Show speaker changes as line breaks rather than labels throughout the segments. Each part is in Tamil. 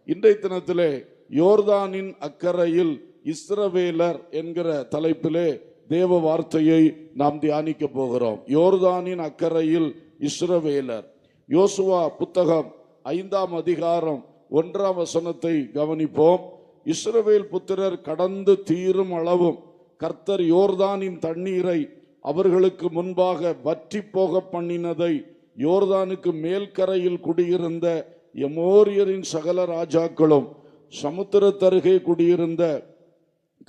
இன்றைய தினத்திலே யோர்தானின் அக்கறையில் இஸ்ரவேலர் என்கிற தலைப்பிலே தேவ வார்த்தையை நாம் தியானிக்க போகிறோம். யோர்தானின் அக்கறையில் இஸ்ரவேலர். யோசுவா புத்தகம் 5ஆம் அதிகாரம் 1ஆம் வசனத்தை கவனிப்போம். இஸ்ரவேல் புத்திரர் கடந்து தீரும் அளவும் கர்த்தர் யோர்தானின் தண்ணீரை அவர்களுக்கு முன்பாக வற்றி போக பண்ணினதை யோர்தானுக்கு மேல்கரையில் குடியிருந்த எமோரியரின் சகல ராஜாக்களும் சமுத்திரத்தருகே குடியிருந்த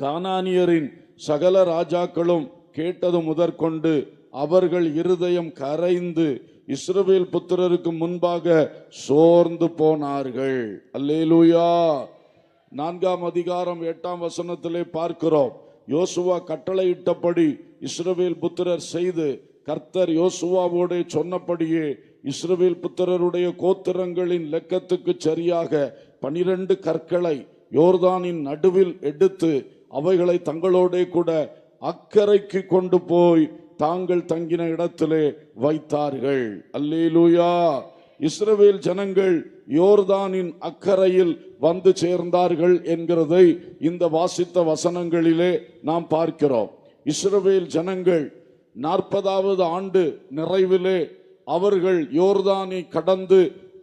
கானானியரின் சகல ராஜாக்களும் கேட்டது முதற்கொண்டு அவர்கள் இருதயம் கரைந்து இஸ்ரவேல் புத்திரருக்கு முன்பாக சோர்ந்து போனார்கள். அல்லேலூயா. 4ஆம் அதிகாரம் 8ஆம் வசனத்திலே பார்க்கிறோம். யோசுவா கட்டளையிட்டபடி இஸ்ரவேல் புத்திரர் செய்து கர்த்தர் யோசுவாவோடு சொன்னபடியே இஸ்ரவேல் புத்திரருடைய கோத்திரங்களின் லெக்கத்துக்கு சரியாக 12 கற்களை யோர்தானின் நடுவில் எடுத்து அவைகளை தங்களோட கூட அக்கறைக்கு கொண்டு போய் தாங்கள் தங்கின இடத்திலே வைத்தார்கள். அல்லேலூயா. இஸ்ரவேல் ஜனங்கள் யோர்தானின் அக்கறையில் வந்து சேர்ந்தார்கள் என்கிறதை இந்த வாசித்த வசனங்களிலே நாம் பார்க்கிறோம். இஸ்ரவேல் ஜனங்கள் 40வது ஆண்டு நிறைவிலே அவர்கள் யோர்தானை கடந்து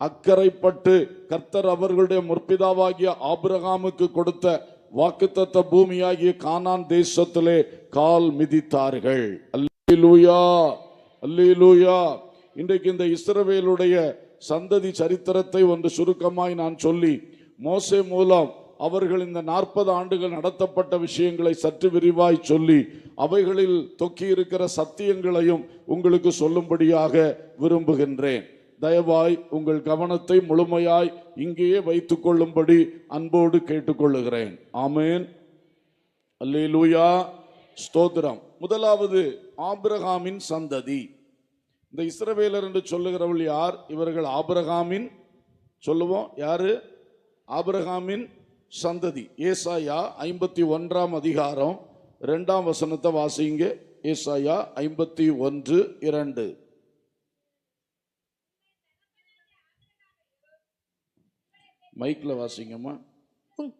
அக்கறைப்பட்டு கர்த்தர் அவர்களுடைய முற்பிதாவாகிய ஆபிரகாமுக்கு கொடுத்த வாக்குத்தத்த பூமியாகிய கானான் தேசத்திலே கால் மிதித்தார்கள். அல்லேலூயா, அல்லேலூயா. இன்றைக்கு இந்த இஸ்ரவேலுடைய சந்ததி சரித்திரத்தை ஒன்று சுருக்கமாய் நான் சொல்லி மோசே மூலம் அவர்கள் இந்த 40 ஆண்டுகள் நடத்தப்பட்ட விஷயங்களை சற்று விரிவாய் சொல்லி அவைகளில் தொக்கி இருக்கிற சத்தியங்களையும் உங்களுக்கு சொல்லும்படியாக விரும்புகின்றேன். தயவாய் உங்கள் கவனத்தை முழுமையாய் இங்கேயே வைத்துக் கொள்ளும்படி அன்போடு கேட்டுக்கொள்ளுகிறேன். ஆமேன். அல்லேலூயா, ஸ்தோத்திரம். முதலாவது ஆபிரகாமின் சந்ததி. இந்த இஸ்ரவேலர் என்று சொல்லுகிறவள் யார்? இவர்கள் ஆபிரகாமின் சொல்லுவோம். யாரு? ஆபிரகாமின் சந்ததி. ஏசாயா 51ஆம் அதிகாரம் 2ஆம் வசனத்தை வாசிங்க. ஏசாயா 51:2. மைக்ல வாசிங்கம்மா.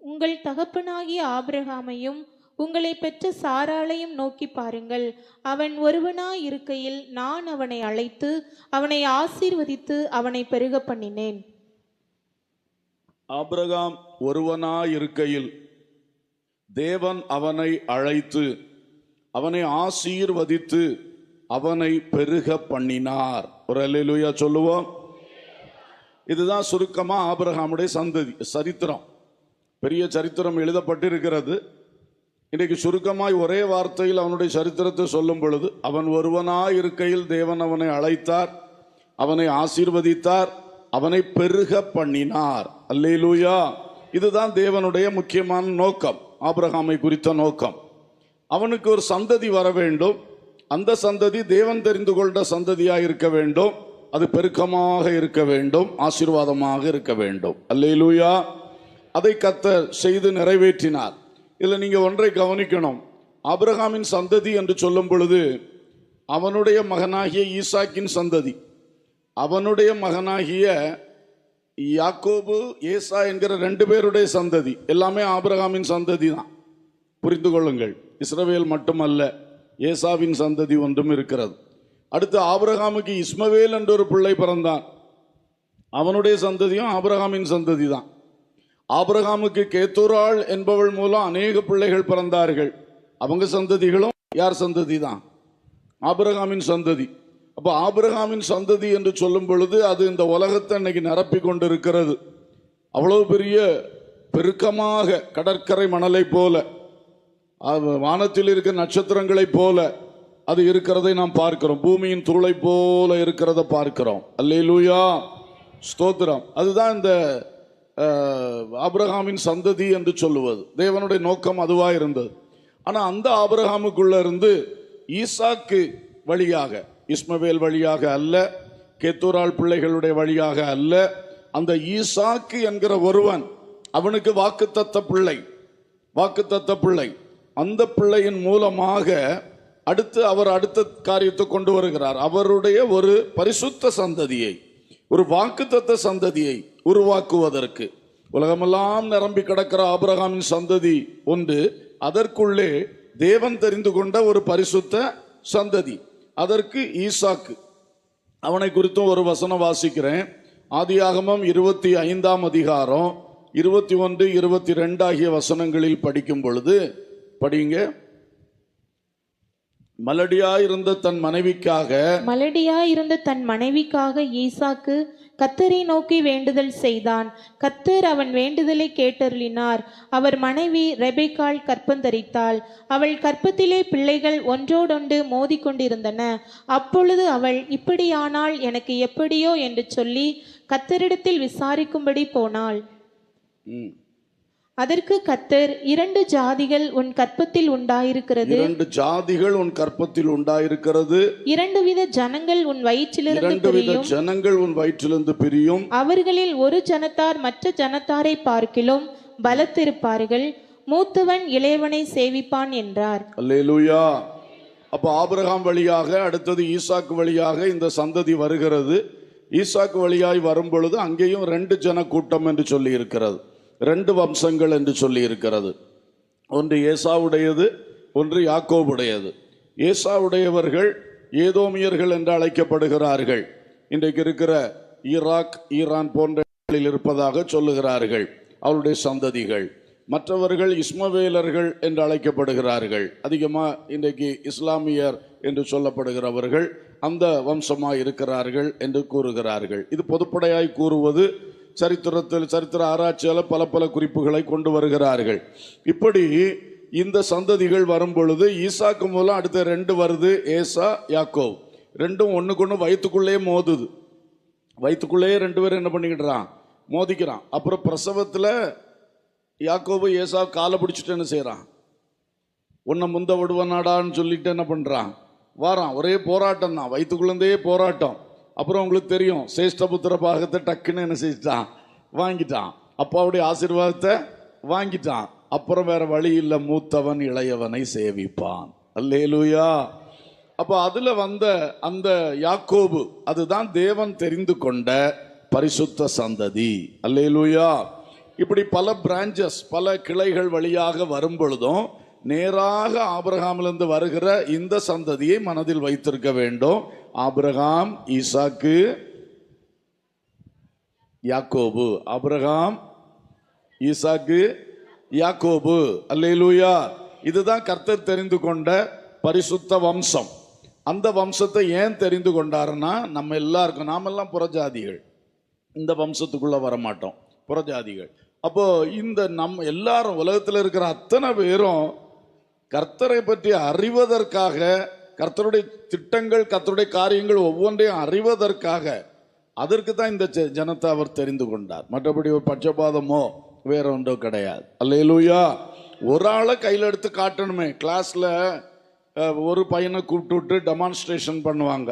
உங்கள் தகப்பனாகிய ஆபிரகாமையும் உங்களை பெற்ற சாராளையும் நோக்கி பாருங்கள். அவன் ஒருவனாய் இருக்கையில் நான் அவனை அழைத்து அவனை ஆசீர்வதித்து அவனை பெருக பண்ணினேன்.
ஆபிரகாம் ஒருவனாய் இருக்கையில் தேவன் அவனை அழைத்து அவனை ஆசீர்வதித்து அவனை பெருக பண்ணினார். ஒரு அல்லேலூயா சொல்லுவோம். இதுதான் சுருக்கமா ஆபிரகாமுடைய சந்ததி சரித்திரம். பெரிய சரித்திரம் எழுதப்பட்டிருக்கிறது. இன்றைக்கு சுருக்கமாய் ஒரே வார்த்தையில் அவனுடைய சரித்திரத்தை சொல்லும் பொழுது, அவன் ஒருவனாய் இருக்கையில் தேவன் அவனை அழைத்தார், அவனை ஆசீர்வதித்தார், அவனை பெருக பண்ணினார். அல்லேலூயா. இதுதான் தேவனுடைய முக்கியமான நோக்கம், ஆபிரகாமை குறித்த நோக்கம். அவனுக்கு ஒரு சந்ததி வர வேண்டும். அந்த சந்ததி தேவன் தெரிந்து கொண்ட சந்ததியாக இருக்க வேண்டும். அது பெருக்கமாக இருக்க வேண்டும், ஆசீர்வாதமாக இருக்க வேண்டும். அல்லேலூயா. அதை கர்த்தர் செய்து நிறைவேற்றினார். இதில் நீங்க ஒன்றை கவனிக்கணும். ஆபிரகாமின் சந்ததி என்று சொல்லும் பொழுது அவனுடைய மகனாகிய ஈசாக்கின் சந்ததி, அவனுடைய மகனாகிய யாக்கோபு, ஏசா என்கிற 2 பேருடைய சந்ததி, எல்லாமே ஆபிரகாமின் சந்ததி தான். புரிந்து கொள்ளுங்கள். இஸ்ரவேல் மட்டுமல்ல, ஏசாவின் சந்ததி ஒன்றும் இருக்கிறது. அடுத்து ஆபிரகாமுக்கு இஸ்மவேல் என்ற ஒரு பிள்ளை பிறந்தான். அவனுடைய சந்ததியும் ஆபிரகாமின் சந்ததி தான். ஆபிரகாமுக்கு கேத்தூராள் என்பவள் மூலம் அநேக பிள்ளைகள் பிறந்தார்கள். அவங்க சந்ததிகளும் யார் சந்ததி தான்? ஆபிரகாமின் சந்ததி. அப்போ ஆபிரகாமின் சந்ததி என்று சொல்லும் பொழுது அது இந்த உலகத்தை இன்னைக்கு நிரப்பி கொண்டிருக்கிறது. அவ்வளவு பெரிய பெருக்கமாக கடற்கரை மணலை போல, வானத்தில் இருக்கிற நட்சத்திரங்களை போல அது இருக்கிறதை நாம் பார்க்கிறோம். பூமியின் தூளை போல இருக்கிறத பார்க்கிறோம். அல்லேலூயா, ஸ்தோத்திரம். அதுதான் இந்த ஆபிரகாமின் சந்ததி என்று சொல்லுவது. தேவனுடைய நோக்கம் அதுவா இருந்தது. ஆனா அந்த ஆபிரகாமுக்குள்ள இருந்து ஈசாக்கு வழியாக, இஸ்மவேல் வழியாக அல்ல, கேத்தூராள் பிள்ளைகளுடைய வழியாக அல்ல, அந்த ஈசாக்கு என்கிற ஒருவன், அவனுக்கு வாக்குத்தத்த பிள்ளை, அந்த பிள்ளையின் மூலமாக அடுத்து அவர் அடுத்த காரியத்தை கொண்டு வருகிறார். அவருடைய ஒரு பரிசுத்த சந்ததியை, ஒரு வாக்குத்தத்த சந்ததியை உருவாக்குவதற்கு, உலகமெல்லாம் நிரம்பி கிடக்கிற ஆபிரகாமின் சந்ததி ஒன்று, அதற்குள்ளே தேவன் தெரிந்து கொண்ட ஒரு பரிசுத்த சந்ததி, அதற்கு ஈசாக்கு. அவனை குறித்தும் ஒரு வசனம் வாசிக்கிறேன். ஆதியாகமம் 25ஆம் அதிகாரம் 21, 22 ஆகிய வசனங்களில் படிக்கும் பொழுது, படிங்க. மலடியாயிருந்த தன் மனைவிக்காக
ஈசாக்கு கர்த்தரை நோக்கி வேண்டுதல் செய்தான். கர்த்தர் அவன் வேண்டுதலை கேட்டருளினார். அவர் மனைவி ரெபெக்காள் கற்பந்தரித்தாள். அவள் கற்பத்திலே பிள்ளைகள் ஒன்றோடொன்று மோதிக்கொண்டிருந்தன. அப்பொழுது அவள், இப்படியானால் எனக்கு எப்படியோ என்று சொல்லி கர்த்தரிடத்தில் விசாரிக்கும்படி போனாள். அதற்கு கர்த்தர், 2 ஜாதிகள் உன் கற்பத்தில் உண்டாயிருக்கிறது,
2 ஜாதிகள் உன் கற்பத்தில் உண்டாயிருக்கிறது,
2 வித ஜனங்கள் உன் வயிற்றிலிருந்து பிரியும், அவர்களில் ஒரு ஜனத்தார் மற்ற ஜனத்தாரை பார்க்கிலும் பலத்திருப்பார்கள், மூத்தவன் இளையவனை சேவிப்பான் என்றார்.
அல்லேலூயா. அப்ப ஆபிரகாம் வழியாக, அடுத்தது ஈசாக்கு வழியாக இந்த சந்ததி வருகிறது. ஈசாக்கு வழியாய் வரும் பொழுது அங்கேயும் 2 ஜன கூட்டம் என்று சொல்லி இருக்கிறது, 2 வம்சங்கள் என்று சொல்லி இருக்கிறது. ஒன்று ஏசாவுடையது, ஒன்று யாக்கோபுடையது. ஏசாவுடையவர்கள் ஏதோமியர்கள் என்று அழைக்கப்படுகிறார்கள். இன்றைக்கு இருக்கிற ஈராக், ஈரான் போன்ற இடங்களில் இருப்பதாக சொல்லுகிறார்கள் அவருடைய சந்ததிகள். மற்றவர்கள் இஸ்மவேலர்கள் என்று அழைக்கப்படுகிறார்கள். அதிகமாக இன்றைக்கு இஸ்லாமியர் என்று சொல்லப்படுகிறவர்கள் அந்த வம்சமாய் இருக்கிறார்கள் என்று கூறுகிறார்கள். இது பொதுப்படையாய் கூறுவது, சரித்திர ஆராய்ச்சியால் பல குறிப்புகளை கொண்டு வருகிறார்கள். இப்படி இந்த சந்ததிகள் வரும் பொழுது ஈசாக்கு மூலம் அடுத்த 2 வருது, ஏசா, யாக்கோப். 2ம் ஒண்ணுக்கு வயிற்றுக்குள்ளே மோதுது. வயிற்றுக்குள்ளேயே 2 பேரும் என்ன பண்ணிக்கிட்டான், மோதிக்கிறான். அப்புறம் பிரசவத்தில் யாக்கோபு ஏசா காலை பிடிச்சிட்டு என்ன செய்யறான், உன்னை முந்த விடுவனாடான்னு சொல்லிட்டு என்ன பண்றான், வாரான். ஒரே போராட்டம் தான், வயிற்றுக்குள்ளே போராட்டம். அப்புறம் உங்களுக்கு தெரியும், சேஷ்டபுத்திர பாகத்தை டக்குன்னு என்ன செஞ்சிட்டான், வாங்கிட்டான். அப்பாவுடைய ஆசீர்வாதத்தை வாங்கிட்டான். அப்புறம் வேற வழி இல்லை, மூத்தவன் இளையவனை சேவிப்பான். அல்லேலூயா. அப்ப அதுல வந்த அந்த யாக்கோபு, அதுதான் தேவன் தெரிந்து கொண்ட பரிசுத்த சந்ததி. அல்லேலூயா. இப்படி பல பிரான்ச்சஸ், பல கிளைகள் வழியாக வரும் பொழுதும் நேராக ஆபிரகாமிலிருந்து வருகிற இந்த சந்ததியை மனதில் வைத்திருக்க வேண்டும். ஆபிரகாம், ஈசாக்கு, யாக்கோபு. ஆபிரகாம், ஈசாக்கு, யாக்கோபு. அல்லேலூயா. இதுதான் கர்த்தர் தெரிந்து கொண்ட பரிசுத்த வம்சம். அந்த வம்சத்தை ஏன் தெரிந்து கொண்டாருன்னா, நம்ம எல்லாருக்கும், நாமெல்லாம் புறஜாதிகள், இந்த வம்சத்துக்குள்ள வரமாட்டோம், புறஜாதிகள். அப்போ இந்த நம்ம எல்லாரும், உலகத்தில் இருக்கிற அத்தனை பேரும் கர்த்தரை பற்றி அறிவதற்காக, கர்த்தருடைய திட்டங்கள், கர்த்தருடைய காரியங்கள் ஒவ்வொன்றையும் அறிவதற்காக, அதற்கு தான் இந்த ஜனத்தை அவர் தெரிந்து கொண்டார். மற்றபடி ஒரு பட்சபாதமோ வேற ஒன்றோ கிடையாது. அல்லேலூயா. ஒரு ஆளை கையில் எடுத்து காட்டணுமே. கிளாஸ்ல ஒரு பையனை கூப்பிட்டு விட்டு டெமான்ஸ்ட்ரேஷன் பண்ணுவாங்க,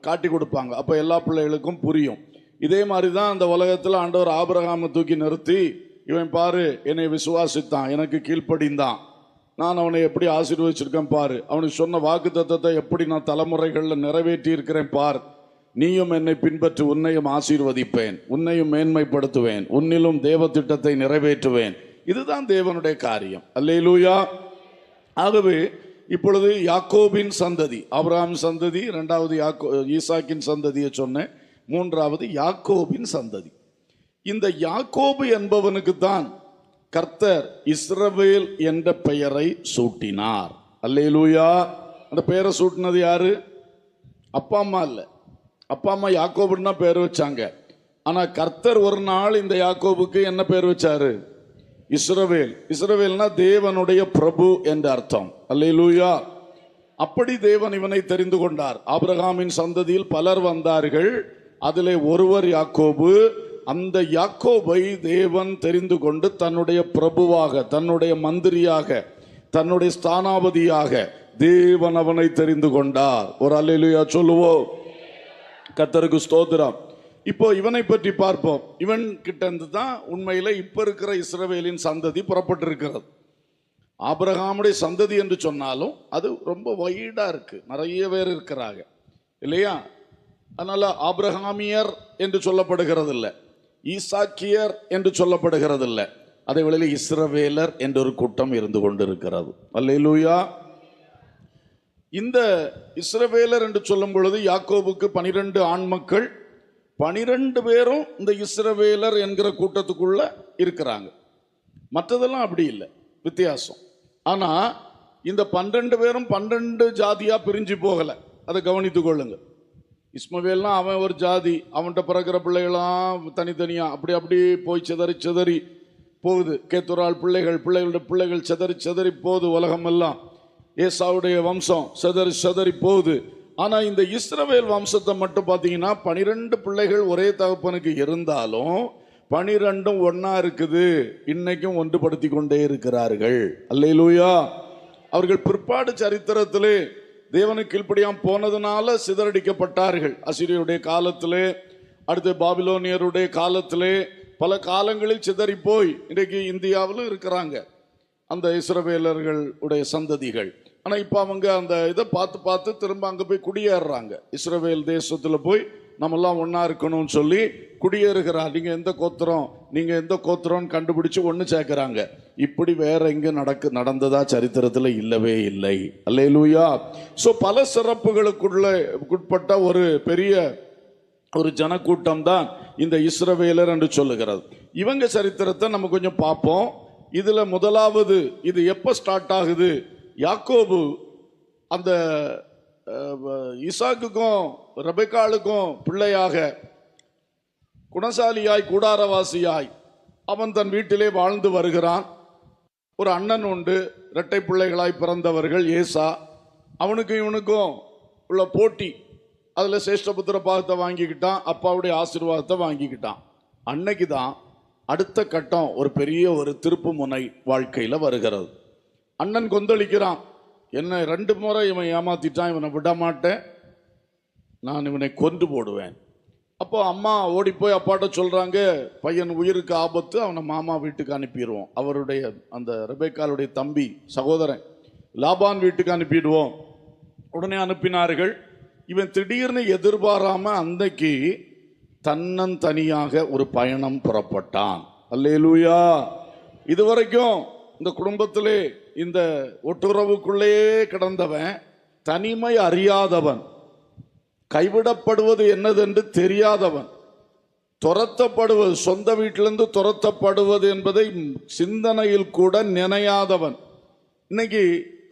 காட்டி கொடுப்பாங்க. அப்போ எல்லா பிள்ளைகளுக்கும் புரியும். இதே மாதிரி தான் அந்த உலகத்தில் ஆண்டவர் ஆபிரகாமை தூக்கி நிறுத்தி, இவன் பாரு என்னை விசுவாசித்தான், எனக்கு கீழ்ப்படிந்தான், நான் அவனை எப்படி ஆசீர்வதிச்சிருக்கேன் பாரு, அவனுக்கு சொன்ன வாக்கு தத்தத்தை எப்படி நான் தலைமுறைகளில் நிறைவேற்றி இருக்கிறேன் பார், நீயும் என்னை பின்பற்றி உன்னையும் ஆசீர்வதிப்பேன், உன்னையும் மேன்மைப்படுத்துவேன், உன்னிலும் தேவ திட்டத்தை நிறைவேற்றுவேன். இதுதான் தேவனுடைய காரியம். அல்லேலூயா. ஆகவே இப்பொழுது யாக்கோபின் சந்ததி, ஆபிரகாம் சந்ததி, 2வது ஈசாக்கின் சந்ததியை சொன்னேன், 3வது யாக்கோபின் சந்ததி. இந்த யாக்கோபு என்பவனுக்கு தான் கர்த்தர் இஸ்ரவேல் என்ற பெயரை சூட்டினார். அல்லேலூயா. அந்த பெயரை சூட்டினது யாரு? அப்பா அம்மா இல்லை. அப்பா அம்மா யாக்கோபுன்னா பேர் வச்சாங்க. ஆனா கர்த்தர் ஒரு நாள் இந்த யாக்கோபுக்கு என்ன பேர் வச்சாரு? இஸ்ரவேல். இஸ்ரவேல்னா தேவனுடைய பிரபு என்ற அர்த்தம். அல்லேலூயா. அப்படி தேவன் இவனை தெரிந்து கொண்டார். ஆபிரகாமின் சந்ததியில் பலர் வந்தார்கள், அதிலே ஒருவர் யாக்கோபு. அந்த யாக்கோபை தேவன் தெரிந்து கொண்டு தன்னுடைய பிரபுவாக, தன்னுடைய மந்திரியாக, தன்னுடைய ஸ்தானாபதியாக தேவன் அவனை தெரிந்து கொண்டார். ஒரு அல்லேலூயா சொல்லுவோம். கர்த்தருக்கு ஸ்தோத்திரம். இப்போ இவனை பற்றி பார்ப்போம். இவன் கிட்ட இருந்து தான் உண்மையில இப்ப இருக்கிற இஸ்ரவேலின் சந்ததி புறப்பட்டிருக்கிறது. ஆபிரகாமுடைய சந்ததி என்று சொன்னாலும் அது ரொம்ப வைடா இருக்கு, நிறைய பேர் இருக்கிறாங்க இல்லையா? அதனால ஆபிரகாமியர் என்று சொல்லப்படுகிறது இல்லை. ஈசாக்கியர் என்று சொல்லப்படுகிறது இல்லை, அதே வேளையில் இஸ்ரவேலர் என்ற ஒரு கூட்டம் இருந்து கொண்டிருக்கிறது. அல்லேலூயா. இந்த இஸ்ரவேலர் என்று சொல்லும் பொழுது யாக்கோபுக்கு 12 ஆண் மக்கள், 12 பேரும் இந்த இஸ்ரவேலர் என்கிற கூட்டத்துக்குள்ள இருக்கிறாங்க. மற்றதெல்லாம் அப்படி இல்லை, வித்தியாசம். ஆனா இந்த 12 பேரும் 12 ஜாதியா பிரிஞ்சு போகல, அதை கவனித்துக் கொள்ளுங்க. இஸ்மவேல்லாம் அவன் ஒரு ஜாதி, அவன்கிட்ட பிறக்கிற பிள்ளைகளாம் தனித்தனியா அப்படி அப்படி போய் சிதறி சிதறி போகுது. கேத்துரால் பிள்ளைகளுடைய பிள்ளைகள் சிதறி சிதறி போகுது உலகமெல்லாம். ஏசாவுடைய வம்சம் சிதறி சிதறி போகுது. ஆனா இந்த இஸ்ரவேல் வம்சத்தை மட்டும் பார்த்தீங்கன்னா 12 பிள்ளைகள் ஒரே தகப்பனுக்கு இருந்தாலும் 12 ஒன்னா இருக்குது, இன்னைக்கும் ஒன்றுபடுத்தி கொண்டே இருக்கிறார்கள். அல்லேலூயா. அவர்கள் பிற்பாடு சரித்திரத்திலே தேவனுக்கு கீழ்ப்படியாம போனதுனால சிதறடிக்கப்பட்டார்கள். அசீரியருடைய காலத்திலே, அடுத்து பாபிலோனியருடைய காலத்திலே, பல காலங்களில் சிதறி போய் இன்றைக்கு இந்தியாவிலும் இருக்கிறாங்க அந்த இஸ்ரவேலர்கள் உடைய சந்ததிகள். ஆனா இப்ப அவங்க அந்த இதை பார்த்து பார்த்து திரும்ப அங்க போய் குடியேறாங்க. இஸ்ரவேல் தேசத்துல போய் நம்மெல்லாம் ஒன்னா இருக்கணும்னு சொல்லி குடியேறுகிறார். நீங்க எந்த கோத்திரம், நீங்க எந்த கோத்திரம்னு கண்டுபிடிச்சு ஒண்ணு சேர்க்கிறாங்க. இப்படி வேற எங்க நடந்ததா சரித்திரத்துல இல்லவே இல்லை. அல்லேலூயா. சோ பல சிறப்புகளுக்குட்பட்ட ஒரு பெரிய ஒரு ஜனக்கூட்டம் தான் இந்த இஸ்ரவேலர் என்று சொல்லுகிறது. இவங்க சரித்திரத்தை நம்ம கொஞ்சம் பார்ப்போம். இதுல முதலாவது இது எப்ப ஸ்டார்ட் ஆகுது? யாக்கோபு அந்த ஈசாக்குக்கும் ரெபெக்காளுக்கும் பிள்ளையாக குணசாலியாய் கூடாரவாசியாய் அவன் தன் வீட்டிலே வாழ்ந்து வருகிறான். ஒரு அண்ணன் உண்டு, இரட்டை பிள்ளைகளாய் பிறந்தவர்கள் ஏசா. அவனுக்கும் இவனுக்கும் உள்ள போட்டி, அதில் சேஷ்டபுத்திர பாகத்தை வாங்கிக்கிட்டான், அப்பாவுடைய ஆசீர்வாதத்தை வாங்கிக்கிட்டான். அன்னைக்கு தான் அடுத்த கட்டம், ஒரு பெரிய ஒரு திருப்பு முனை வாழ்க்கையில் வருகிறது. அண்ணன் கொந்தளிக்கிறான், என்ன 2 முறை இவன் ஏமாத்திட்டான், இவனை விட மாட்டேன், நான் இவனை கொன்று போடுவேன். அப்போ அம்மா ஓடி போய் அப்பாட்ட சொல்றாங்க, பையன் உயிருக்கு ஆபத்து, அவனை மாமா வீட்டுக்கு அனுப்பிடுவோம். அவருடைய அந்த ரெபெக்காளுடைய தம்பி சகோதரன் லாபான் வீட்டுக்கு அனுப்பிடுவோம். உடனே அனுப்பினார்கள். இவன் திடீர்னு எதிர்பாராம அன்னைக்கு தன்னந்தனியாக ஒரு பயணம் புறப்பட்டான். அல்லேலூயா. இதுவரைக்கும் இந்த குடும்பத்திலே இந்த ஒட்டுறவுக்குள்ளேயே கிடந்தவன், தனிமை அறியாதவன், கைவிடப்படுவது என்னதென்று தெரியாதவன், துரத்தப்படுவது, சொந்த வீட்டிலிருந்து துரத்தப்படுவது என்பதை சிந்தனையில் கூட நினையாதவன், இன்னைக்கு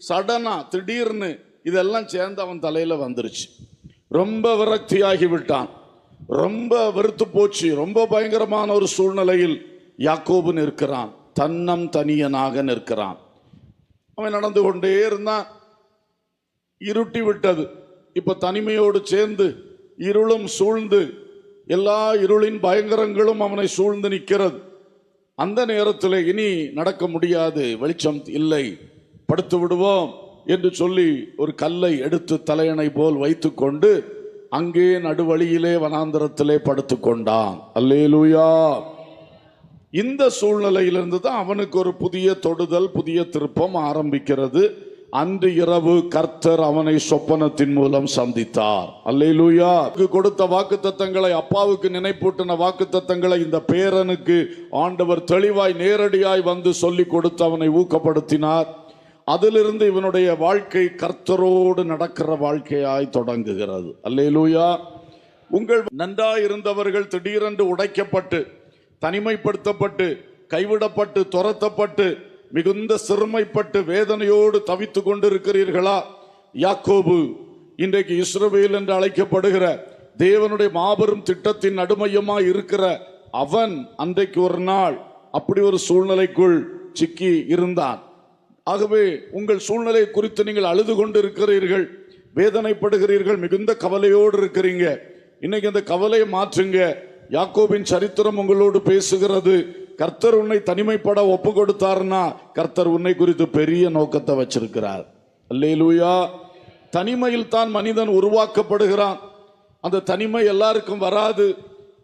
சடனா திடீர்னு இதெல்லாம் சேர்ந்து அவன் தலையில வந்துருச்சு. ரொம்ப விரக்தியாகி விட்டான், ரொம்ப வெறுத்து போச்சு. ரொம்ப பயங்கரமான ஒரு சூழ்நிலையில் யாக்கோபு நிற்கிறான், தன்னம் தனியனாக நிற்கிறான். அவன் நடந்து கொண்டே இருந்தான். இருட்டி விட்டது. இப்ப தனிமையோடு சேர்ந்து இருளும் சூழ்ந்து, எல்லா இருளின் பயங்கரங்களும் அவனை சூழ்ந்து நிற்கிறது. அந்த நேரத்தில் இனி நடக்க முடியாது, வெளிச்சம் இல்லை, படுத்து விடுவோம் என்று சொல்லி ஒரு கல்லை எடுத்து தலையணை போல் வைத்து கொண்டு அங்கே நடுவழியிலே வனாந்தரத்திலே படுத்து கொண்டான். அல்லேலூயா. இந்த சூழ்நிலையிலிருந்து தான் அவனுக்கு ஒரு புதிய தொடுதல், புதிய திருப்பம் ஆரம்பிக்கிறது. அன்று இரவு கர்த்தர் அவனை சொப்பனத்தின் மூலம் சந்தித்தார். அல்லேலூயா. கொடுத்த வாக்குத்தத்தங்களை, அப்பாவுக்கு நினைப்பூட்டின வாக்குத்தத்தங்களை இந்த பேரனுக்கு ஆண்டவர் தெளிவாய் நேரடியாய் வந்து சொல்லி கொடுத்து அவனை ஊக்கப்படுத்தினார். அதிலிருந்து இவனுடைய வாழ்க்கை கர்த்தரோடு நடக்கிற வாழ்க்கையாய் தொடங்குகிறது. அல்லேலூயா. உங்கள் நன்றாயிருந்தவர்கள் திடீரென்று உடைக்கப்பட்டு, தனிமைப்படுத்தப்பட்டு, கைவிடப்பட்டு, துரத்தப்பட்டு, மிகுந்த சிறுமைப்பட்டு வேதனையோடு தவித்து கொண்டிருக்கிறீர்களா? யாக்கோபு இன்றைக்கு இஸ்ரவேல் என்று அழைக்கப்படுகிற தேவனுடைய மாபெரும் திட்டத்தின் நடுமையமாய் இருக்கிற அவன் அன்றைக்கு ஒரு நாள் அப்படி ஒரு சூழ்நிலைக்குள் சிக்கி இருந்தான். ஆகவே உங்கள் சூழ்நிலை குறித்து நீங்கள் அழுது கொண்டு இருக்கிறீர்கள், வேதனைப்படுகிறீர்கள், மிகுந்த கவலையோடு இருக்கிறீங்க. இன்னைக்கு அந்த கவலையை மாற்றுங்க. யாக்கோபின் சரித்திரம் உங்களோடு பேசுகிறது. கர்த்தர் உன்னை தனிமைப்பட ஒப்பு கொடுத்தாருன்னா கர்த்தர் உன்னை குறித்து பெரிய நோக்கத்தை வச்சிருக்கிறார். அல்லேலூயா. தனிமையில் தான் மனிதன் உருவாக்கப்படுகிறான். அந்த தனிமை எல்லாருக்கும் வராது.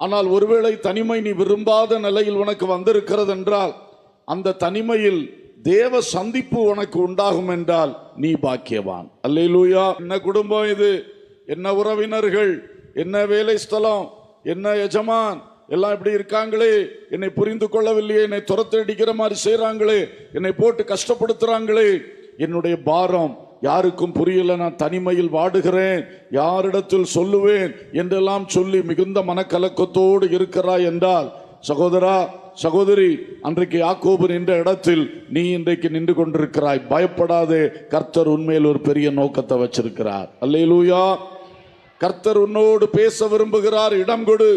ஆனால் ஒருவேளை தனிமை நீ விரும்பாத நிலையில் உனக்கு வந்திருக்கிறது என்றால், அந்த தனிமையில் தேவ சந்திப்பு உனக்கு உண்டாகும் என்றால் நீ பாக்கியவான். அல்லேலூயா. என்ன குடும்பம் இது, என்ன உறவினர்கள், என்ன வேலை ஸ்தலம், என்ன எஜமான், எல்லாம் இப்படி இருக்காங்களே, என்னை புரிந்து கொள்ளவில்லையே, என்னை துரத்தி அடிக்கிற மாதிரி செய்றாங்களே, என்னை போட்டு கஷ்டப்படுத்துறாங்களே, என்னுடைய பாரம் யாருக்கும் புரியல, நான் தனிமையில் வாடுகிறேன், யாரிடத்தில் சொல்லுவேன் என்றெல்லாம் சொல்லி மிகுந்த மனக்கலக்கத்தோடு இருக்கிறாய் என்றால், சகோதரா சகோதரி, அன்றைக்கு யாக்கோபு நின்ற இடத்தில் நீ இன்றைக்கு நின்று கொண்டிருக்கிறாய். பயப்படாதே, கர்த்தர் உண்மையில் ஒரு பெரிய நோக்கத்தை வச்சிருக்கிறார். அல்லேலூயா. கர்த்தர் உன்னோடு பேச விரும்புகிறார், இடம் கொடு.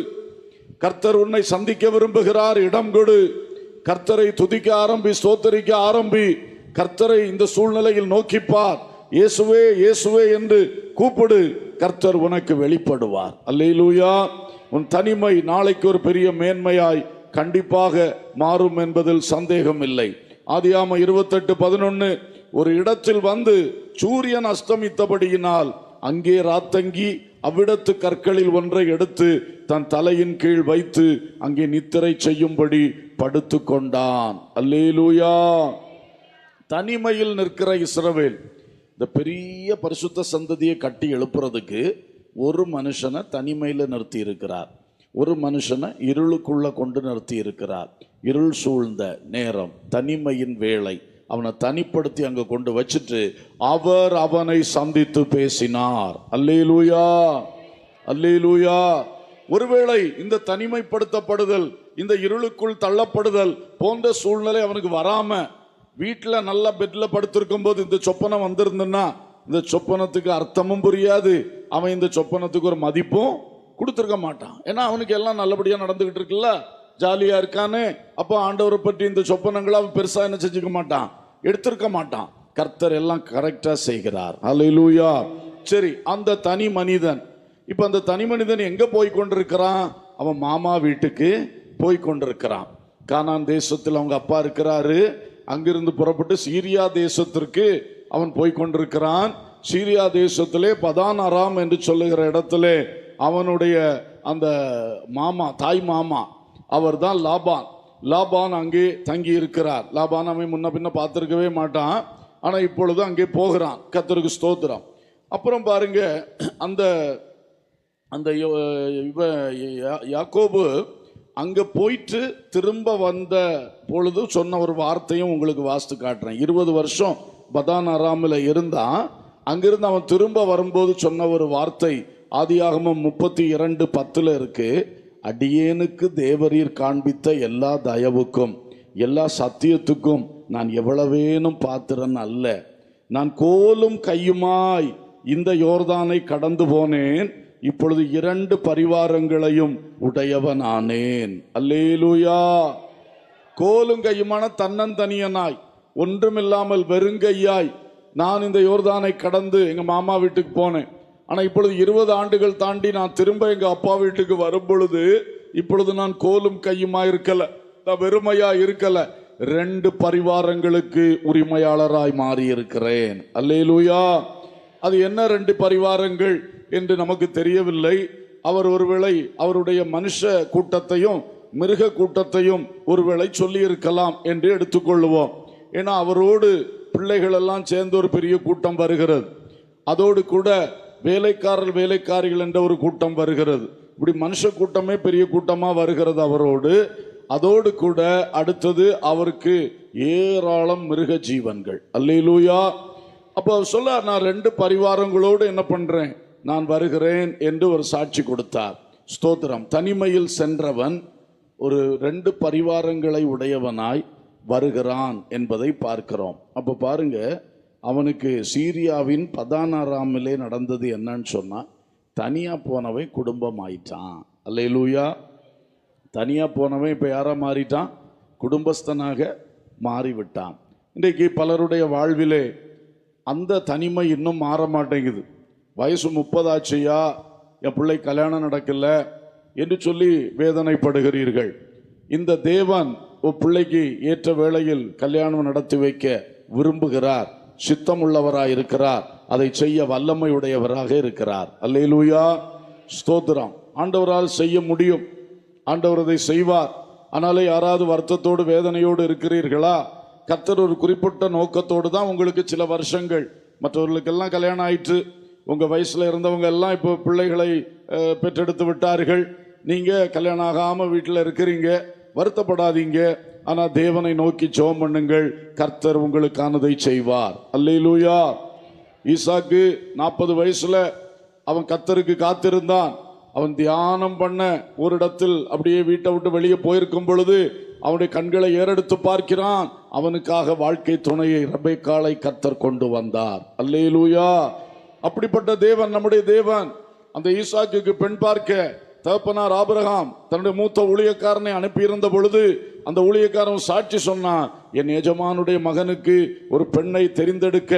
கர்த்தர் உன்னை சந்திக்க விரும்புகிறார், இடம் கொடு. கர்த்தரை துதிக்க ஆரம்பி, ஸ்தோத்தரிக்க ஆரம்பி. கர்த்தரை இந்த சூழ்நிலையில் நோக்கிப்பார். இயேசுவே இயேசுவே என்று கூப்பிடு, கர்த்தர் உனக்கு வெளிப்படுவார். அல்லேலூயா. உன் தனிமை நாளைக்கு ஒரு பெரிய மேன்மையாய் கண்டிப்பாக மாறும் என்பதில் சந்தேகம் இல்லை. ஆதியாகமம் 28:11, ஒரு இடத்தில் வந்து சூரியன் அஸ்தமித்தபடியினால் அங்கே ராத்தங்கி அவ்விடத்து கற்களில் ஒன்றை எடுத்து தன் தலையின் கீழ் வைத்து அங்கே நித்திரை செய்யும்படி படுத்து கொண்டான். அல்லேலூயா. தனிமையில் நிற்கிற இஸ்ரவேல் இந்த பெரிய பரிசுத்த சந்ததியை கட்டி எழுப்புறதுக்கு ஒரு மனுஷனை தனிமையில் நிறுத்தி இருக்கிறார். ஒரு மனுஷனை இருளுக்குள்ள கொண்டு நிறுத்தி இருக்கிறார். இருள் சூழ்ந்த நேரம், தனிமையின் வேளை, அவனை தனிப்படுத்தி அங்க கொண்டு வச்சுட்டு அவர் அவனை சந்தித்து பேசினார். அல்லேலூயா, அல்லேலூயா. ஒருவேளை இந்த தனிமைப்படுத்தப்படுதல், இந்த இருளுக்குள் தள்ளப்படுதல் போன்ற சூழ்நிலை அவனுக்கு வராம வீட்டில் நல்லா பெட்ல படுத்திருக்கும் போது இந்த சொப்பனம் வந்திருந்தா இந்த சொப்பனத்துக்கு அர்த்தமும் புரியாது, அவன் இந்த சொப்பனத்துக்கு ஒரு மதிப்பும் கொடுத்துருக்க மாட்டான். ஏன்னா அவனுக்கு எல்லாம் நல்லபடியா நடந்துகிட்டு இருக்குல்ல, ஜாலியா இருக்கானே. அப்போ ஆண்டவரை பற்றி இந்த சொப்பனங்களை அவன் பெருசா என்ன செஞ்சுக்க மாட்டான், எடுத்திருக்க மாட்டான். கர்த்தர் எல்லாம் கரெக்டா செய்கிறார். அல்லேலூயா. சரி, அந்த தனி மனிதன் இப்ப அந்த தனி மனிதன் எங்க போய் கொண்டிருக்கிறான்? அவன் மாமா வீட்டுக்கு போய் கொண்டிருக்கிறான். கானான் தேசத்தில் அவங்க அப்பா இருக்கிறாரு. அங்கிருந்து புறப்பட்டு சீரியா தேசத்திற்கு அவன் போய் கொண்டிருக்கிறான். சீரியா தேசத்திலே பதான் அராம் என்று சொல்லுகிற இடத்திலே அவனுடைய அந்த மாமா, தாய் மாமா, அவர் தான் லாபான். லாபான் அங்கே தங்கி இருக்கிறார். லாபான் அவன் முன்ன பின்ன பார்த்திருக்கவே மாட்டான். ஆனா இப்பொழுது அங்கே போகிறான். கர்த்தருக்கு ஸ்தோத்திரம். அப்புறம் பாருங்க, அந்த அந்த யாக்கோபு அங்க போயிட்டு திரும்ப வந்த பொழுது சொன்ன ஒரு வார்த்தையும் உங்களுக்கு வாசித்து காட்டுறேன். 20 வருஷம் பதான் அராமில் இருந்தான். அங்கிருந்து அவன் திரும்ப வரும்போது சொன்ன ஒரு வார்த்தை ஆதியாகமம் 32:10 இருக்கு. அடியேனுக்கு தேவரீர் காண்பித்த எல்லா தயவுக்கும் எல்லா சத்தியத்துக்கும் நான் எவ்வளவேனும் பாத்திரன் அல்ல. நான் கோலும் கையுமாய் இந்த யோர்தானை கடந்து போனேன். இப்பொழுது 2 பரிவாரங்களையும் உடையவனானேன். அல்லேலூயா. கோலும் கையுமான தன்னந்தனியனாய், ஒன்றுமில்லாமல் வெறுங்கையாய் நான் இந்த யோர்தானை கடந்து எங்க மாமா வீட்டுக்கு போனேன். ஆனா இப்பொழுது 20 ஆண்டுகள் தாண்டி நான் திரும்ப எங்க அப்பா வீட்டுக்கு வரும் பொழுது இப்பொழுது நான் கோலும் கையுமா இருக்கல, நான் வெறுமையா இருக்கல, 2 பரிவாரங்களுக்கு உரிமையாளராய் மாறி இருக்கிறேன். அல்லேலூயா. அது என்ன 2 பரிவாரங்கள் என்று நமக்கு தெரியவில்லை. அவர் ஒருவேளை அவருடைய மனுஷ கூட்டத்தையும் மிருக கூட்டத்தையும் ஒருவேளை சொல்லி இருக்கலாம் என்று எடுத்துக்கொள்வோம். ஏன்னா அவரோடு பிள்ளைகள் எல்லாம் சேர்ந்து ஒரு பெரிய கூட்டம் வருகிறது. அதோடு கூட வேலைக்காரிகள் என்ற ஒரு கூட்டம் வருகிறது. இப்படி மனுஷ கூட்டமே பெரிய கூட்டமா வருகிறது அவரோடு. அதோடு கூட அடுத்தது அவருக்கு ஏராளம் மிருக ஜீவன்கள். அல்லேலூயா. அப்போ அவர் சொல்ல, நான் 2 பரிவாரங்களோடு என்ன பண்றேன், நான் வருகிறேன் என்று ஒரு சாட்சி கொடுத்தார். ஸ்தோத்திரம். தனிமையில் சென்றவன் ஒரு 2 பரிவாரங்களை உடையவனாய் வருகிறான் என்பதை பார்க்கிறோம். அப்ப பாருங்க, அவனுக்கு சீரியாவின் பதான் அராமிலே நடந்தது என்னன்னு சொன்னா, தனியா போனவன் குடும்பம் ஆயிட்டான். அல்லேலூயா. தனியா போனவன் இப்ப யாரா மாறிட்டான், குடும்பஸ்தனாக மாறிவிட்டான். இன்றைக்கு பலருடைய வாழ்விலே அந்த தனிமை இன்னும் மாற மாட்டேங்குது. வயசு 30 ஆச்சியா, என் பிள்ளை கல்யாணம் நடக்கல என்று சொல்லி வேதனைப்படுகிறீர்கள். இந்த தேவன் ஒரு பிள்ளைக்கு ஏற்ற வேளையில் கல்யாணம் நடத்தி வைக்க விரும்புகிறார், சித்தமுள்ளவராய் இருக்கிறார், அதை செய்ய வல்லமையுடையவராக இருக்கிறார். அல்லேலூயா. ஸ்தோத்திரம். ஆண்டவரால் செய்ய முடியும், ஆண்டவர் அதை செய்வார். ஆனாலே யாராவது வருத்தத்தோடு வேதனையோடு இருக்கிறீர்களா? கர்த்தர் ஒரு குறிப்பிட்ட நோக்கத்தோடு தான் உங்களுக்கு சில வருஷங்கள், மற்றவர்களுக்கெல்லாம் கல்யாணம் ஆயிற்று, உங்க வயசுல இருந்தவங்க எல்லாம் இப்போ பிள்ளைகளை பெற்றெடுத்து விட்டார்கள், நீங்க கல்யாணம் ஆகாம வீட்டில் இருக்கிறீங்க, வருத்தப்படாதீங்க. ஆனா தேவனை நோக்கி ஜெபம் பண்ணுங்கள், கர்த்தர் உங்களுக்கானதை செய்வார். அல்லேலூயா. ஈசாக்கு 40 வயசுல அவன் கர்த்தருக்கு காத்திருந்தான். அவன் தியானம் பண்ண ஒரு இடத்தில் அப்படியே வீட்டை விட்டு வெளியே போயிருக்கும் பொழுது அவனுடைய கண்களை ஏறெடுத்து பார்க்கிறான். அவனுக்காக வாழ்க்கை துணையை ரெபெக்காளை கர்த்தர் கொண்டு வந்தார். அல்லேலூயா. அப்படிப்பட்ட தேவன் நம்முடைய தேவன். அந்த ஈசாக்குக்கு பெண் பார்க்க தகப்பனார் ஆபிரகாம் தன்னுடைய மூத்த ஊழியக்காரனை அனுப்பியிருந்த பொழுது அந்த ஊழியக்காரன் சாட்சி சொன்னான், என் எஜமானுடைய மகனுக்கு ஒரு பெண்ணை தெரிந்தெடுக்க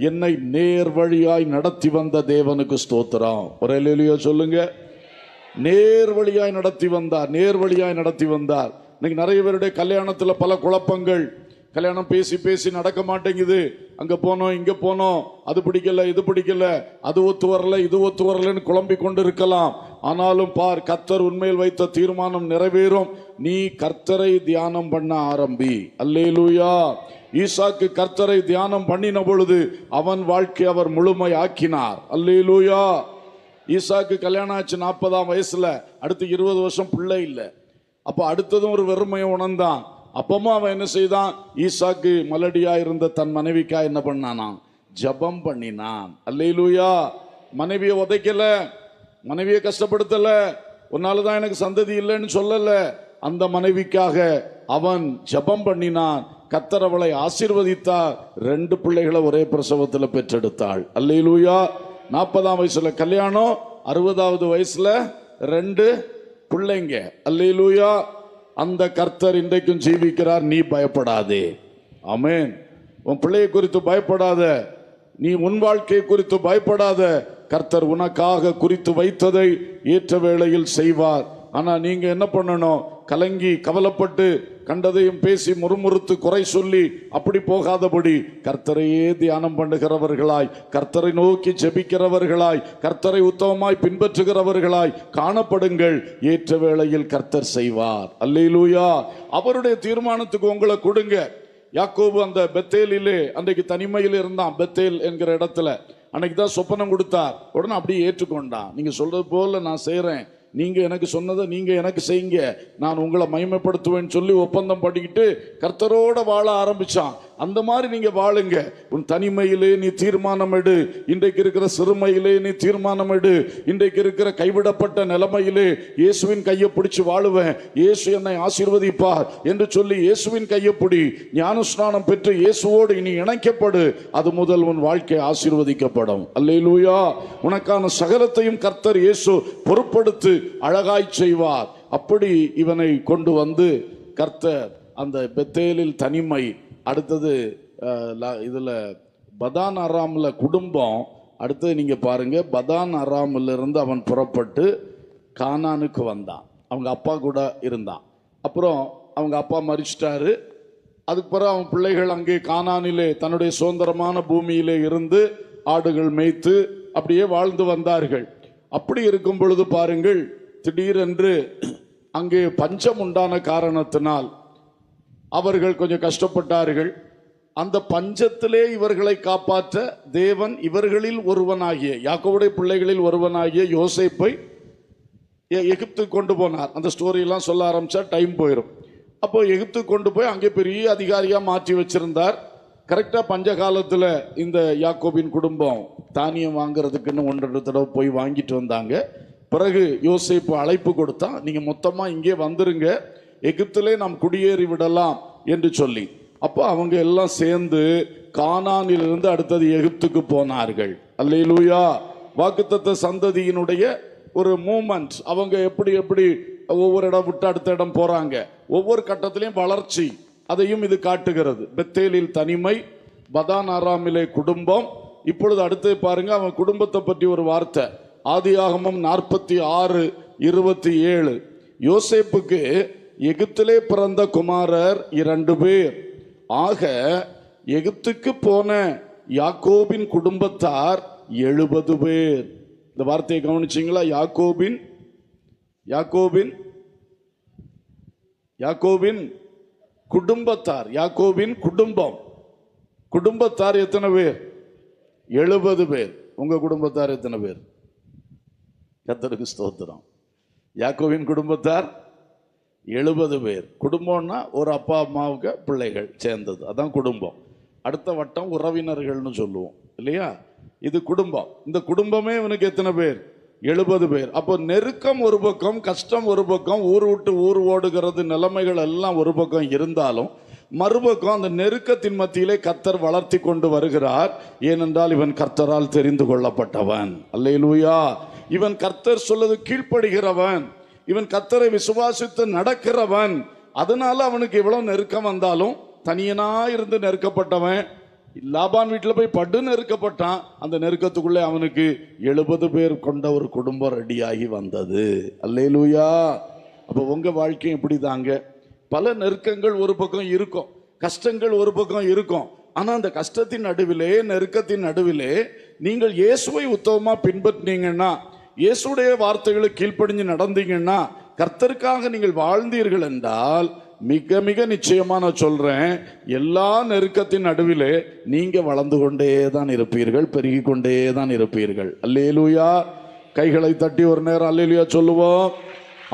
என்னை நேர் வழியாய் நடத்தி வந்த தேவனுக்கு ஸ்தோத்திரம். ஒரு அல்லேலூயா சொல்லுங்க. நேர் வழியாய் நடத்தி வந்தார், நேர் வழியாய் நடத்தி வந்தார். இன்னைக்கு நிறைய பேருடைய கல்யாணத்துல பல குழப்பங்கள். கல்யாணம் பேசி பேசி நடக்க மாட்டேங்குது. அங்க போனோம், இங்க போனோம், அது பிடிக்கல, இது பிடிக்கல, அது ஒத்து வரல, இது ஒத்து வரலன்னு குழம்பி கொண்டு இருக்கலாம். ஆனாலும் பார், கர்த்தர் உண்மையில் வைத்த தீர்மானம் நிறைவேறும். நீ கர்த்தரை தியானம் பண்ண ஆரம்பி. அல்லேலூயா. ஈசாக்கு கர்த்தரை தியானம் பண்ணின பொழுது அவன் வாழ்க்கை அவர் முழுமை ஆக்கினார். அல்லேலூயா. ஈசாக்கு கல்யாணம் ஆச்சு 40ஆம் வயசுல. அடுத்து 20 வருஷம் பிள்ளை இல்லை. அப்ப அடுத்ததும் ஒரு வெறுமையை உணர்ந்தான். அப்பமா அவன் என்ன செய்தான்? ஈசாக்கு மலடியா இருந்த தன் மனைவிக்கா என்ன பண்ணானா? ஜபம் பண்ணினான். அல்லேலூயா. மனைவியை உதைக்கல, மனைவியை கஷ்டப்படுத்தல, உன்னாலதான் எனக்கு சந்ததி இல்லைன்னு சொல்லல. அந்த மனைவிக்காக அவன் ஜபம் பண்ணினான். கர்த்தர் அவளை ஆசீர்வதித்தார். 2 பிள்ளைகளை ஒரே பிரசவத்துல பெற்றெடுத்தாள். அல்லேலூயா. 40ஆம் வயசுல கல்யாணம், 60வது வயசுல 2 பிள்ளைங்க. அல்லேலூயா. அந்த கர்த்தர் இன்றைக்கும் ஜீவிக்கிறார். நீ பயப்படாதே. ஆமென். உன் பிள்ளையை குறித்து பயப்படாத, நீ உன் வாழ்க்கை குறித்து பயப்படாத. கர்த்தர் உனக்காக குறித்து வைத்ததை ஏற்ற வேளையில் செய்வார். ஆனா நீங்க என்ன பண்ணணும்? கலங்கி கவலைப்பட்டு கண்டதையும் பேசி முறுமுறுத்து குறை சொல்லி அப்படி போகாதபடி கர்த்தரையே தியானம் பண்ணுகிறவர்களாய், கர்த்தரை நோக்கி ஜெபிக்கிறவர்களாய், கர்த்தரை உத்தமமாய் பின்பற்றுகிறவர்களாய் காணப்படுங்கள். ஏற்ற வேளையில் கர்த்தர் செய்வார். அல்லேலூயா. அவருடைய தீர்மானத்துக்கு உங்களை கொடுங்க. யாக்கோபு அந்த பெத்தேலிலே அன்றைக்கு தனிமையில் இருந்தான். பெத்தேல் என்கிற இடத்துல அன்னைக்கு தான் சொப்பனம் கொடுத்தார். உடனே அப்படியே ஏற்றுக்கொண்டான். நீங்க சொல்றது போல நான் செய்யறேன், நீங்க எனக்கு சொன்னதை நீங்க எனக்கு செய்யுங்க, நான் உங்களை மகிமைப்படுத்துவேன்னு சொல்லி ஒப்பந்தம் பண்ணிக்கிட்டு கர்த்தரோட வாழ ஆரம்பிச்சான். அந்த மாதிரி நீங்க வாழுங்க. உன் தனிமையிலே நீ தீர்மானம் எடு. இன்றைக்கு இருக்கிற சிறுமையிலே நீ தீர்மானம் எடு. இன்றைக்கு இருக்கிற கைவிடப்பட்ட நிலைமையிலே இயேசுவின் கையை பிடிச்சு வாழுவேன், இயேசு என்னை ஆசீர்வதிப்பார் என்று சொல்லி இயேசுவின் கையை பிடி. ஞானஸ்நானம் பெற்று இயேசுவோடு இனி இணைக்கப்படு. அது முதல் உன் வாழ்க்கை ஆசீர்வதிக்கப்படும். அல்லேலூயா. உனக்கான சகலத்தையும் கர்த்தர் இயேசு பொறுப்படுத்து அழகாய் செய்வார். அப்படி இவனை கொண்டு வந்து கர்த்தர் அந்த பெத்தேலில் தனிமை, அடுத்தது இதுல பதான் அராம்ல குடும்பம், அடுத்தது நீங்க பாருங்க, பதான் அராம்ல இருந்து அவன் புறப்பட்டு கானானுக்கு வந்தான். அவங்க அப்பா கூட இருந்தான். அப்புறம் அவங்க அப்பா மரிச்சிட்டாரு. அதுக்கு பிறகு அவன் பிள்ளைகள் அங்கே கானானிலே தன்னுடைய சுதந்திரமான பூமியிலே இருந்து ஆடுகள் மேய்த்து அப்படியே வாழ்ந்து வந்தார்கள். அப்படி இருக்கும் பொழுது பாருங்கள், திடீரென்று அங்கே பஞ்சம் உண்டான காரணத்தினால் அவர்கள் கொஞ்சம் கஷ்டப்பட்டார்கள். அந்த பஞ்சத்திலே இவர்களை காப்பாற்ற தேவன் இவர்களில் ஒருவனாகிய யாக்கோபுடைய பிள்ளைகளில் ஒருவனாகிய யோசேப்பை எகிப்துக்கு கொண்டு போனார். அந்த ஸ்டோரியெல்லாம் சொல்ல ஆரம்பிச்சா டைம் போயிடும். அப்போ எகிப்துக்கு கொண்டு போய் அங்கே பெரிய அதிகாரியா மாற்றி வச்சிருந்தார். கரெக்டா பஞ்ச காலத்துல இந்த யாக்கோபின் குடும்பம் தானியம் வாங்குறதுக்குன்னு 1-2 தடவை போய் வாங்கிட்டு வந்தாங்க. பிறகு யோசேப்பு அழைப்பு கொடுத்தா, நீங்க மொத்தமா இங்கே வந்துருங்க, எகிப்திலே நாம் குடியேறி விடலாம் என்று சொல்லி. அப்போ அவங்க எல்லாம் சேர்ந்து கானானிலிருந்து அடுத்தது எகிப்துக்கு போனார்கள். அல்லேலூயா. வாக்குத்தத்த சந்ததியினுடைய ஒரு மூமெண்ட். அவங்க எப்படி எப்படி ஒவ்வொரு இடம் விட்டு அடுத்த இடம் போறாங்க, ஒவ்வொரு கட்டத்திலையும் வளர்ச்சி, அதையும் இது காட்டுகிறது. பெத்தேலில் தனிமை, பதான் ஆராமிலே குடும்பம். இப்பொழுது அடுத்து பாருங்க, அவன் குடும்பத்தை பற்றி ஒரு வார்த்தை. ஆதியாகமம் 46:27. யோசேப்புக்கு எகிப்திலே பிறந்த குமாரர் 2 பேர். ஆக எகிப்துக்கு போன யாக்கோபின் குடும்பத்தார் 70 பேர். இந்த வார்த்தையை கவனிச்சீங்களா? யாக்கோபின் குடும்பத்தார், யாக்கோபின் குடும்பத்தார் எத்தனை பேர்? 70 பேர். உங்க குடும்பத்தார் எத்தனை பேர்? கர்த்தருக்கு ஸ்தோத்திரம். யாக்கோவின் குடும்பத்தார் 70 பேர். குடும்பம்னா ஒரு அப்பா அம்மாவுக்கு பிள்ளைகள் சேர்ந்தது, அதான் குடும்பம். அடுத்த வட்டம் உறவினர்கள்னு சொல்லுவோம் இல்லையா? இது குடும்பம். இந்த குடும்பமே இவனுக்கு எத்தனை பேர்? 70 பேர். அப்போ நெருக்கம் ஒரு பக்கம், கஷ்டம் ஒரு பக்கம், ஊர் விட்டு ஊர் ஓடுகிறது நிலைமைகள் எல்லாம் ஒரு பக்கம் இருந்தாலும், மறுபக்கம் அந்த நெருக்கத்தின் மத்தியிலே கர்த்தர் வளர்த்தி கொண்டு வருகிறார். ஏனென்றால் இவன் கர்த்தரால் தெரிந்து கொள்ளப்பட்டவன். அல்லேலூயா. இவன் கர்த்தர் சொல்லது கீழ்ப்படுகிறவன், இவன் கர்த்தரை விசுவாசித்து நடக்கிறவன். அதனால அவனுக்கு எவ்வளவு நெருக்கம் வந்தாலும் தனியனா இருந்து நெருக்கப்பட்டவன். லாபான் வீட்டில் போய் படு நெருக்கப்பட்டான். அந்த நெருக்கத்துக்குள்ளே அவனுக்கு 70 பேர் கொண்ட ஒரு குடும்பம் ரெடியாகி வந்தது. அல்லேலூயா. அப்போ உங்க வாழ்க்கையும் இப்படி தாங்க. பல நெருக்கங்கள் ஒரு பக்கம் இருக்கும், கஷ்டங்கள் ஒரு பக்கம் இருக்கும். ஆனா அந்த கஷ்டத்தின் நடுவிலே, நெருக்கத்தின் நடுவிலே நீங்கள் இயேசுவை உத்தமமா பின்பற்றினீங்கன்னா, இயேசுடைய வார்த்தைகளை கீழ்ப்படிஞ்சு நடந்தீங்கன்னா, கர்த்தருக்காக நீங்கள் வாழ்ந்தீர்கள் என்றால், மிக மிக நிச்சயமா நான் சொல்றேன், எல்லா நெருக்கத்தின் நடுவிலே நீங்க வளர்ந்து கொண்டே தான் இருப்பீர்கள், பெருகி கொண்டே தான் இருப்பீர்கள். அல்லேலூயா. கைகளை தட்டி ஒரு நேரம் அல்லேலூயா சொல்லுவோம்.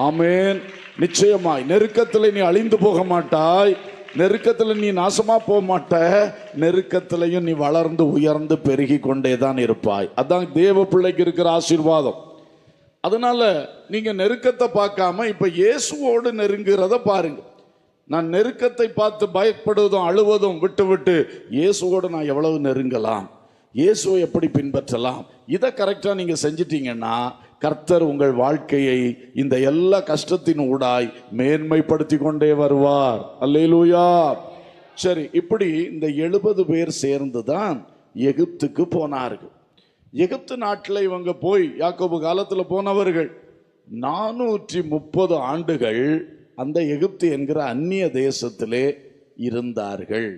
ஆமென். நிச்சயமாய் நெருக்கத்தில் நீ அழிந்து போக மாட்டாய், நெருக்கத்தில் நீ நாசமா போக மாட்ட, நெருக்கத்திலையும் நீ வளர்ந்து உயர்ந்து பெருகி கொண்டே தான் இருப்பாய். அதான் தேவ பிள்ளைக்கு இருக்கிற ஆசீர்வாதம். அதனால நீங்க நெருக்கத்தை பார்க்காம இப்ப இயேசுவோடு நெருங்குறத பாருங்க. நான் நெருக்கத்தை பார்த்து பயப்படுவதும் அழுவதும் விட்டு விட்டு இயேசுவோடு நான் எவ்வளவு நெருங்கலாம், இயேசுவை எப்படி பின்பற்றலாம், இதை கரெக்டா நீங்க செஞ்சிட்டீங்கன்னா கர்த்தர் உங்கள் வாழ்க்கையை இந்த எல்லா கஷ்டத்தின் ஊடாய் மேன்மைப்படுத்தி கொண்டே வருவார். அல்லேலூயா. சரி, இப்படி இந்த 70 பேர் சேர்ந்து தான் எகிப்துக்கு போனார்கள். எகிப்து நாட்டில் இவங்க போய் யாக்கோபு காலத்தில் போனவர்கள் 430 ஆண்டுகள் அந்த எகிப்து என்கிற அந்நிய தேசத்திலே இருந்தார்கள்.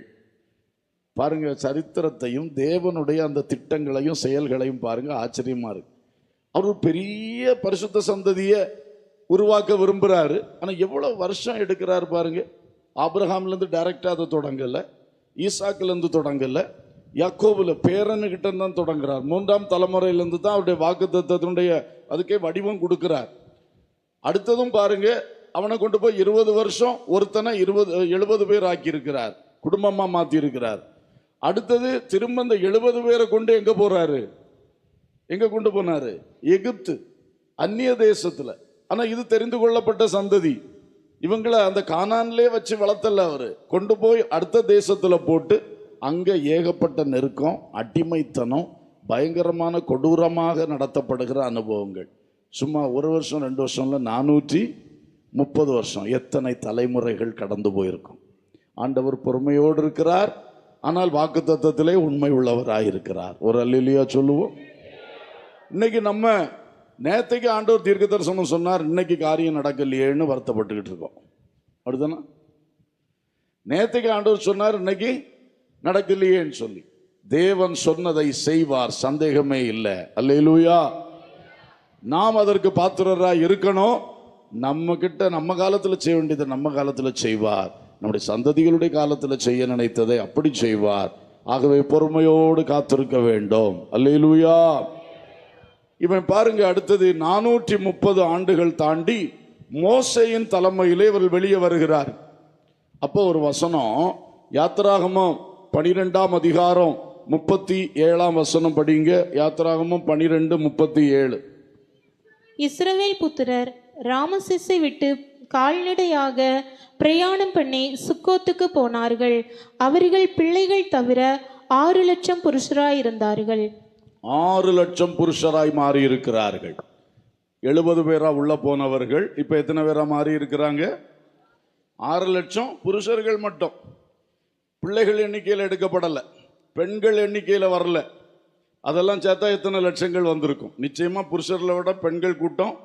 பாருங்க, சரித்திரத்தையும் தேவனுடைய அந்த திட்டங்களையும் செயல்களையும் பாருங்க, ஆச்சரியமா இருக்கு. அவர் பெரிய பரிசுத்த சந்ததியை உருவாக்க விரும்புகிறாரு. ஆனால் எவ்வளோ வருஷம் எடுக்கிறாரு பாருங்க. ஆபிரகாம்லேருந்து டைரக்டாக அதை தொடங்கலை, ஈசாக்கிலேருந்து தொடங்கலை, யாக்கோபுல பேரனுக்கிட்ட தான் தொடங்குறார். 3ஆம் தலைமுறையிலேருந்து தான் அவருடைய வாக்குத்தத்தத்தினுடைய அதுக்கே வடிவம் கொடுக்கிறார். அடுத்ததும் பாருங்க, அவனை கொண்டு போய் 20 வருஷம் ஒருத்தனை 70 பேர் ஆக்கியிருக்கிறார், குடும்பமாக மாற்றி இருக்கிறார். அடுத்தது திரும்ப இந்த 70 பேரை கொண்டு எங்கே போகிறாரு? எங்க கொண்டு போனாரு? எகிப்து, அந்நிய தேசத்துல. ஆனா இது தெரிந்து கொள்ளப்பட்ட சந்ததி. இவங்களை அந்த கானான்லே வச்சு வளர்த்தல அவரு, கொண்டு போய் அடுத்த தேசத்துல போட்டு அங்க ஏகப்பட்ட நெருக்கம், அடிமைத்தனம், பயங்கரமான கொடூரமாக நடத்தப்படுகிற அனுபவங்கள். சும்மா 1 வருஷம் 2 வருஷம்ல 430 வருஷம், எத்தனை தலைமுறைகள் கடந்து போயிருக்கும். ஆண்டவர் பொறுமையோடு இருக்கிறார், ஆனால் வாக்குத்தத்தத்திலே உண்மை உள்ளவராயிருக்கிறார். ஒரு அல்லேலூயா சொல்லுவோம். இன்னைக்கு நம்ம நேத்தைக்கு ஆண்டவர் தீர்க்க தரிசனம் சொன்னார், இன்னைக்கு காரியம் நடக்கலையேன்னு வருத்தப்பட்டுக்கிட்டு இருக்கோம். அப்படிதானே? நேத்தைக்கு ஆண்டவர் சொன்னார், இன்னைக்கு நடக்கலையேன்னு சொல்லி. தேவன் சொன்னதை செய்வார், சந்தேகமே இல்லை. அல்லேலூயா. நாம் அதற்கு பாத்திரராய் இருக்கணும். நம்ம கிட்ட நம்ம காலத்துல செய்ய வேண்டியதை நம்ம காலத்துல செய்வார், நம்முடைய சந்ததிகளுடைய காலத்துல செய்ய நினைத்ததை அப்படி செய்வார். ஆகவே பொறுமையோடு காத்திருக்க வேண்டும். அல்லேலூயா. இவன் பாருங்க, அடுத்தது 430 ஆண்டுகள் தாண்டி மோசேயின் தலைமையிலே இவர்கள் வெளியே வருகிறார். அப்போ ஒரு வசனம், யாத்திராகமம் 12ஆம் அதிகாரம் 37ஆம் வசனம் படிங்க. யாத்திராகமம் 12:37.
இஸ்ரவேல் புத்திரர் ராமசேசை விட்டு கால்நடையாக பிரயாணம் பண்ணி சுக்கோத்துக்கு போனார்கள். அவர்கள் பிள்ளைகள் தவிர 6 லட்சம் புருஷராயிருந்தார்கள்.
6 லட்சம் புருஷராய் மாறி இருக்கிறார்கள். 70 பேரா உள்ள போனவர்கள் இப்ப எத்தனை பேரா மாறி இருக்கிறாங்க? 6 லட்சம் புருஷர்கள் மட்டும். பிள்ளைகள் எண்ணிக்கையில் எடுக்கப்படலை, பெண்கள் எண்ணிக்கையில் வரல. அதெல்லாம் சேர்த்தா எத்தனை லட்சங்கள் வந்திருக்கும்? நிச்சயமா புருஷர்களை விட பெண்கள் கூட்டம்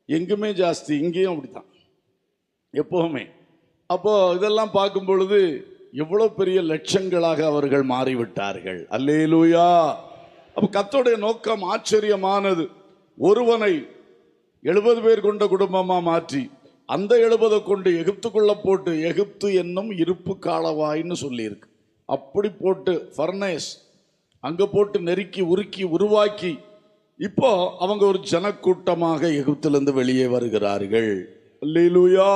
எங்குமே ஜாஸ்தி, இங்கேயும் அப்படித்தான் எப்பவுமே. அப்போ இதெல்லாம் பார்க்கும் பொழுது எவ்வளவு பெரிய லட்சங்களாக அவர்கள் மாறிவிட்டார்கள். அல்லேலூயா. அப்ப கர்த்தருடைய நோக்கம் ஆச்சரியமானது. ஒருவனை 70 பேர் கொண்ட குடும்பமா மாற்றி அந்த 70 கொண்டு எகிப்துக்குள்ள போட்டு, எகிப்து என்னும் இருப்பு காலவாயின்னு சொல்லி இருக்கு, அப்படி போட்டு ஃபர்னேஸ் அங்க போட்டு நெருக்கி உருக்கி உருவாக்கி இப்போ அவங்க ஒரு ஜனக்கூட்டமாக எகிப்திலிருந்து வெளியே வருகிறார்கள். அல்லேலூயா.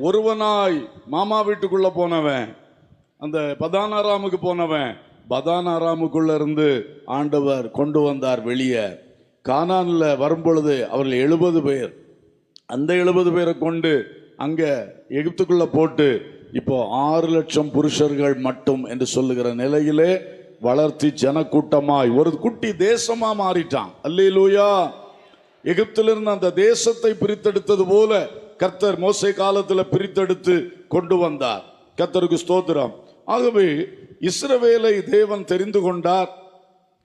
ஒருவனாய் மாமா வீட்டுக்குள்ள போனவன், அந்த பதானாராமுக்கு போனவன், பதானாராமுக்குள்ள இருந்து ஆண்டவர் கொண்டு வந்தார் வெளியே. கானான்ல வரும்பொழுது அவர்கள் 70 பேர், அந்த 70 பேரை கொண்டு அங்க எகிப்துக்குள்ள போட்டு இப்போ 6 லட்சம் புருஷர்கள் மட்டும் என்று சொல்லுகிற நிலையிலே வளர்த்தி ஜனக்கூட்டமாய் ஒரு குட்டி தேசமா மாறிட்டான். அல்லேலூயா. எகிப்திலிருந்து அந்த தேசத்தை பிரித்தெடுத்தது போல கர்த்தர் மோசே காலத்தில் பிரித்தெடுத்து கொண்டு வந்தார். கர்த்தருக்கு ஸ்தோத்திரம். ஆகவே இஸ்ரவேலை தேவன் தெரிந்து கொண்டார்.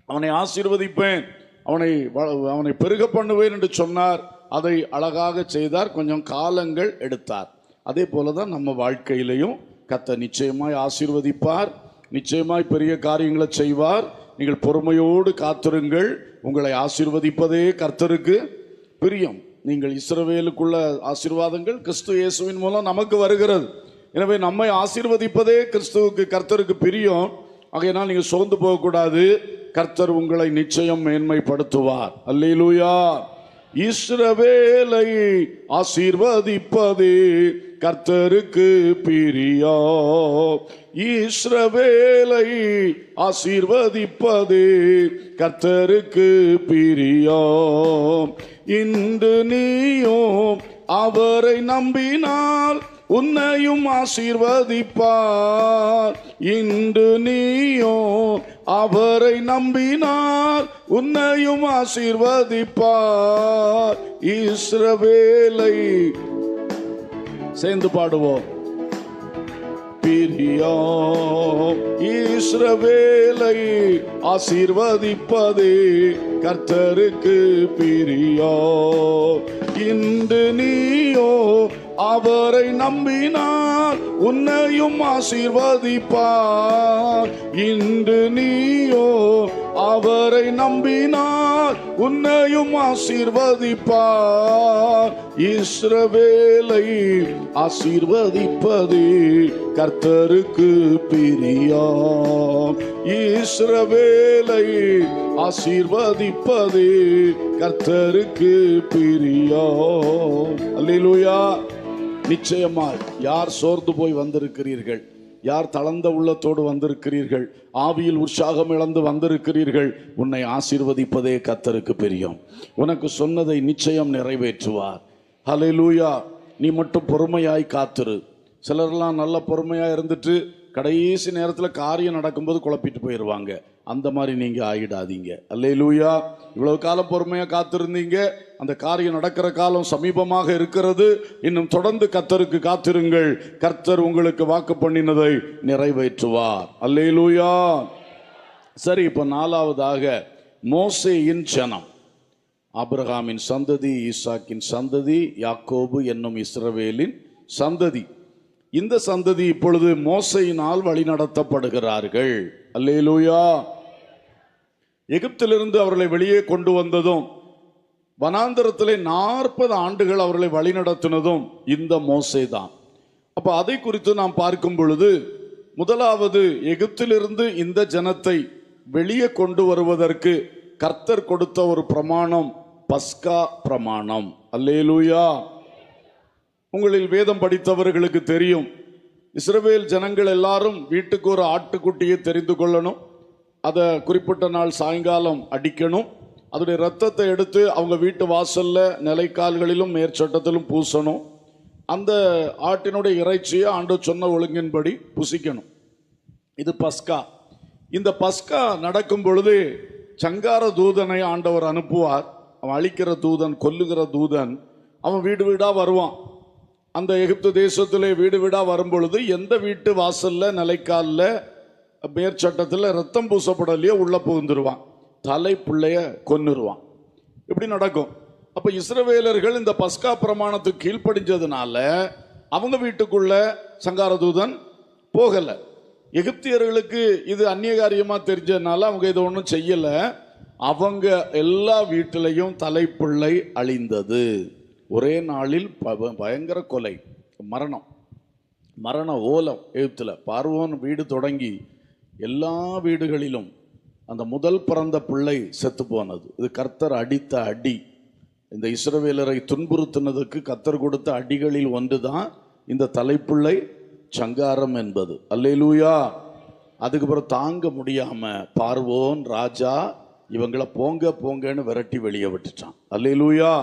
அவனை ஆசீர்வதிப்பேன், அவனை பெருக பண்ணுவேன் என்று சொன்னார். அதை அழகாக செய்தார். கொஞ்சம் காலங்கள் எடுத்தார். அதே போலதான் நம்ம வாழ்க்கையிலையும் கர்த்தர் நிச்சயமாய் ஆசீர்வதிப்பார், நிச்சயமாய் பெரிய காரியங்களை செய்வார். நீங்கள் பொறுமையோடு காத்திருங்கள். உங்களை ஆசீர்வதிப்பதே கர்த்தருக்கு பிரியம். நீங்கள் இஸ்ரவேலுக்குள்ள ஆசீர்வாதங்கள் கிறிஸ்து இயேசுவின் மூலம் நமக்கு வருகிறது. எனவே நம்மை ஆசீர்வதிப்பதே கர்த்தருக்கு பிரியம். ஆகையினால் நீங்க சோர்ந்து போகக்கூடாது. கர்த்தர் உங்களை நிச்சயம் மேன்மைப்படுத்துவார். அல்லேலூயா. இஸ்ரவேலை ஆசீர்வதிப்பதே கர்த்தருக்கு பிரியம். இஸ்ரவேலை ஆசீர்வதிப்பதே கர்த்தருக்கு பிரியம். இன்று நீயும் அவரை நம்பினால் உன்னையும் ஆசீர்வதிப்பார். இன்று நீயும் அவரை நம்பினார் உன்னையும் ஆசீர்வதிப்பார். இஸ்ரவேலை சேர்ந்து பாடுவோம். பிரியம். இஸ்ரவேலை ஆசீர்வதிப்பதே கர்த்தருக்கு பிரியம். இன்று நீயோ அவரை நம்பினார் உன்னையும் ஆசீர்வதிப்பார். இன்று நீயோ அவரை நம்பினார் உன்னையும் ஆசீர்வதிப்பார். இஸ்ரவேலை ஆசீர்வதிப்பதே கர்த்தருக்கு பிரியம். இஸ்ரவேலை ஆசீர்வதிப்பதே கர்த்தருக்கு பிரியம். அல்லேலூயா. நிச்சயமாய் யார் சோர்ந்து போய் வந்திருக்கிறீர்கள், யார் தளர்ந்த உள்ளத்தோடு வந்திருக்கிறீர்கள், ஆவியில் உற்சாகம் இழந்து வந்திருக்கிறீர்கள், உன்னை ஆசீர்வதிப்பதே கர்த்தருக்கு பிரியம். உனக்கு சொன்னதை நிச்சயம் நிறைவேற்றுவார். ஹல்லேலூயா. நீ மட்டும் பொறுமையாய் காத்திரு. சிலர்லாம் நல்ல பொறுமையா இருந்துட்டு கடைசி நேரத்தில் காரியம் நடக்கும்போது குழப்பிட்டு போயிடுவாங்க. அந்த மாதிரி நீங்க ஆகிடாதீங்க. அல்லேலூயா. இவ்வளவு காலம் பொறுமையா காத்திருந்தீங்க, அந்த காரியம் நடக்கிற காலம் சமீபமாக இருக்கிறது. இன்னும் தொடர்ந்து கர்த்தருக்கு காத்திருங்கள். கர்த்தர் உங்களுக்கு வாக்கு பண்ணினதை நிறைவேற்றுவார். அல்லேலூயா. சரி, இப்ப 4வதாக மோசேயின் ஜனம். ஆபிரகாமின் சந்ததி, ஈசாக்கின் சந்ததி, யாக்கோபு என்னும் இஸ்ரவேலின் சந்ததி. இந்த சந்ததி இப்பொழுது மோசையினால் வழிநடத்தப்படுகிறார்கள். அல்லேலூயா. எகிப்திலிருந்து அவர்களை வெளியே கொண்டு வந்ததும், வனாந்தரத்திலே 40 ஆண்டுகள் அவர்களை வழிநடத்தினதும் இந்த மோசே தான். அப்ப அதை குறித்து நாம் பார்க்கும் பொழுது, முதலாவது எகிப்திலிருந்து இந்த ஜனத்தை வெளியே கொண்டு வருவதற்கு கர்த்தர் கொடுத்த ஒரு பிரமாணம் பஸ்கா பிரமாணம். அல்லேலூயா. உங்களில் வேதம் படித்தவர்களுக்கு தெரியும், இஸ்ரவேல் ஜனங்கள் எல்லாரும் வீட்டுக்கு ஒரு ஆட்டுக்குட்டியை தெரிந்து கொள்ளணும். அதை குறிப்பிட்ட நாள் சாயங்காலம் அடிக்கணும். அதோடைய ரத்தத்தை எடுத்து அவங்க வீட்டு வாசல்ல நிலைக்கால்களிலும் மேற்சட்டத்திலும் பூசணும். அந்த ஆட்டினுடைய இறைச்சியை ஆண்டவர் சொன்ன ஒழுங்கின்படி புசிக்கணும். இது பஸ்கா. இந்த பஸ்கா நடக்கும் பொழுது சங்கார தூதனை ஆண்டவர் அனுப்புவார். அவன் அழிக்கிற தூதன், கொல்லுகிற தூதன், அவன் வீடு வீடா வருவான். அந்த எகிப்து தேசத்திலே வீடு வீடா வரும்பொழுது எந்த வீட்டு வாசல்ல நிலைக்காலில் மேற்சட்டத்தில் ரத்தம் பூசப்படலையோ உள்ள புகுந்துருவான், தலை பிள்ளைய கொன்னுருவான். இப்படி நடக்கும். அப்ப இஸ்ரவேலர்கள் இந்த பஸ்கா பிரமாணத்துக்கு கீழ்ப்படிஞ்சதுனால அவங்க வீட்டுக்குள்ள சங்காரதூதன் போகல. எகிப்தியர்களுக்கு இது அந்நிய காரியமா தெரிஞ்சதுனால அவங்க இதை ஒன்றும் செய்யல. அவங்க எல்லா வீட்டிலையும் தலைப்பிள்ளை அழிந்தது. ஒரே நாளில் பயங்கர கொலை, மரண ஓலம். எகிப்தில் பார்வோன் வீடு தொடங்கி எல்லா வீடுகளிலும் அந்த முதல் பிறந்த பிள்ளை செத்து போனது. இது கர்த்தர் அடித்த அடி. இந்த இஸ்ரவேலரை துன்புறுத்தினதுக்கு கர்த்தர் கொடுத்த அடிகளில் ஒன்றுதான் இந்த தலைப்பிள்ளை சங்காரம் என்பது. அல்லேலூயா. அதுக்கு பிறகு தாங்க முடியாம பார்வோன் ராஜா இவங்களை போங்க போங்கன்னு விரட்டி வெளியே விட்டுட்டான். அல்லேலூயா.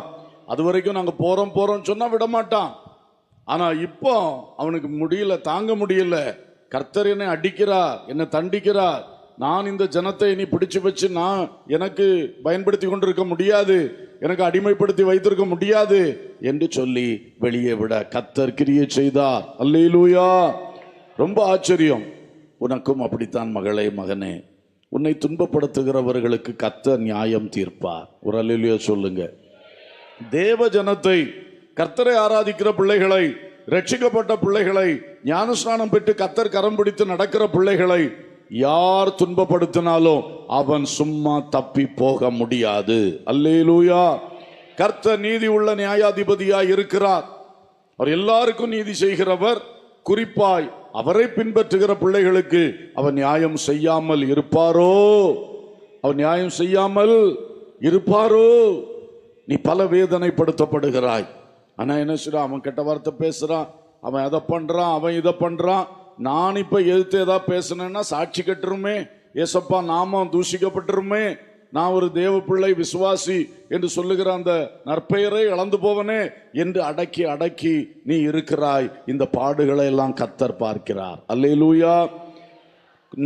அது வரைக்கும் நாங்க போறோம் சொன்னா விட மாட்டான். ஆனா இப்போ அவனுக்கு முடியல, தாங்க முடியல. கர்த்தர் என்னை அடிக்கிறார், என்னை தண்டிக்கிறார். நான் இந்த ஜனத்தை இனி பிடிச்சு வச்சு நான் எனக்கு பயன்படுத்தி கொண்டிருக்க முடியாது, எனக்கு அடிமைப்படுத்தி வைத்திருக்க முடியாது என்று சொல்லி வெளியே விட கர்த்தர் கிரியை செய்தார். அல்லேலூயா. ரொம்ப ஆச்சரியம். உனக்கும் அப்படித்தான் மகளே, மகனே. உன்னை துன்பப்படுத்துகிறவர்களுக்கு கர்த்தர் நியாயம் தீர்ப்பார். ஒரு அல்லேலூயா சொல்லுங்க. தேவ ஜனத்தை, கர்த்தரை ஆராதிக்கிற பிள்ளைகளை, ரட்சிக்கப்பட்ட பிள்ளைகளை, ஞானஸ்நானம் பெற்று கர்த்தர் கரம் பிடித்து நடக்கிற பிள்ளைகளை யார் துன்பப்படுத்தினாலும் அவன் சும்மா தப்பி போக முடியாது. அல்லேலூயா. கர்த்தர் நீதி உள்ள நியாயாதிபதியாய் இருக்கிறார். அவர் எல்லாருக்கும் நீதி செய்கிறவர். குறிப்பாய் அவரை பின்பற்றுகிற பிள்ளைகளுக்கு அவர் நியாயம் செய்யாமல் இருப்பாரோ? அவர் நியாயம் செய்யாமல் இருப்பாரோ? நீ பல வேதனைப்படுத்தப்படுகிறாய். ஆனா என்ன சொல்ற, அவன் கெட்ட வார்த்தை பேசுறான், அவன் அதை பண்றான், அவன் இதை பண்றான். நான் இப்ப எதிர்த்து ஏதாவது பேசினேன்னா சாட்சி கட்டுருமே, ஏசப்பா நாமம் தூஷிக்கப்பட்டுருமே, நான் ஒரு தேவ பிள்ளை விசுவாசி என்று சொல்லுகிற அந்த நற்பெயரை இழந்து போவனே என்று அடக்கி அடக்கி நீ இருக்கிறாய். இந்த பாடுகளை எல்லாம் கர்த்தர் பார்க்கிறார். அல்லேலூயா.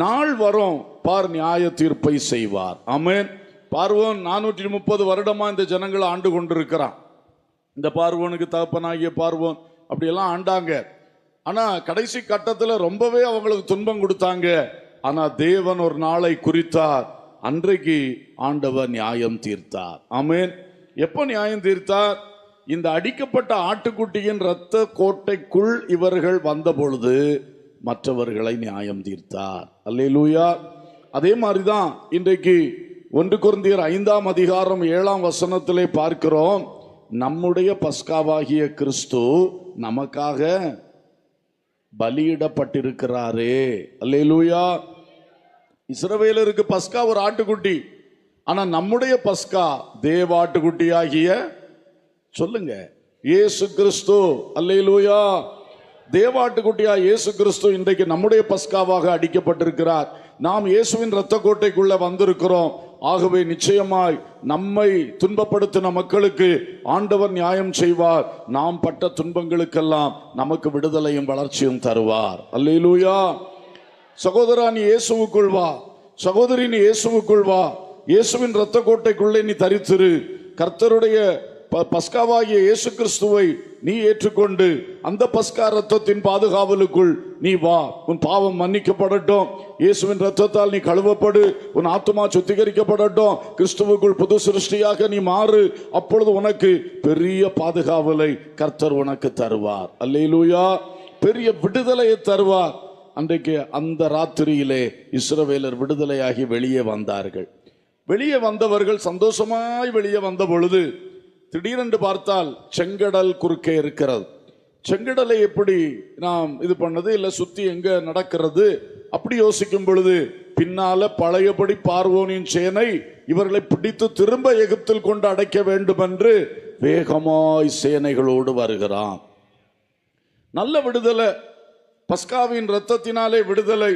நாள் வரும், பார், நியாய தீர்ப்பை செய்வார். ஆமென். பார்வோன் 430 வருடமா இந்த ஜனங்களை ஆண்டு கொண்டிருக்கிறான். இந்த பார்வோனுக்கு தகப்பனாகிய பார்வோன் அப்படியெல்லாம் ஆண்டாங்க. ஆனா கடைசி கட்டத்துல ரொம்பவே அவங்களுக்கு துன்பம் கொடுத்தாங்க. ஆனா தேவன் ஒரு நாளை குறித்தார். அன்றைக்கு ஆண்டவர் நியாயம் தீர்த்தார். ஆமென். எப்போ நியாயம் தீர்த்தார்? இந்த அடிக்கப்பட்ட ஆட்டுக்குட்டியின் இரத்த கோட்டைக்குள் இவர்கள் வந்த பொழுது மற்றவர்களை நியாயம் தீர்த்தார். அல்லேலூயா. அதே மாதிரிதான் இன்றைக்கு 1 கொரிந்தியர் 5ஆம் அதிகாரம் 7ஆம் வசனத்திலே பார்க்கிறோம். நம்முடைய பஸ்காவாகிய கிறிஸ்து நமக்காக பலியிடப்பட்டிருக்கிறாரே. அல்லேலூயா. இஸ்ரவேலருக்கு பஸ்கா ஒரு ஆட்டுக்குட்டி. ஆனா நம்முடைய பஸ்கா தேவ ஆட்டுக்குட்டியாகிய, சொல்லுங்க, இயேசு கிறிஸ்து. அல்லேலூயா. தேவ ஆட்டுக்குட்டியா இயேசு கிறிஸ்து இன்றைக்கு நம்முடைய பஸ்காவாக அடிக்கப்பட்டிருக்கிறார். நாம் இயேசுவின் இரத்த கோட்டைக்குள்ள வந்திருக்கிறோம். ஆகவே நிச்சயமாய் நம்மை துன்பப்படுத்தின மக்களுக்கு ஆண்டவர் நியாயம் செய்வார். நாம் பட்ட துன்பங்களுக்கெல்லாம் நமக்கு விடுதலையும் வளர்ச்சியும் தருவார். அல்லேலூயா. சகோதரா, நீ இயேசுவுக்குள் வா. சகோதரி, நீ இயேசுவுக்குள் வா. இயேசுவின் இரத்த கோட்டைக்குள்ளே நீ தரித்திரு. கர்த்தருடைய பஸ்காவாகிய இயேசு கிறிஸ்துவை நீ ஏற்றுக்கொண்டு அந்த பஸ்கா ரத்தத்தின் பாதுகாவலுக்குள் நீ வா. உன் பாவம் மன்னிக்கப்படட்டும். இயேசுவின் ரத்தத்தால் நீ கழுவப்படு. உன் ஆத்துமா சுத்திகரிக்கப்படட்டும். கிறிஸ்துவுக்குள் புது சிருஷ்டியாக நீ மாறு. அப்பொழுது உனக்கு பெரிய பாதுகாவலை கர்த்தர் உனக்கு தருவார். அல்லேலூயா. பெரிய விடுதலையை தருவார். அன்றைக்கு அந்த ராத்திரியிலே இஸ்ரவேலர் விடுதலையாகி வெளியே வந்தார்கள். வெளியே வந்தவர்கள் சந்தோஷமாய் வெளியே வந்த பொழுது திடீரென்று பார்த்தால் செங்கடல் குறுக்கே இருக்கிறது. செங்கடலை எப்படி நாம் இது பண்ணது, இல்ல சுத்தி எங்க நடக்கிறது அப்படி யோசிக்கும் பொழுது பின்னால பழையபடி பார்வோனின் சேனை இவர்களை பிடித்து திரும்ப எகிப்தில் கொண்டு அடைக்க வேண்டும் என்று வேகமாய் சேனைகளோடு வருகிறான். நல்ல விடுதலை. பஸ்காவின் இரத்தத்தினாலே விடுதலை,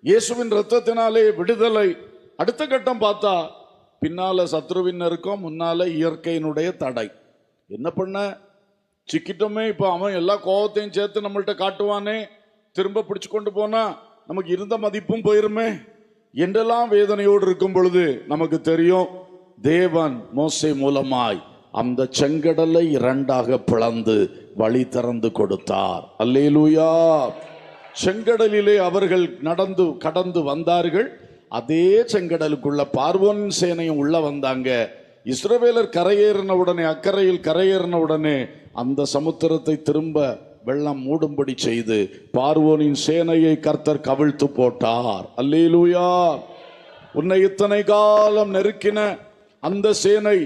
இயேசுவின் இரத்தத்தினாலே விடுதலை. அடுத்த கட்டம் பார்த்தா பின்னால சத்ருவின் இருக்கும், முன்னால இயற்கையினுடைய தடை. என்ன பண்ண, சிக்கிட்டோமே. இப்போ அவன் எல்லா கோபத்தையும் சேர்த்து நம்மள்கிட்ட காட்டுவானே, திரும்ப பிடிச்சு கொண்டு போனா நமக்கு இருந்த மதிப்பும் போயிருமே என்றெல்லாம் வேதனையோடு இருக்கும் பொழுது நமக்கு தெரியும் தேவன் மோசே மூலமாய் அந்த செங்கடலை 2ஆக பிளந்து வழி திறந்து கொடுத்தார். அல்லேலூயா. செங்கடலிலே அவர்கள் கடந்து வந்தார்கள். அதே செங்கடலுக்குள்ள பார்வோனின் சேனையும் உள்ள வந்தாங்க. இஸ்ரவேலர் கரையேறின உடனே, அக்கறையில் கரையேறின உடனே அந்த சமுத்திரத்தை திரும்ப வெள்ளம் மூடும்படி செய்து பார்வோனின் சேனையை கர்த்தர் கவிழ்த்து போட்டார். அல்லேலூயா. உன்னை இத்தனை காலம் நெருக்கின அந்த சேனை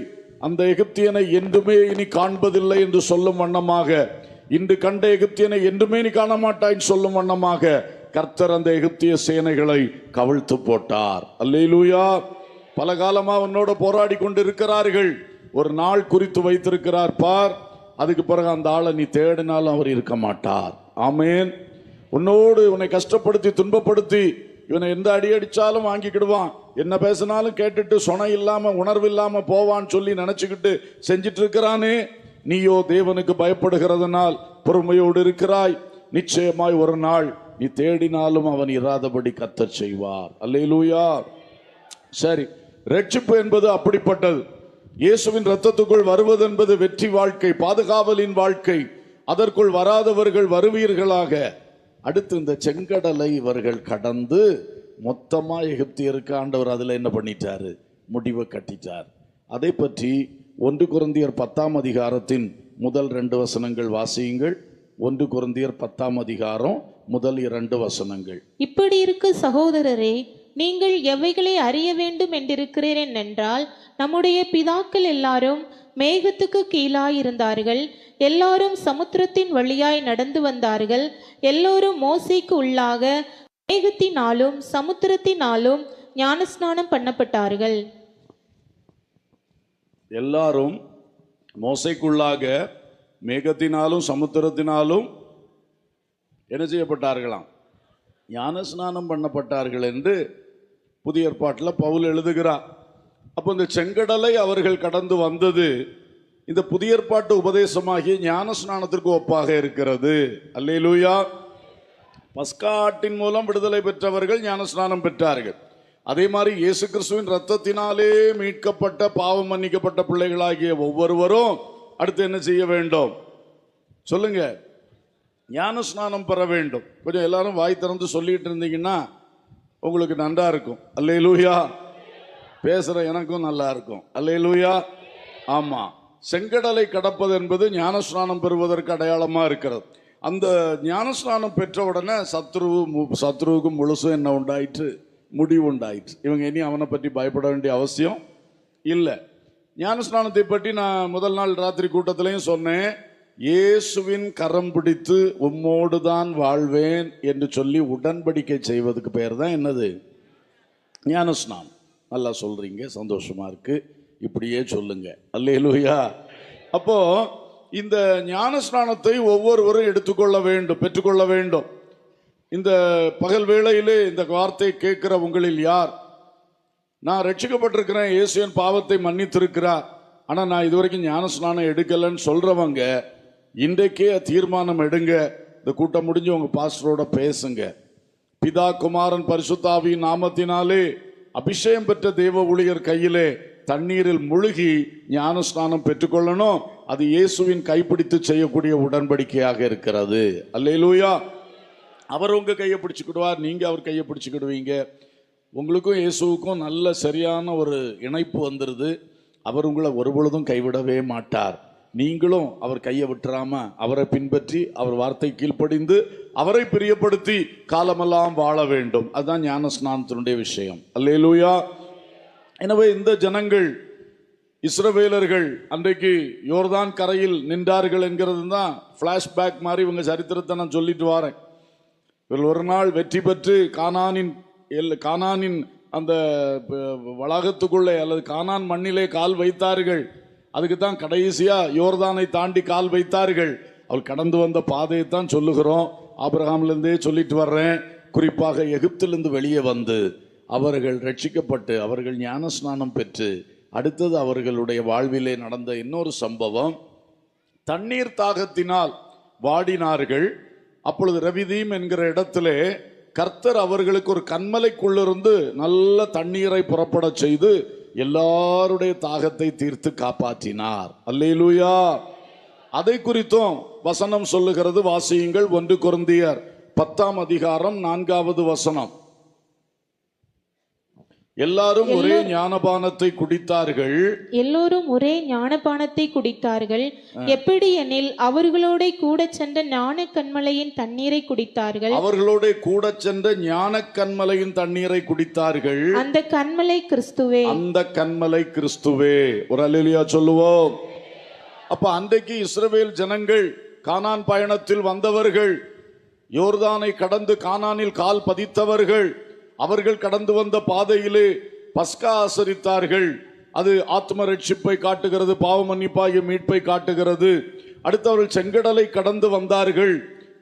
அந்த எகிப்தியனை என்றுமே இனி காண்பதில்லை என்று சொல்லும் வண்ணமாக, இன்று கண்ட எகிப்தியனை என்றுமே நீ காண மாட்டாய் சொல்லும் வண்ணமாக கர்த்தர் அந்த எகிப்திய சேனைகளை கவிழ்த்து போட்டார். அல்லேலூயா. பல காலமா உன்னோட போராடி கொண்டிருக்கிறார்கள். ஒரு நாள் குறித்து வைத்திருக்கிறார் பார். அதுக்கு பிறகு அந்த ஆளை நீ தேடினாலும் அவர் இருக்க மாட்டார். ஆமேன். உன்னோடு உன்னை கஷ்டப்படுத்தி துன்பப்படுத்தி இவனை எந்த அடி அடிச்சாலும் வாங்கிக்கிடுவான், என்ன பேசினாலும் கேட்டுட்டு சொனை இல்லாம உணர்வு இல்லாம போவான்னு சொல்லி நினைச்சுக்கிட்டு செஞ்சிட்டு இருக்கிறானே, நீயோ தேவனுக்கு பயப்படுகிறதுனால் பொறுமையோடு இருக்கிறாய். நிச்சயமாய் ஒரு நாள் நீ தேடினாலும் அவன் இராதபடி கர்த்தர் செய்வார். அல்லேலூயா. சரி, ரட்சிப்பு என்பது அப்படிப்பட்டது. இயேசுவின் இரத்தத்துக்குள் வருவது என்பது வெற்றி வாழ்க்கை, பாதுகாவலின் வாழ்க்கை. அதற்குள் வராதவர்கள் வருவீர்களாக. அடுத்து இந்த செங்கடலை இவர்கள் கடந்து மொத்தமா எகிப்தியருக்கு ஆண்டவர் அதுல என்ன பண்ணிட்டாரு? முடிவை கட்டிட்டார். அதை பற்றி 1 கொரிந்தியர் 10ஆம் அதிகாரத்தின் முதல் 2 வசனங்கள் வாசியுங்கள். 1 கொரிந்தியர் 10ஆம் அதிகாரம் முதல் 2 வசனங்கள்.
இப்படி இருக்க சகோதரரே, நீங்கள் எவைகளை அறிய வேண்டும் என்றிருக்கிறேன் என்றால், நம்முடைய பிதாக்கள் எல்லாரும் மேகத்துக்கு கீழாயிருந்தார்கள், எல்லாரும் சமுத்திரத்தின் வழியாய் நடந்து வந்தார்கள், எல்லோரும் மோசேக்கு உள்ளாக மேகத்தினாலும் சமுத்திரத்தினாலும் ஞானஸ்நானம் பண்ணப்பட்டார்கள்.
எல்லாரும் மோசேக்குள்ளாக மேகத்தினாலும் சமுத்திரத்தினாலும் என்ன செய்யப்பட்டார்களாம்? ஞானஸ்நானம் பண்ணப்பட்டார்கள் என்று புதிய ஏற்பாட்டில் பவுல் எழுதுகிறார். அப்போ இந்த செங்கடலை அவர்கள் கடந்து வந்தது இந்த புதிய ஏற்பாட்டு உபதேசமாகிய ஞானஸ்நானத்திற்கு ஒப்பாக இருக்கிறது. அல்லேலூயா. பஸ்கா ஆட்டின் மூலம் விடுதலை பெற்றவர்கள் ஞானஸ்நானம் பெற்றார்கள். அதே மாதிரி இயேசு கிறிஸ்துவின் இரத்தத்தினாலே மீட்கப்பட்ட பாவம் மன்னிக்கப்பட்ட பிள்ளைகளாகிய ஒவ்வொருவரும் அடுத்து என்ன செய்ய வேண்டும்? சொல்லுங்க. ஞானஸ்நானம் பெற வேண்டும். கொஞ்சம் எல்லாரும் வாய் திறந்து சொல்லிட்டு இருந்தீங்கன்னா உங்களுக்கு நன்றா இருக்கும். அல்லேலூயா. பேசுற எனக்கும் நல்லா இருக்கும். அல்லேலூயா. ஆமா, செங்கடலை கடப்பது என்பது ஞானஸ்நானம் பெறுவதற்கு அடையாளமா இருக்கிறது. அந்த ஞானஸ்நானம் பெற்ற உடனே சத்ருவுக்கு முழுசும் என்ன உண்டாயிற்று? முடிவு உண்டாயிற்று. இவங்க இனி அவனை பற்றி பயப்பட வேண்டிய அவசியம் இல்லை. ஞானஸ்நானத்தை பற்றி நான் முதல் நாள் ராத்திரி கூட்டத்திலையும் சொன்னேன். இயேசுவின் கரம் பிடித்து உம்மோடு தான் வாழ்வேன் என்று சொல்லி உடன்படிக்கை செய்வதுக்கு பேர் தான் என்னது? ஞானஸ்நானம். நல்லா சொல்றீங்க, சந்தோஷமா இருக்கு. இப்படியே சொல்லுங்க. அல்லேலூயா. அப்போ இந்த ஞானஸ்நானத்தை ஒவ்வொருவரும் எடுத்துக்கொள்ள வேண்டும், பெற்றுக்கொள்ள வேண்டும். இந்த பகல் வேளையிலே இந்த வார்த்தை கேட்கிற உங்களில் யார், நான் ரட்சிக்கப்பட்டிருக்கிறேன், இயேசு என் பாவத்தை மன்னித்திருக்கிறார், ஆனா நான் இதுவரைக்கும் ஞானஸ்நானம் எடுக்கலன்னு சொல்றவங்க இன்றைக்கே தீர்மானம் எடுங்க. இந்த கூட்டம் முடிஞ்சு உங்க பாஸ்டரோட பேசுங்க. பிதா குமாரன் பரிசுத்தாவியின் நாமத்தினாலே அபிஷேகம் பெற்ற தேவ ஊழியர் கையிலே தண்ணீரில் முழுகி ஞானஸ்நானம் பெற்றுக்கொள்ளணும். அது இயேசுவின் கைப்பிடித்து செய்யக்கூடிய உடன்படிக்கையாக இருக்கிறது. அல்லேலூயா. அவர் உங்க கையை பிடிச்சுக்கிடுவார், நீங்க அவர் கையை பிடிச்சுக்கிடுவீங்க. உங்களுக்கும் இயேசுவுக்கும் நல்ல சரியான ஒரு இணைப்பு வந்துருது. அவர் உங்களை ஒருபொழுதும் கைவிடவே மாட்டார். நீங்களும் அவர் கையை விட்டுறாம அவரை பின்பற்றி அவர் வார்த்தை கீழ்ப்படிந்து அவரை பிரியப்படுத்தி காலமெல்லாம் வாழ வேண்டும். அதுதான் ஞானஸ்நானத்தினுடைய விஷயம். அல்லேலூயா. எனவே இந்த ஜனங்கள் இஸ்ரவேலர்கள் அன்றைக்கு யோர்தான் கரையில் நின்றார்கள் என்கிறது தான் பிளாஷ்பேக் மாதிரி இவங்க சரித்திரத்தை நான் சொல்லிட்டு வரேன். இவர்கள் ஒரு நாள் வெற்றி பெற்று கானானின் அந்த வளாகத்துக்குள்ளே அல்லது கானான் மண்ணிலே கால் வைத்தார்கள். அதுக்கு தான் கடைசியா யோர்தானை தாண்டி கால் வைத்தார்கள். அவள் கடந்து வந்த பாதையை தான் சொல்லுகிறோம். ஆபிரகாம்லேருந்தே சொல்லிட்டு வர்றேன். குறிப்பாக எகிப்திலிருந்து வெளியே வந்து அவர்கள் ரட்சிக்கப்பட்டு அவர்கள் ஞானஸ்நானம் பெற்று அடுத்தது அவர்களுடைய வாழ்விலே நடந்த இன்னொரு சம்பவம், தண்ணீர் தாகத்தினால் வாடினார்கள். அப்பொழுது ரவிதீம் என்கிற இடத்திலே கர்த்தர் அவர்களுக்கு ஒரு கன்மலைக்குள்ளிருந்து நல்ல தண்ணீரை புறப்பட செய்து எல்லாருடைய தாகத்தை தீர்த்து காப்பாற்றினார். அல்லேலூயா. அதை குறித்தும் வசனம் சொல்லுகிறது. வாசியுங்கள். 1 கொரிந்தியர் 10ஆம் அதிகாரம் 4வது வசனம். எல்லாரும் ஒரே ஞானபானத்தை குடித்தார்கள்.
எல்லோரும் ஒரே ஞானபானத்தை குடித்தார்கள். எப்படி எனில் அவர்களோட கூட சென்ற ஞான கன்மலையின் தண்ணீரை குடித்தார்கள்.
அவர்களோட கூட சென்ற ஞான கன்மலையின் தண்ணீரை குடித்தார்கள்.
அந்த கன்மலை கிறிஸ்துவே.
அந்த கன்மலை கிறிஸ்துவே. ஒரு அல்லேலூயா சொல்லுவோம். அப்ப அன்றைக்கு இஸ்ரவேல் ஜனங்கள் கானான் பயணத்தில் வந்தவர்கள் யோர்தானை கடந்து கானானில் கால் பதித்தவர்கள், அவர்கள் கடந்து வந்த பாதையிலே பஸ்கா ஆசரித்தார்கள். அது ஆத்ம ரட்சிப்பை காட்டுகிறது, பாவ மன்னிப்பாகிய மீட்பை காட்டுகிறது. அடுத்து அவர்கள் செங்கடலை கடந்து வந்தார்கள்,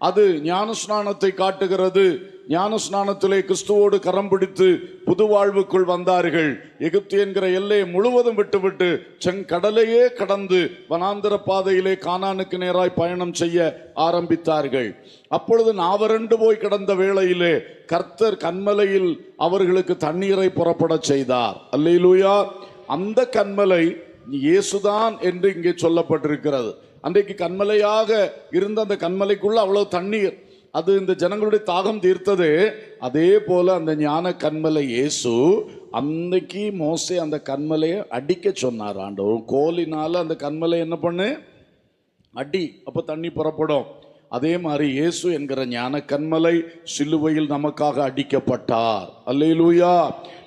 அது ஞானஸ்நானத்தை காட்டுகிறது. ஞானஸ்நானத்திலே கிறிஸ்துவோடு கரம் பிடித்து புது வாழ்வுக்குள் வந்தார்கள். எகிப்து என்கிற எல்லையை முழுவதும் விட்டுவிட்டு செங்கடலையே கடந்து வனாந்தர பாதையிலே கானானுக்கு நேராய் பயணம் செய்ய ஆரம்பித்தார்கள். அப்பொழுது நாவறண்டு போய் கிடந்த வேளையிலே கர்த்தர் கன்மலையில் அவர்களுக்கு தண்ணீரை புறப்பட செய்தார். அல்லேலூயா. அந்த கன்மலை இயேசுதான் என்று இங்கே சொல்லப்பட்டிருக்கிறது. அன்றைக்கு கன்மலையாக இருந்த அந்த கன்மலைக்குள்ள அவ்வளவு தண்ணீர், அது இந்த ஜனங்களுடைய தாகம் தீர்த்தது. அதே போல அந்த ஞான கன்மலை இயேசு அன்னைக்கு மோசே அந்த கன்மலையை அடிக்க சொன்னார். ஆண்டவர் கோலினால அந்த கன்மலை என்ன பண்ணு, அடி, அப்ப தண்ணி புறப்படும். அதே மாதிரி இயேசு என்கிற ஞான கன்மலை சிலுவையில் நமக்காக அடிக்கப்பட்டார். அல்லேலூயா.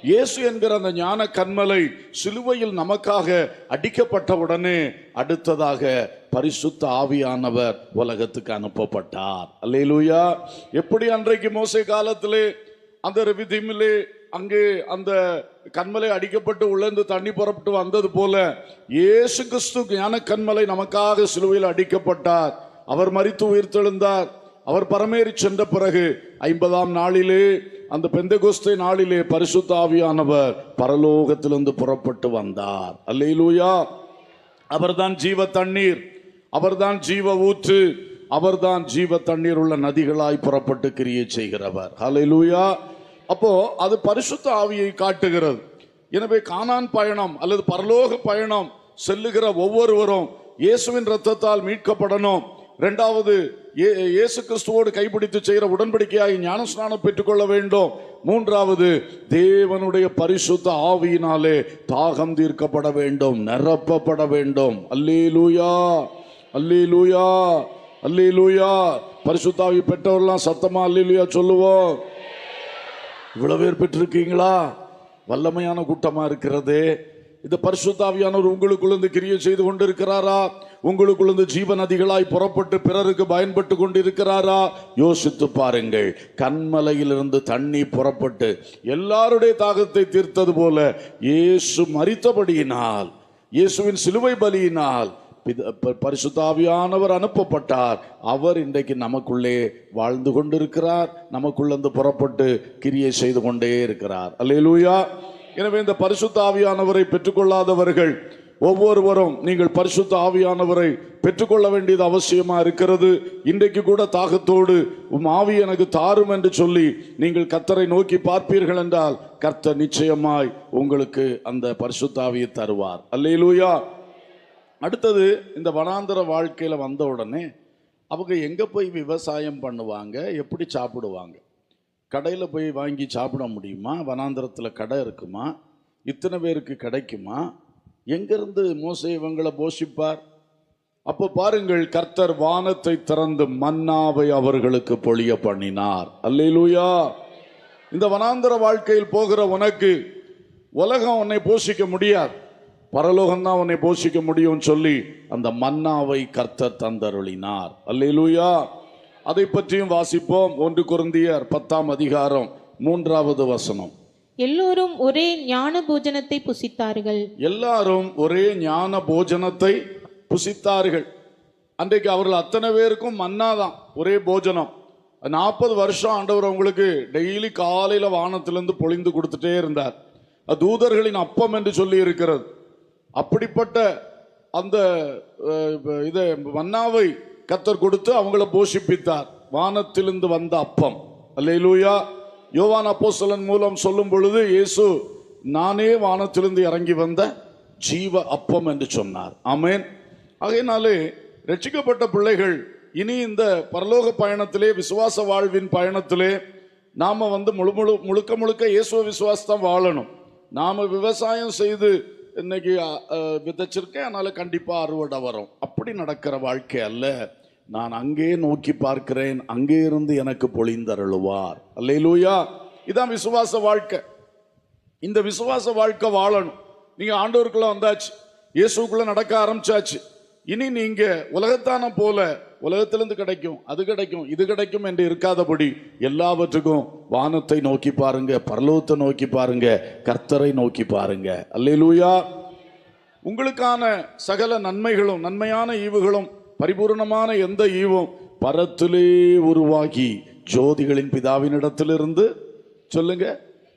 இயேசு என்கிற அந்த ஞான கன்மலை சிலுவையில் நமக்காக அடிக்கப்பட்ட உடனே அடுத்ததாக பரிசுத்த ஆவியானவர் உலகத்துக்கு அனுப்பப்பட்டார். அல்லேலூயா. எப்படி அன்றைக்கு மோசே காலத்திலே அந்த ரெவிதீமிலே அங்கே அந்த கன்மலை அடிக்கப்பட்டு உள்ளேந்து தண்ணி புறப்பட்டு வந்தது போல இயேசு கிறிஸ்து ஞான கன்மலை நமக்காக சிலுவையில் அடிக்கப்பட்டார். அவர் மரித்து உயிர்த்தெழுந்தார். அவர் பரமேறி சென்ற பிறகு 50ஆம் நாளிலே, அந்த பெந்தெகோஸ்தே நாளிலே பரிசுத்த ஆவியானவர் பரலோகத்திலிருந்து புறப்பட்டு வந்தார். அல்லேலூயா. அவர்தான் ஜீவ தண்ணீர், அவர்தான் ஜீவ ஊற்று, அவர்தான் ஜீவ தண்ணீர் உள்ள நதிகளாய் புறப்பட்டு கிரியை செய்கிறவர். அல்லேலூயா. அப்போ அது பரிசுத்த ஆவியை காட்டுகிறது. எனவே கானான் பயணம் அல்லது பரலோக பயணம் செல்லுகிற ஒவ்வொருவரும் இயேசுவின் இரத்தத்தால் மீட்கப்படணும். இரண்டாவது, இயேசு கிறிஸ்துவோடு கைப்பிடித்து செய்கிற உடன்படிக்கையாகி ஞானஸ்நானம் பெற்றுக்கொள்ள வேண்டும். மூன்றாவது, தேவனுடைய பரிசுத்த ஆவியினாலே தாகம் தீர்க்கப்பட வேண்டும், நிரப்பப்பட வேண்டும். அல்லேலூயா, அல்லேலூயா, அல்லேலூயா. பரிசுத்த ஆவி பெற்றவர்களாம் சத்தமா அல்லேலூயா சொல்லுவோம். இவ்வளவு பேர் பெற்றிருக்கீங்களா? வல்லமையான கூட்டமா இருக்கிறது. இந்த பரிசுத்த ஆவியானவர் உங்களுக்குள்ள கிரியை செய்து கொண்டிருக்கிறாரா? உங்களுக்குள்ள ஜீவ நதிகளாய் புறப்பட்டு பிறருக்கு பயன்பட்டு கொண்டிருக்கிறாரா? யோசித்து பாருங்கள். கன்மலையிலிருந்து தண்ணி புறப்பட்டு எல்லாருடைய தாகத்தை தீர்த்தது போல இயேசு மரித்தபடியினால், இயேசுவின் சிலுவை பலியினால் பரிசுத்த ஆவியானவர் அனுப்பப்பட்டார். அவர் இன்றைக்கு நமக்குள்ளே வாழ்ந்து கொண்டிருக்கிறார், நமக்குள்ளே புறப்பட்டு கிரியை செய்து கொண்டே இருக்கிறார். அல்லேலூயா. எனவே இந்த பரிசுத்த ஆவியானவரை பெற்றுக்கொள்ளாதவர்கள் ஒவ்வொருவரும் நீங்கள் பரிசுத்த ஆவியானவரை பெற்றுக்கொள்ள வேண்டியது அவசியமா இருக்கிறது. இன்றைக்கு கூட தாகத்தோடு ஆவி எனக்கு தாரும் என்று சொல்லி நீங்கள் கர்த்தரை நோக்கி பார்ப்பீர்கள் என்றால் கர்த்தர் நிச்சயமாய் உங்களுக்கு அந்த பரிசுத்த ஆவியை தருவார். அல்லேலூயா. அடுத்தது, இந்த வனாந்தர வாழ்க்கையில வந்த உடனே அவங்க எங்க போய் விவசாயம் பண்ணுவாங்க, எப்படி சாப்பிடுவாங்க? கடையில் போய் வாங்கி சாப்பிட முடியுமா? வனாந்தரத்தில் கடை இருக்குமா? இத்தனை பேருக்கு கிடைக்குமா? எங்கிருந்து மோசே இவங்களை போஷிப்பார்? அப்போ பாருங்கள், கர்த்தர் வானத்தை திறந்து மன்னாவை அவர்களுக்கு பொழிய பண்ணினார். அல்லேலூயா. இந்த வனாந்தர வாழ்க்கையில் போகிற உனக்கு உலகம் உன்னை போஷிக்க முடியாது, பரலோகம்தான் உன்னை போஷிக்க முடியும் சொல்லி அந்த மன்னாவை கர்த்தர் தந்தருளினார். அல்லேலூயா. அதை பற்றியும் வாசிப்போம். 1 கொரிந்தியர் 10ஆம் அதிகாரம் 3வது வசனம்.
எல்லோரும் ஒரே ஞான போஜனத்தை புசித்தார்கள். எல்லாரும்
ஒரே ஞான போஜனத்தை புசித்தார்கள். அன்றைக்கு அவர்கள் அத்தனை பேருக்கும் மன்னாதான், ஒரே போஜனம். 40 வருஷம் ஆண்டவர் அவங்களுக்கு டெய்லி காலையில வானத்திலிருந்து பொழிந்து கொடுத்துட்டே இருந்தார். தூதர்களின் அப்பம் என்று சொல்லி இருக்கிறது. அப்படிப்பட்ட அந்த இதை மன்னாவை கர்த்தர் கொடுத்து அவங்கள போஷிப்பித்தார். வானத்திலிருந்து வந்த அப்பம். அல்லேலூயா. யோவான் அப்போஸ்தலன் மூலம் சொல்லும் பொழுது இயேசு நானே வானத்திலிருந்து இறங்கி வந்த ஜீவ அப்பம் என்று சொன்னார். ஆமென். ஆகையினாலே ரட்சிக்கப்பட்ட பிள்ளைகள் இனி இந்த பரலோக பயணத்திலே, விசுவாச வாழ்வின் பயணத்திலே நாம முழுக்க முழுக்க இயேசுவ விசுவாசம் வாழணும். நாம விவசாயம் செய்து இன்னைக்கு விதைச்சிருக்கேன், அதனால கண்டிப்பா அறுவடை வரும், அப்படி நடக்கிற வாழ்க்கை அல்ல. நான் அங்கே நோக்கி பார்க்கிறேன், அங்கே இருந்து எனக்கு பொழிந்தருளுவார். அல்லேலூயா. இதான் விசுவாச வாழ்க்கை. இந்த விசுவாச வாழ்க்கை வாழணும். நீங்க ஆண்டவருக்குள்ள வந்தாச்சு, இயேசுக்குள்ள நடக்க ஆரம்பிச்சாச்சு. இனி நீங்க உலகத்தான போல உலகத்திலிருந்து கிடைக்கும், அது கிடைக்கும், இது கிடைக்கும் என்று இருக்காதபடி எல்லாவற்றுக்கும் வானத்தை நோக்கி பாருங்க, பரலோகத்தை நோக்கி பாருங்க, கர்த்தரை நோக்கி பாருங்க. அல்லேலூயா. உங்களுக்கான சகல நன்மைகளும், நன்மையான ஈவுகளும், பரிபூர்ணமான எந்த ஈவும் பரத்திலே உருவாகி ஜோதிகளின் பிதாவினிடத்திலிருந்து சொல்லுங்க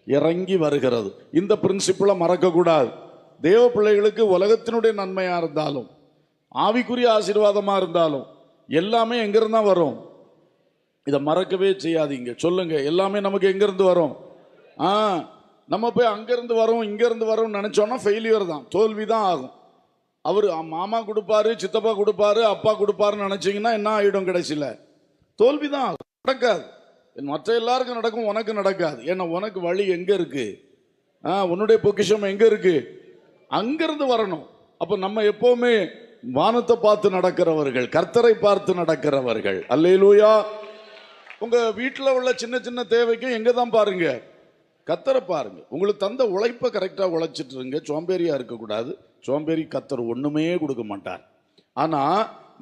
இறங்கி வருகிறது. இந்த பிரின்சிபிளை மறக்க கூடாது. தேவ பிள்ளைகளுக்கு உலகத்தினுடைய நன்மையா இருந்தாலும் ஆவிக்குரிய ஆசீர்வாதமா இருந்தாலும் எல்லாமே எங்கிருந்தா வரும்? இதை மறக்கவே செய்யாதீங்க. சொல்லுங்க, எல்லாமே நமக்கு எங்கிருந்து வரும்? நம்ம போய் அங்கிருந்து வரும் இங்கிருந்து வரும் நினைச்சோம்னா ஃபெயிலியர் தான், தோல்வி தான் ஆகும். அவர் மாமா கொடுப்பாரு, சித்தப்பா கொடுப்பாரு, அப்பா கொடுப்பாருன்னு நினைச்சீங்கன்னா என்ன ஆயிடும்? கடைசியில தோல்வி தான் ஆகும், நடக்காது. மற்ற எல்லாருக்கும் நடக்கும், உனக்கு நடக்காது. ஏன்னா உனக்கு வழி எங்க இருக்கு? உன்னுடைய பொக்கிஷம் எங்க இருக்கு? அங்கிருந்து வரணும். அப்ப நம்ம எப்பவுமே வானத்தை பார்த்து நடக்கிறவர்கள், கர்த்தரை பார்த்து நடக்கிறவர்கள். அல்லேலூயா. உங்க வீட்டில் உள்ள சின்ன சின்ன தேவைக்கும் எங்க தான் பாருங்க? கர்த்தரை பாருங்க. உங்களுக்கு தந்த உழைப்பை கரெக்டா உழைச்சிட்டு இருங்க. சோம்பேறியா இருக்கக்கூடாது. சோம்பேறி கர்த்தர் ஒண்ணுமே கொடுக்க மாட்டார். ஆனா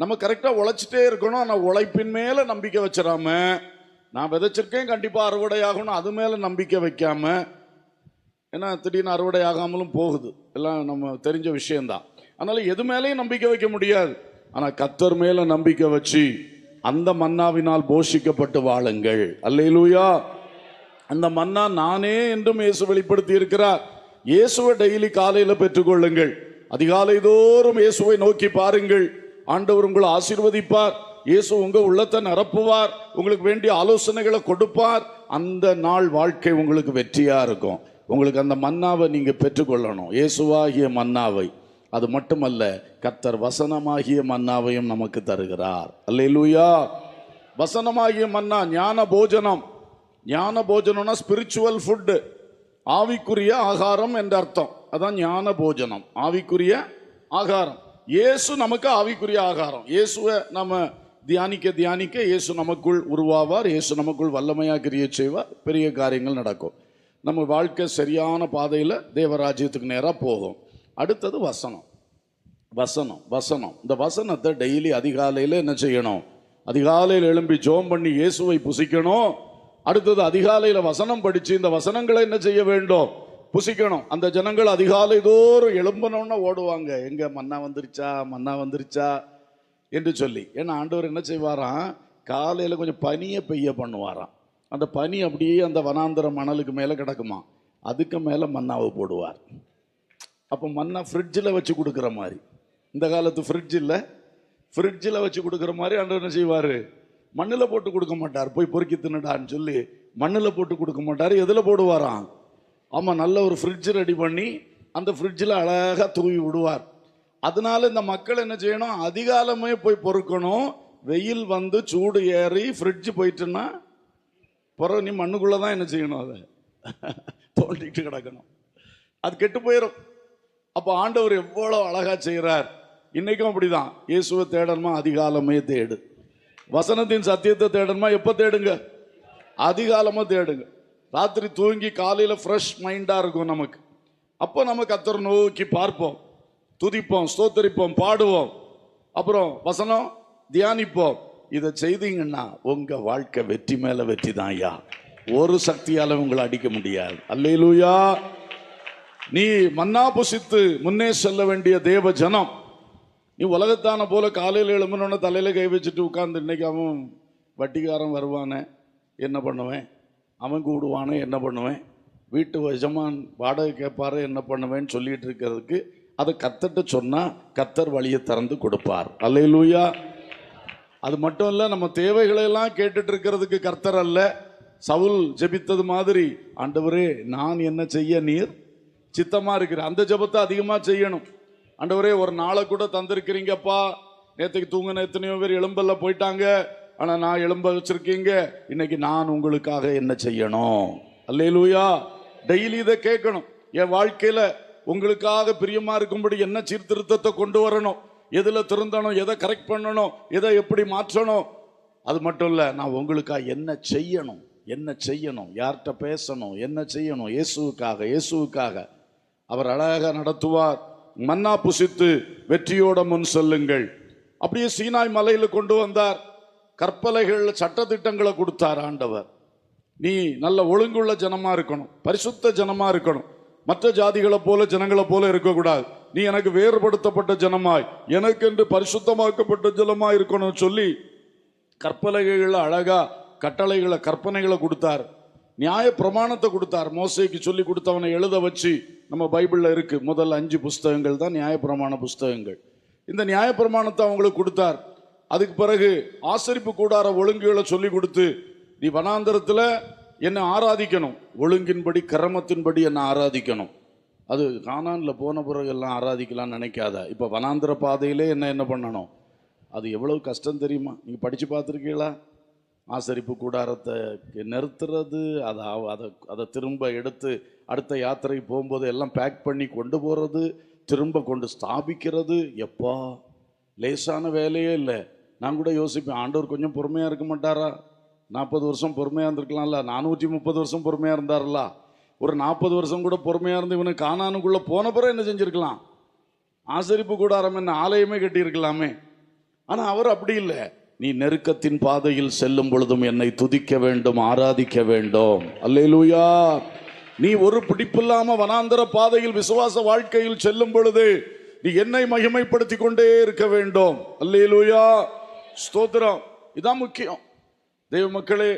நம்ம கரெக்டா உழைச்சிட்டே இருக்கணும். ஆனா உழைப்பின் மேல நம்பிக்கை வச்சிடாம, நான் விதைச்சிருக்கேன் கண்டிப்பா அறுவடை ஆகணும் அது மேல நம்பிக்கை வைக்காம, ஏன்னா திடீர்னு அறுவடை ஆகாமலும் போகுது, எல்லாம் நம்ம தெரிஞ்ச விஷயம்தான். அதனால எது மேலேயும் நம்பிக்கை வைக்க முடியாது. ஆனா கர்த்தர் மேல நம்பிக்கை வச்சு அந்த மன்னாவினால் போஷிக்கப்பட்டு வாழுங்கள். அல்லேலூயா. அந்த மன்னா நானே என்றும் இயேசு வெளிப்படுத்தி இருக்கிறார். இயேசுவை டெய்லி காலையில பெற்றுக்கொள்ளுங்கள். அதிகாலை தோறும் இயேசுவை நோக்கி பாருங்கள். ஆண்டவர் உங்களை ஆசீர்வதிப்பார். இயேசு உங்க உள்ளத்தை நிரப்புவார். உங்களுக்கு வேண்டிய ஆலோசனைகளை கொடுப்பார். அந்த நாள் வாழ்க்கை உங்களுக்கு வெற்றியா இருக்கும். உங்களுக்கு அந்த மன்னாவை நீங்க பெற்றுக்கொள்ளணும், இயேசுவாகிய மன்னாவை. அது மட்டுமல்ல, கர்த்தர் வசனமாகிய மன்னாவையும் நமக்கு தருகிறார். அல்லேலூயா. வசனமாகிய மன்னா ஞான போஜனம். ஞான போஜனம்னா ஸ்பிரிச்சுவல் ஃபுட், ஆவிக்குரிய ஆகாரம் என்ற அர்த்தம். அதான் ஞான போஜனம், ஆவிக்குரிய ஆகாரம். இயேசு நமக்கு ஆவிக்குரிய ஆகாரம். இயேசுவை நம்ம தியானிக்க தியானிக்க இயேசு நமக்குள் உருவாவார். இயேசு நமக்குள் வல்லமையா கிரியை செய்வார். பெரிய காரியங்கள் நடக்கும். நம்ம வாழ்க்கை சரியான பாதையில் தேவராஜ்யத்துக்கு நேராக போகும். அடுத்தது வசனம். வசனம் வசனம் இந்த வசனத்தை டெய்லி அதிகாலையில் என்ன செய்யணும்? அதிகாலையில் எழும்பி ஜோம் பண்ணி இயேசுவை புசிக்கணும். அடுத்தது அதிகாலையில் வசனம் படித்து இந்த வசனங்களை என்ன செய்ய வேண்டும்? புசிக்கணும். அந்த ஜனங்கள் அதிகாலை தோறும் எழும்பணும்னா ஓடுவாங்க, எங்க மன்னா வந்துருச்சா மன்னா வந்துருச்சா என்று சொல்லி. ஏன்னா ஆண்டவர் என்ன செய்வாராம்? காலையில் கொஞ்சம் பனியை பெய்ய பண்ணுவாராம். அந்த பனி அப்படியே அந்த வனாந்தர மணலுக்கு மேலே கிடக்குமா, அதுக்கு மேலே மன்னாவை போடுவார். அப்போ மன்னா ஃப்ரிட்ஜில் வச்சு கொடுக்குற மாதிரி, இந்த காலத்து ஃப்ரிட்ஜ் இல்லை, ஃப்ரிட்ஜில் வச்சு கொடுக்குற மாதிரி ஆண்டவர் என்ன செய்வார்? மண்ணில் போட்டு கொடுக்க மாட்டார். போய் பொறுக்கி தின்னுடான்னு சொல்லி மண்ணில் போட்டு கொடுக்க மாட்டார். எதில் போடுவாராம்? ஆமாம், நல்ல ஒரு ஃப்ரிட்ஜ் ரெடி பண்ணி அந்த ஃப்ரிட்ஜில் அழகாக தூவி விடுவார். அதனால இந்த மக்கள் என்ன செய்யணும்? அதிகாலமே போய் பொறுக்கணும். வெயில் வந்து சூடு ஏறி ஃப்ரிட்ஜ் போயிட்டுன்னா பிறகு நீ மண்ணுக்குள்ளே தான் என்ன செய்யணும்? அதை தோண்டிட்டு கிடக்கணும், அது கெட்டு போயிடும். அப்போ ஆண்டவர் எவ்வளோ அழகா செய்கிறார். இன்னைக்கும் அப்படிதான். இயேசுவை தேடணுமா? அதிகாலமே தேடு. வசனத்தின் சத்தியத்தை தேடணுமா? எப்போ தேடுங்க? அதிகாலமா தேடுங்க. ராத்திரி தூங்கி காலையில் ஃப்ரெஷ் மைண்டாக இருக்கும் நமக்கு. அப்போ நம்ம கர்த்தரை நோக்கி பார்ப்போம், துதிப்போம், ஸ்தோத்தரிப்போம், பாடுவோம், அப்புறம் வசனம் தியானிப்போம். இதை செய்தீங்கன்னா உங்க வாழ்க்கை வெற்றி மேல வெற்றி தான் ஐயா. ஒரு சக்தியால உங்களை அடிக்க முடியாது. அல்லேலூயா. நீ மன்னா புசித்து முன்னே செல்ல வேண்டிய தேவ ஜனம். நீ உலகத்தான போல காலையில் எழும்பணுன்னு தலையில கை வச்சுட்டு உட்கார்ந்து இன்னைக்கு அவன் வட்டிக்காரன் வருவானே என்ன பண்ணுவேன், அவன் கூடுவானே என்ன பண்ணுவேன், வீட்டு எஜமான் வாடகை கேட்பாரு என்ன பண்ணுவேன்னு சொல்லிட்டு இருக்கிறதுக்கு அதை கர்த்தர்ட்ட சொன்னா கர்த்தர் வழியை திறந்து கொடுப்பார். அல்லேலூயா. அது மட்டும் இல்ல, நம்ம தேவைகளை எல்லாம் கேட்டுட்டு இருக்கிறதுக்கு கர்த்தர் அல்ல. சவுல் ஜெபித்தது மாதிரி, ஆண்டவரே நான் என்ன செய்ய நீர் சித்தமா இருக்கிற, அந்த ஜெபத்தை அதிகமா செய்யணும். ஆண்டவரே ஒரு நாளை கூட தந்திருக்கிறீங்கப்பா, நேற்றுக்கு தூங்கின எத்தனையோ பேர் எலும்பல்ல போயிட்டாங்க, ஆனா நான் எலும்ப வச்சிருக்கீங்க, இன்னைக்கு நான் உங்களுக்காக என்ன செய்யணும்? அல்லேலூயா. டெய்லி இதை கேட்கணும். என் வாழ்க்கையில உங்களுக்காக பிரியமா இருக்கும்படி என்ன சீர்திருத்தத்தை கொண்டு வரணும், எதுல திருந்தணும், எதை கரெக்ட் பண்ணணும், எதை எப்படி மாற்றணும். அது மட்டும் இல்ல, நான் உங்களுக்காக என்ன செய்யணும், என்ன செய்யணும், யார்கிட்ட பேசணும், என்ன செய்யணும், இயேசுவுக்காக. இயேசுவுக்காக அவர் அழகாக நடத்துவார். மன்னா புசித்து வெற்றியோட முன் செல்லுங்கள். அப்படியே சீனாய் மலையில கொண்டு வந்தார். கற்பலைகள் சட்டதிட்டங்களை கொடுத்தார் ஆண்டவர். நீ நல்ல ஒழுங்குள்ள ஜனமா இருக்கணும், பரிசுத்த ஜனமா இருக்கணும், மற்ற ஜாதிகளை போல ஜனங்களை போல இருக்கக்கூடாது. நீ எனக்கு வேறுபடுத்தப்பட்ட ஜனமாய், எனக்கென்று பரிசுத்தமாக்கப்பட்ட ஜனமாய் இருக்கணும் சொல்லி கற்பலகைகளை அழகா கட்டளைகளை கற்பனைகளை கொடுத்தார். நியாய பிரமாணத்தை கொடுத்தார். மோசேக்கு சொல்லி கொடுத்தவனை எழுத வச்சு நம்ம பைபிள்ல இருக்கு. முதல் 5 புஸ்தகங்கள் தான் நியாய பிரமாண புஸ்தகங்கள். இந்த நியாய பிரமாணத்தை அவங்களுக்கு கொடுத்தார். அதுக்கு பிறகு ஆசரிப்பு கூடார ஒழுங்குகளை சொல்லி கொடுத்து, நீ வனாந்தரத்துல என்னை ஆராதிக்கணும், ஒழுங்கின்படி கிரமத்தின்படி என்னை ஆராதிக்கணும். அது கானான்ல போன பிறகு எல்லாம் ஆராதிக்கலாம்னு நினைக்காத. இப்போ வனாந்திர பாதையிலே என்ன பண்ணணும், அது எவ்வளவு கஷ்டம் தெரியுமா? நீங்கள் படித்து பார்த்துருக்கீங்களா? ஆசரிப்பு கூடாரத்தை நிறுத்துறது, அதை திரும்ப எடுத்து அடுத்த யாத்திரை போகும்போது எல்லாம் பேக் பண்ணி கொண்டு போகிறது, திரும்ப கொண்டு ஸ்தாபிக்கிறது, எப்பா லேசான வேலையே இல்லை. நான் கூட யோசிப்பேன், ஆண்டவர் கொஞ்சம் பொறுமையாக இருக்க மாட்டாரா? 40 வருஷம் பொறுமையாக இருந்திருக்கலாம்ல, 430 வருஷம் பொறுமையாக இருந்தார்ல, ஒரு 40 வருஷம் கூட பொறுமையாக இருந்து இவனு கானானுக்குள்ளே போன பிறகு என்ன செஞ்சுருக்கலாம்? ஆசரிப்பு கூடாரம் என்ன ஆலயமே கட்டியிருக்கலாமே. ஆனால் அவர் அப்படி இல்லை. நீ நெருக்கத்தின் பாதையில் செல்லும் பொழுதும் என்னை துதிக்க வேண்டும், ஆராதிக்க வேண்டும். அல்லேலூயா. நீ ஒரு பிடிப்பில்லாம வனாந்தர பாதையில் விசுவாச வாழ்க்கையில் செல்லும் பொழுது நீ என்னை மகிமைப்படுத்தி கொண்டே இருக்க வேண்டும். அல்லேலூயா, ஸ்தோத்திரம். இதான் முக்கியம். தேவ மக்களே,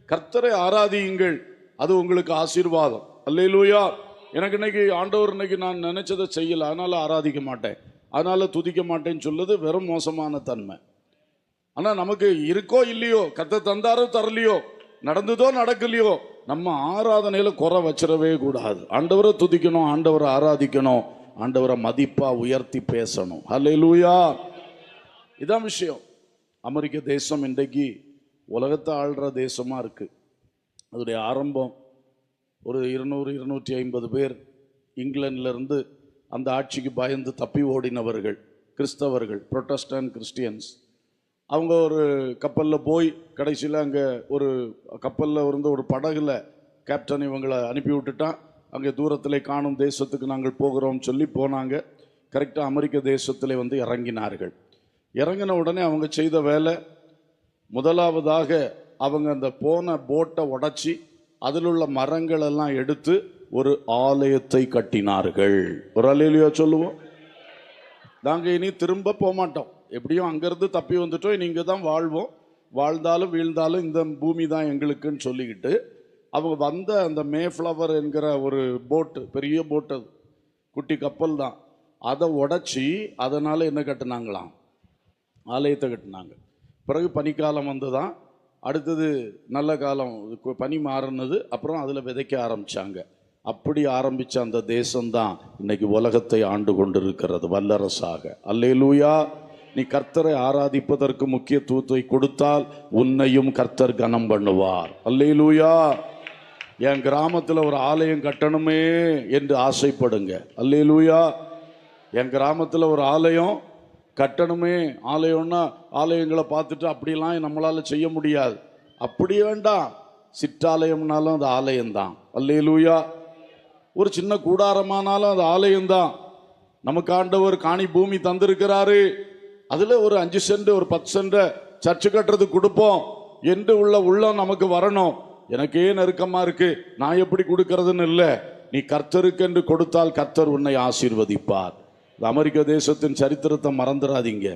கர்த்தரை ஆராதியுங்கள், அது உங்களுக்கு ஆசீர்வாதம். அல்லேலூயா. எனக்கு இன்னைக்கு ஆண்டவர் இன்னைக்கு நான் நினைச்சதை செய்யல, அதனால ஆராதிக்க மாட்டேன், அதனால துதிக்க மாட்டேன்னு சொல்லுது வெறும் மோசமான தன்மை. ஆனா நமக்கு இருக்கோ இல்லையோ, கர்த்தர் தந்தாரோ தரலையோ, நடந்ததோ நடக்கலையோ, நம்ம ஆராதனையில குறை வச்சிடவே கூடாது. ஆண்டவரை துதிக்கணும், ஆண்டவரை ஆராதிக்கணும், ஆண்டவரை மதிப்பா உயர்த்தி பேசணும். அல்லேலூயா. இதான் விஷயம். அமெரிக்க தேசம் இன்றைக்கு உலகத்தை ஆள்ற தேசமா இருக்கு. அதோடைய ஆரம்பம் ஒரு 200-250 பேர் இங்கிலாந்துலேருந்து அந்த ஆட்சிக்கு பயந்து தப்பி ஓடினவர்கள், கிறிஸ்தவர்கள், புரொட்டஸ்டன்ட் கிறிஸ்டியன்ஸ். அவங்க ஒரு கப்பலில் போய் கடைசியில் அங்கே ஒரு கப்பலில் இருந்து ஒரு படகுல கேப்டன் இவங்களை அனுப்பி விட்டுட்டான். அங்கே தூரத்தில் காணும் தேசத்துக்கு நாங்கள் போகிறோம்னு சொல்லி போனாங்க. கரெக்டாக அமெரிக்க தேசத்தில் வந்து இறங்கினார்கள். இறங்கின உடனே அவங்க செய்த வேலை, முதலாவதாக அவங்க அந்த போன போட்டை உடைச்சி அதில் உள்ள மரங்கள் எல்லாம் எடுத்து ஒரு ஆலயத்தை கட்டினார்கள். ஒரு அல்லேலூயா சொல்லுவோம். நாங்கள் இனி திரும்ப போக மாட்டோம், எப்படியும் அங்கேருந்து தப்பி வந்துட்டோம், இனி இங்கே தான் வாழ்வோம், வாழ்ந்தாலும் வீழ்ந்தாலும் இந்த பூமி தான் எங்களுக்குன்னு சொல்லிக்கிட்டு அவங்க வந்த அந்த மேஃப்ளவர் என்கிற ஒரு போட்டு, பெரிய போட்டு, அது குட்டி கப்பல் தான், அதை உடைச்சி அதனால் என்ன கட்டினாங்களாம்? ஆலயத்தை கட்டினாங்க. பிறகு பனிக்காலம் வந்து தான் அடுத்தது நல்ல காலம், பனி மாறினது, அப்புறம் அதில் விதைக்க ஆரம்பித்தாங்க. அப்படி ஆரம்பித்த அந்த தேசம்தான் இன்னைக்கு உலகத்தை ஆண்டு கொண்டிருக்கிறது வல்லரசாக. அல்லேலூயா. நீ கர்த்தரை ஆராதிப்பதற்கு முக்கியத்துவத்தை கொடுத்தால் உன்னையும் கர்த்தர் கனம் பண்ணுவார். அல்லேலூயா. என் கிராமத்தில் ஒரு ஆலயம் கட்டணுமே என்று ஆசைப்படுங்க. அல்லேலூயா. என் கிராமத்தில் ஒரு ஆலயம் கட்டணுமே. ஆலயம்னா ஆலயங்களை பார்த்துட்டு அப்படிலாம் நம்மளால் செய்ய முடியாது, அப்படி வேண்டாம். சிற்றாலயம்னாலும் அது ஆலயம்தான். அல்லேலூயா. ஒரு சின்ன கூடாரமானாலும் அது ஆலயம்தான். நமக்கு ஆண்டவர் காணி பூமி தந்திருக்கிறாரு, அதில் ஒரு 5 சென்ட் ஒரு 10 சென்ட் சர்ச்சு கட்டுறதுக்கு கொடுப்போம் என்று உள்ள உள்ளம் நமக்கு வரணும். எனக்கே நெருக்கமாக இருக்கு, நான் எப்படி கொடுக்கறதுன்னு இல்லை. நீ கர்த்தருக்கு என்று கொடுத்தால் கர்த்தர் உன்னை ஆசீர்வதிப்பார். அமெரிக்க தேசத்தின் சரித்திரத்தை மறந்துடாதீங்க.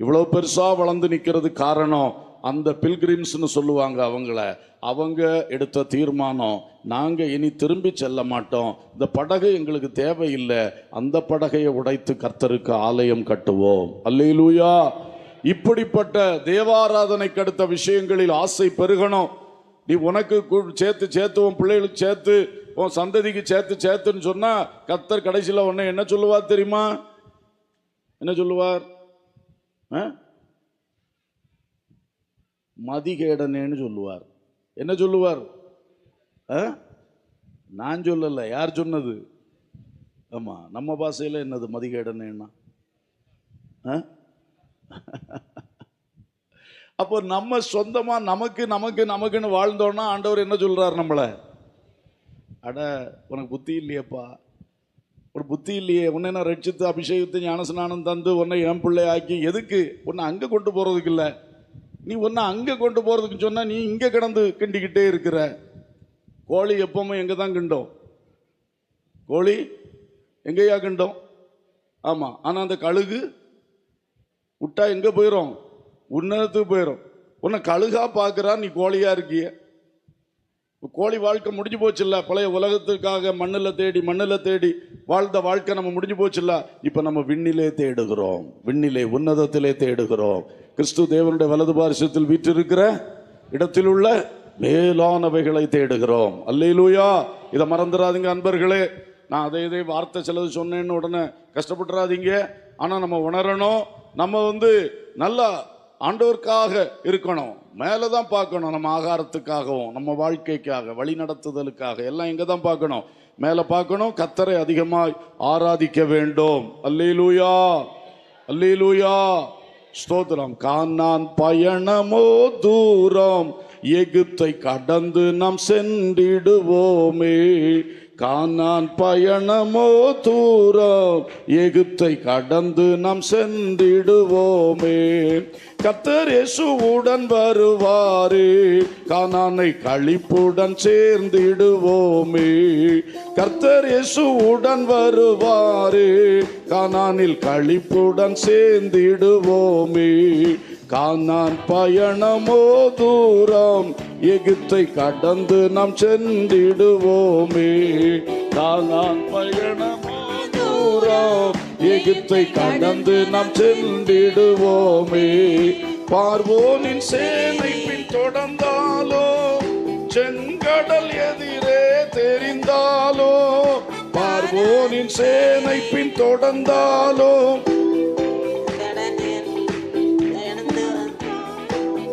இவ்வளோ பெருசாக வளர்ந்து நிற்கிறது காரணம் அந்த பில்கிரிம்ஸ்னு சொல்லுவாங்க அவங்கள. அவங்க எடுத்த தீர்மானம், நாங்கள் இனி திரும்பி செல்ல மாட்டோம், இந்த படகு எங்களுக்கு தேவையில்லை, அந்த படகையை உடைத்து கர்த்தருக்கு ஆலயம் கட்டுவோம். அல்லேலூயா. இப்படிப்பட்ட தேவாராதனைக்கு அடுத்த விஷயங்களில் ஆசை பெருகணும். நீ உனக்கு சேர்த்து உன் பிள்ளைகளுக்கு சேர்த்து உன் சந்ததிக்கு சேர்த்துன்னு சொன்னா கர்த்தர் கடைசியில் உன்னை என்ன சொல்லுவார் தெரியுமா? என்ன சொல்லுவார்? மதிகேடனேன்னு சொல்லுவார். என்ன சொல்லுவார்? நான் சொல்லல, யார் சொன்னது? ஆமா, நம்ம பாஷையில என்னது மதிகேடனேன்னா? அப்போ நம்ம சொந்தமா நமக்குன்னு வாழ்ந்தோம்னா ஆண்டவர் என்ன சொல்றார் நம்மள? அட உனக்கு புத்தி இல்லையப்பா, ஒரு புத்தி இல்லையே, உன்னை நான் ரட்சித்து அபிஷேகத்தை ஞானஸ்நானம் தந்து உன்னை என் பிள்ளை ஆக்கி எதுக்கு? உன்னை அங்கே கொண்டு போகிறதுக்கு இல்லை. நீ உன்னை அங்கே கொண்டு போகிறதுக்கு சொன்னால் நீ இங்கே கிடந்து கிண்டிக்கிட்டே இருக்கிற. கோழி எப்பவுமே எங்கே தான் கிண்டோம்? கோழி எங்கேயா கிண்டோம்? ஆமாம். ஆனால் அந்த கழுகு விட்டா எங்கே போயிடும்? உன்னதத்துக்கு போயிடும். உன்னை கழுகா பார்க்குறா, நீ கோழியா இருக்கிய. கோழி வாழ்க்கை முடிஞ்சு போச்சுல்ல. பழைய உலகத்துக்காக மண்ணில் தேடி வாழ்ந்த வாழ்க்கை நம்ம முடிஞ்சு போச்சுல்ல. இப்போ நம்ம விண்ணிலே தேடுகிறோம், விண்ணிலே உன்னதத்திலே தேடுகிறோம். கிறிஸ்து தேவனுடைய வலது பாரிசத்தில் வீற்றிருக்கிற இடத்தில் உள்ள மேலானவைகளை தேடுகிறோம். அல்லேலூயா. இதை மறந்துடாதீங்க அன்பர்களே. நான் அதே வார்த்தை சிலது சொன்னேன்னு உடனே கஷ்டப்பட்டுறாதீங்க. ஆனால் நம்ம உணரணும், நம்ம நல்லா ஆண்டவருக்காக இருக்கணும். மேலே தான் பார்க்கணும். நம்ம ஆகாரத்துக்காகவும் நம்ம வாழ்க்கைக்காக வழி நடத்துதலுக்காக எல்லாம் எங்கே தான் பார்க்கணும்? மேலே பார்க்கணும். கர்த்தரை அதிகமாய் ஆராதிக்க வேண்டும். அல்லேலூயா, அல்லேலூயா, ஸ்தோத்திரம். கானான் பயணமோ தூரம், எகிப்தை கடந்து நாம் சென்றிடுவோமே. கானான் பயணமோ தூரம், எகிப்தை கடந்து நாம் சென்றிடுவோமே. கர்த்தர் இயேசுவுடன் வருவாரே, கானானை களிப்புடன் சேர்ந்திடுவோமே. கர்த்தர் இயேசுவுடன் வருவாரே, கானானில் களிப்புடன் சேர்ந்திடுவோமே. கானான் பயணமோ தூரம், எகிப்தை கடந்து நாம் சென்றிடுவோமே. கானான் பயணமோ தூரம், எகிப்தை கடந்து நாம் சென்றிடுவோமே. பார்வோனின் சேனை பின் தொடர்ந்தாலோ, செங்கடல் எதிரே தெரிந்தாலோ. பார்வோனின் சேனை பின் தொடர்ந்தாலோ,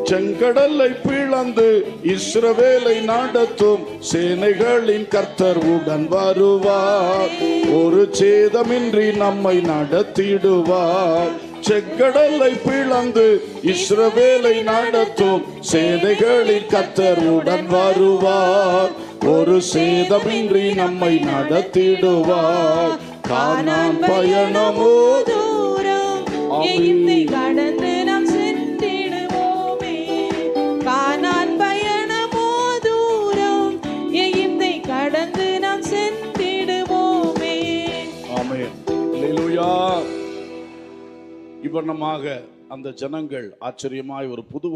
செங்கடலை பிளந்து இஸ்ரவேலை நடத்தும் சேனைகளின் கர்த்தர் உடன் வருவார். ஒரு சேதமின்றி நம்மை நடத்திடுவார். செங்கடலை பிளந்து இஸ்ரவேலை நடத்தும் சேனைகளின் கர்த்தர் உடன் வருவார். ஒரு சேதமின்றி நம்மை நடத்திடுவார். கானான் பயணமோ
தூரம், எகிப்தை கடந்து நாம் சென்றிடுவோமே. கானான் பயணமோ தூரம், எகிப்தை கடந்து நாம் சென்றிடுவோமே.
ஆமென். அல்லேலூயா. இவ்வண்ணமாக அந்த ஜனங்கள் ஆச்சரியமாய் ஒரு புது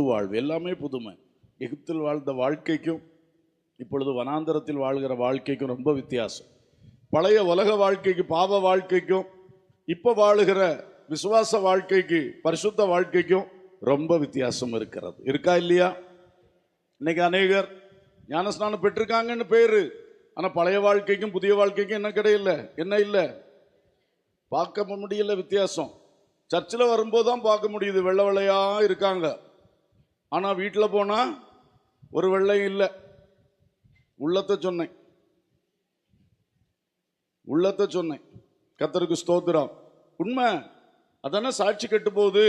வாழ்வு எல்லாமே புதுமை. எகிப்தில் வாழ்ந்த வாழ்க்கைக்கும் இப்பொழுது வனாந்தரத்தில் வாழ்கிற வாழ்க்கைக்கும் ரொம்ப வித்தியாசம். பழைய உலக வாழ்க்கைக்கு, பாவ வாழ்க்கைக்கும் இப்ப வாழுகிற விசுவாச வாழ்க்கைக்கு, பரிசுத்த வாழ்க்கைக்கும் ரொம்ப வித்தியாசம் இருக்கிறது. இருக்கா இல்லையா? இன்னைக்கு அநேகர் ஞானஸ்நானம் பெற்றிருக்காங்கன்னு பேரு, ஆனா பழைய வாழ்க்கைக்கும் புதிய வாழ்க்கைக்கும் என்ன கிடையில, என்ன இல்லை, பார்க்க முடியல வித்தியாசம். சர்ச்சில் வரும்போது தான் பார்க்க முடியுது, வெள்ளை வெள்ளையா இருக்காங்க. ஆனா வீட்டில் போனா ஒரு வெள்ளையும் இல்லை. உள்ளத்தை சொன்னேன். கர்த்தருக்கு ஸ்தோத்திரம். உண்மை அதானே சாட்சி கட்டு போகுது.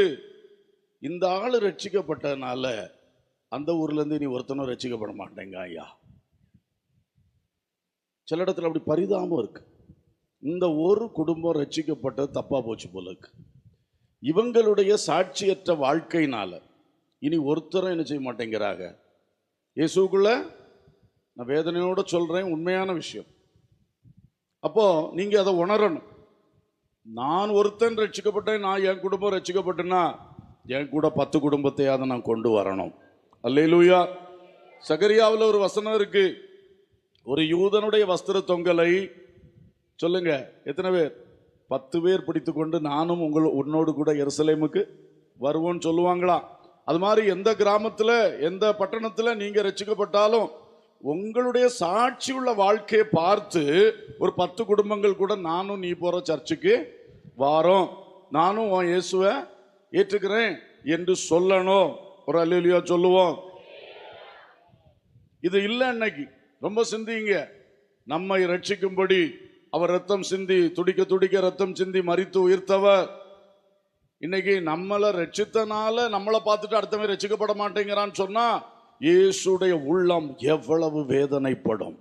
இந்த ஆளு ரட்சிக்கப்பட்டதுனால அந்த ஊர்ல இருந்து நீ ஒருத்தனும் ரட்சிக்கப்பட மாட்டேங்க ஐயா. சில இடத்துல அப்படி பரிதாபம் இருக்கு. இந்த ஒரு குடும்பம் ரட்சிக்கப்பட்டது தப்பா போச்சு போல இருக்கு. இவங்களுடைய சாட்சியற்ற வாழ்க்கையினால இனி ஒருத்தரும் என்ன செய்ய மாட்டேங்கிறாங்க. இயேசுக்குள்ள நான் வேதனையோட சொல்றேன், உண்மையான விஷயம். அப்போ நீங்க அதை உணரணும். நான் ஒருத்தன் ரட்சிக்கப்பட்டேன், நான் என் குடும்பம் ரட்சிக்கப்பட்டேன்னா என் கூட 10 குடும்பத்தையாவது நான் கொண்டு வரணும். அல்லேலூயா. சகரியாவில் ஒரு வசனம் இருக்கு. ஒரு யூதனுடைய வஸ்திர தொங்கலை சொல்லுங்க, எத்தனை பேர்? 10 பேர் பிடித்து கொண்டு நானும் உன்னோடு கூட எருசலேமுக்கு வருவோன்னு சொல்லுவாங்களா? அது மாதிரி எந்த கிராமத்தில், எந்த பட்டணத்தில் நீங்க ரட்சிக்கப்பட்டாலும் உங்களுடைய சாட்சி உள்ள வாழ்க்கையை பார்த்து ஒரு 10 குடும்பங்கள் கூட நானும் நீ போற சர்ச்சுக்கு வாரோம், நானும் உன் இயேசுவை ஏற்றுக்கிறேன் என்று சொல்லணும். ஒரு அல்லேலூயா சொல்லுவோம். இது இல்லை. இன்னைக்கு ரொம்ப சிந்திங்க. நம்மை ரட்சிக்கும்படி அவர் ரத்தம் சிந்தி, துடிக்க துடிக்க ரத்தம் சிந்தி மரித்து உயிர்த்தவர். இன்னைக்கு நம்மளை ரட்சித்தனால நம்மளை பார்த்துட்டு அடுத்தவன் ரட்சிக்கப்பட மாட்டேங்கிறான்னு சொன்னா இயேசுடைய உள்ளம் எவ்வளவு வேதனைப்படும்.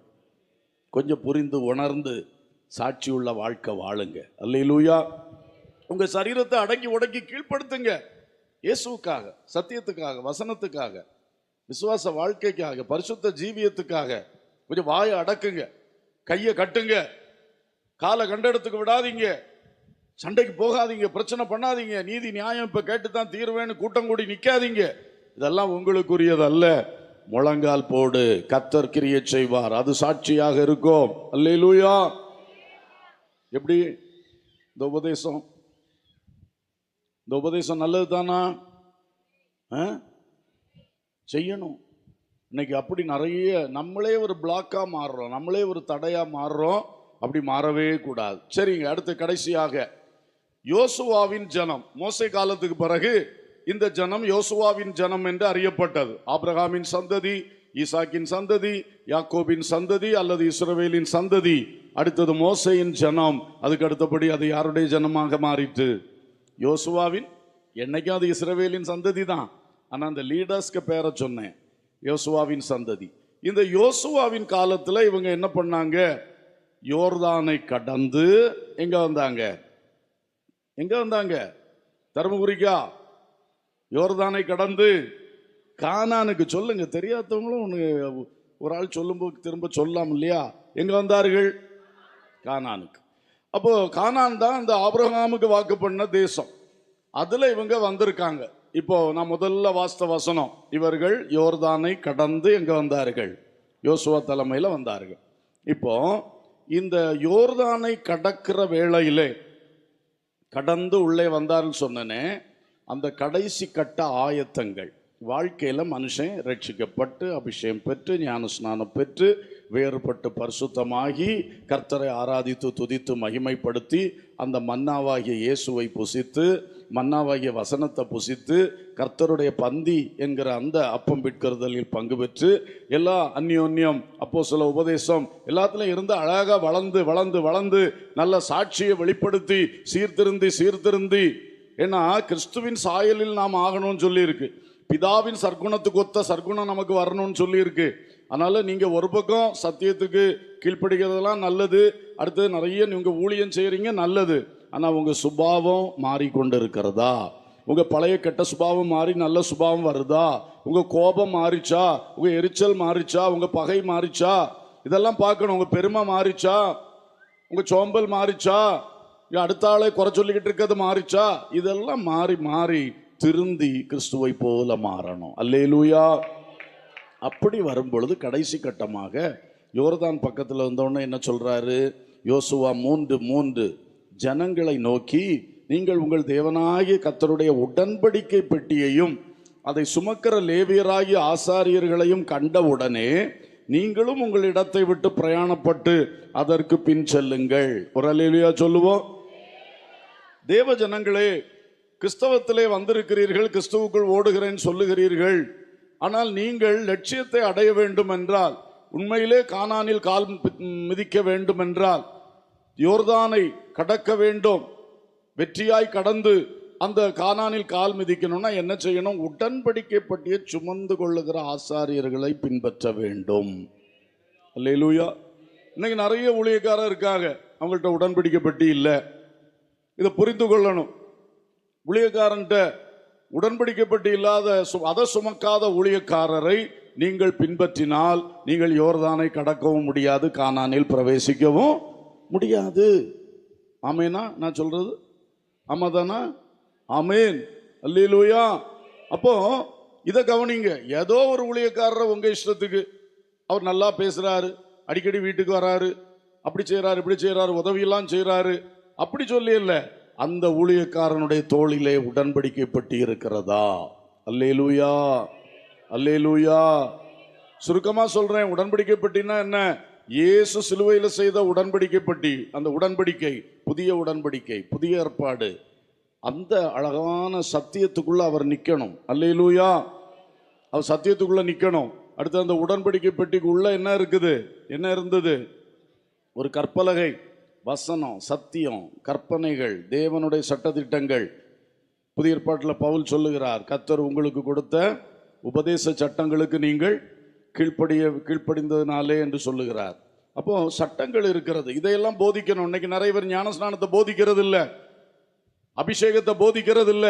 கொஞ்சம் புரிந்து உணர்ந்து சாட்சி உள்ள வாழ்க்கை வாழுங்க. அல்லேலூயா. உங்க சரீரத்தை அடக்கி உடக்கி கீழ்ப்படுத்துங்க. இயேசுவுக்காக, சத்தியத்துக்காக, வசனத்துக்காக, விசுவாச வாழ்க்கைக்காக, பரிசுத்த ஜீவியத்துக்காக கொஞ்சம் வாயை அடக்குங்க, கையை கட்டுங்க, காலை கண்டெடுத்துக்கு விடாதீங்க, சண்டைக்கு போகாதீங்க, பிரச்சனை பண்ணாதீங்க, நீதி நியாயம் இப்ப கேட்டுத்தான் தீர்வேன்னு கூட்டம் கூடி நிக்காதீங்க. இதெல்லாம் உங்களுக்குரியது அல்ல. முழங்கால் போடு, கர்த்தர் கிரியை செய்வார், அது சாட்சியாக இருக்கும். அல்லேலூயா. எப்படி இந்த உபதேசம்? இந்த உபதேசம் நல்லது தானா? செய்யணும். இன்னைக்கு அப்படி நிறைய நம்மளே ஒரு பிளாக்கா மாறுறோம், நம்மளே ஒரு தடையா மாறுறோம். அப்படி மாறவே கூடாது. சரிங்க, அடுத்து கடைசியாக யோசுவாவின் ஜனம். மோசே காலத்துக்கு பிறகு இந்த ஜனம் யோசுவாவின் ஜனம் என்று அறியப்பட்டது. ஆபிரகாமின் சந்ததி, ஈசாக்கின் சந்ததி, யாக்கோபின் சந்ததி அல்லது இஸ்ரவேலின் சந்ததி. அடுத்தது மோசேயின் ஜனம். அதுக்கு அடுத்தபடி அது யாருடைய ஜனமாக மாறிட்டு? யோசுவாவின். என்னைக்கும் அது இஸ்ரவேலின் சந்ததி தான், ஆனா அந்த லீடர்ஸ்க்கு பேரை சொன்னேன், யோசுவாவின் சந்ததி. இந்த யோசுவாவின் காலத்துல இவங்க என்ன பண்ணாங்க? யோர்தானை கடந்து எங்க வந்தாங்க? எங்க வந்தாங்க? தர்மபுரிக்கா? யோர்தானை கடந்து கானானுக்கு. சொல்லுங்க, தெரியாதவங்களும் ஒரு ஆள் சொல்லும்போது திரும்ப சொல்லலாம் இல்லையா? எங்க வந்தார்கள்? கானானுக்கு. அப்போ கானான் தான் இந்த ஆபிரகாமுக்கு வாக்கு பண்ண தேசம். அதுல இவங்க வந்திருக்காங்க. இப்போ நான் முதல்ல வாஸ்த வசனம், இவர்கள் யோர்தானை கடந்து எங்க வந்தார்கள்? யோசுவா தலைமையில வந்தார்கள். இப்போ இந்த யோர்தானை கடக்கிற வேளையிலே கடந்து உள்ளே வந்தார்னு சொன்னனே, அந்த கடைசி கட்ட ஆயத்தங்கள் வாழ்க்கையில மனுஷன் ரட்சிக்கப்பட்டு அபிஷேகம் பெற்று ஞான ஸ்நானம் பெற்று வேறுபட்டு பரிசுத்தமாகி கர்த்தரை ஆராதித்து துதித்து மகிமைப்படுத்தி அந்த மன்னாவாகிய இயேசுவை புசித்து, மன்னாவாகிய வசனத்தை புசித்து, கர்த்தருடைய பந்தி என்கிற அந்த அப்பம் பிட்கிறதலில் பங்கு பெற்று எல்லா அந்யோன்யம் அப்போஸ்தல உபதேசம் எல்லாத்துலையும் இருந்து அழகா வளர்ந்து வளர்ந்து வளர்ந்து நல்ல சாட்சியை வெளிப்படுத்தி சீர்திருந்தி. ஏன்னா கிறிஸ்துவின் சாயலில் நாம் ஆகணும்னு சொல்லி இருக்கு. பிதாவின் சர்க்குணத்துக்கு ஒத்த சர்க்குணம் நமக்கு வரணும்னு சொல்லி இருக்கு. அதனால நீங்க ஒரு பக்கம் சத்தியத்துக்கு கீழ்ப்படுகிறதெல்லாம் நல்லது, அடுத்து நிறைய நீங்க ஊழியம் செய்யறீங்க, நல்லது. ஆனா உங்க சுபாவம் மாறிக்கொண்டு இருக்கிறதா? உங்க பழைய கெட்ட சுபாவம் மாறி நல்ல சுபாவம் வருதா? உங்க கோபம் மாறிச்சா? உங்க எரிச்சல் மாறிச்சா? உங்க பகை மாறிச்சா? இதெல்லாம் பார்க்கணும். உங்க பெருமை மாறிச்சா? உங்க சோம்பல் மாறிச்சா? அடுத்த ஆளை குறை சொல்லிக்கிட்டு இருக்கிறது மாறிச்சா? இதெல்லாம் மாறி மாறி திருந்தி கிறிஸ்துவை போல மாறணும். அல்லேலூயா. அப்படி வரும்பொழுது கடைசி கட்டமாக யோர்தான் பக்கத்தில் வந்தோடனே என்ன சொல்றாரு? யோசுவா 3:3 ஜனங்களை நோக்கி, நீங்கள் உங்கள் தேவனாகிய கர்த்தருடைய உடன்படிக்கை பெட்டியையும் அதை சுமக்கிற லேவியராகிய ஆசாரியர்களையும் கண்டவுடனே நீங்களும் உங்கள் இடத்தை விட்டு பிரயாணப்பட்டு அதற்கு பின் செல்லுங்கள். ஒரு அல்லேலூயா சொல்லுவோம். தேவ ஜனங்களே, கிறிஸ்தவத்திலே வந்திருக்கிறீர்கள், கிறிஸ்துவுக்குள் ஓடுகிறேன் சொல்லுகிறீர்கள். ஆனால் நீங்கள் லட்சியத்தை அடைய வேண்டும் என்றால், உண்மையிலே கானானில் கால் மிதிக்க வேண்டும் என்றால், யோர்தானை கடக்க வேண்டும், வெற்றியாய் கடந்து அந்த கானானில் கால் மிதிக்கணும்னா என்ன செய்யணும்? உடன்படிக்கை பற்றிய சுமந்து கொள்ளுகிற ஆசாரியர்களை பின்பற்ற வேண்டும். அல்லேலூயா. இன்னைக்கு நிறைய ஊழியக்காரர் இருக்காங்க, அவங்கள்ட்ட உடன்படிக்கை பற்றி இல்லை. இதை புரிந்து கொள்ளணும். ஊழியக்காரன்ட்ட உடன்படிக்கப்பட்டு இல்லாத அதை சுமக்காத ஊழியக்காரரை நீங்கள் பின்பற்றினால் நீங்கள் யோர்தானை கடக்கவும் முடியாது, கானானில் பிரவேசிக்கவும் முடியாது. ஆமேனா நான் சொல்றது? ஆமாதானா? ஆமேன். அல்லேலூயா. அப்போ இதை கவனிங்க. ஏதோ ஒரு ஊழியக்காரரை உங்க இஷ்டத்துக்கு, அவர் நல்லா பேசுறாரு, அடிக்கடி வீட்டுக்கு வராரு, அப்படி செய்யறாரு, இப்படி செய்யறாரு, உதவியெல்லாம் செய்யறாரு, அப்படி சொல்லி இல்லை. அந்த ஊழியக்காரனுடைய தோளிலே உடன்படிக்கை பட்டி இருக்கிறதா? அல்லேலூயா. அல்லேலூயா. சுருக்கமா சொல்றேன், உடன்படிக்கை பட்டினா என்ன? இயேசு சிலுவையில செய்த உடன்படிக்கை பட்டி. அந்த உடன்படிக்கை புதிய உடன்படிக்கை, புதிய ஏற்பாடு. அந்த அழகான சத்தியத்துக்குள்ள அவர் நிக்கணும். அல்லேலூயா. அவர் சத்தியத்துக்குள்ள நிக்கணும். அடுத்து அந்த உடன்படிக்கை பெட்டிக்குள்ள என்ன இருக்குது? என்ன இருந்தது? ஒரு கற்பலகை, வசனம், சத்தியம், கற்பனைகள், தேவனுடைய சட்டதிட்டங்கள். புதிய ஏற்பாட்டில் பவுல் சொல்லுகிறார், கர்த்தர் உங்களுக்கு கொடுத்த உபதேச சட்டங்களுக்கு நீங்கள் கீழ்ப்படிந்ததினாலே என்று சொல்லுகிறார். அப்போ சட்டங்கள் இருக்கிறது, இதையெல்லாம் போதிக்கணும். இன்னைக்கு நிறைய பேர் ஞானஸ்நானத்தை போதிக்கிறது இல்ல, அபிஷேகத்தை போதிக்கிறது இல்ல.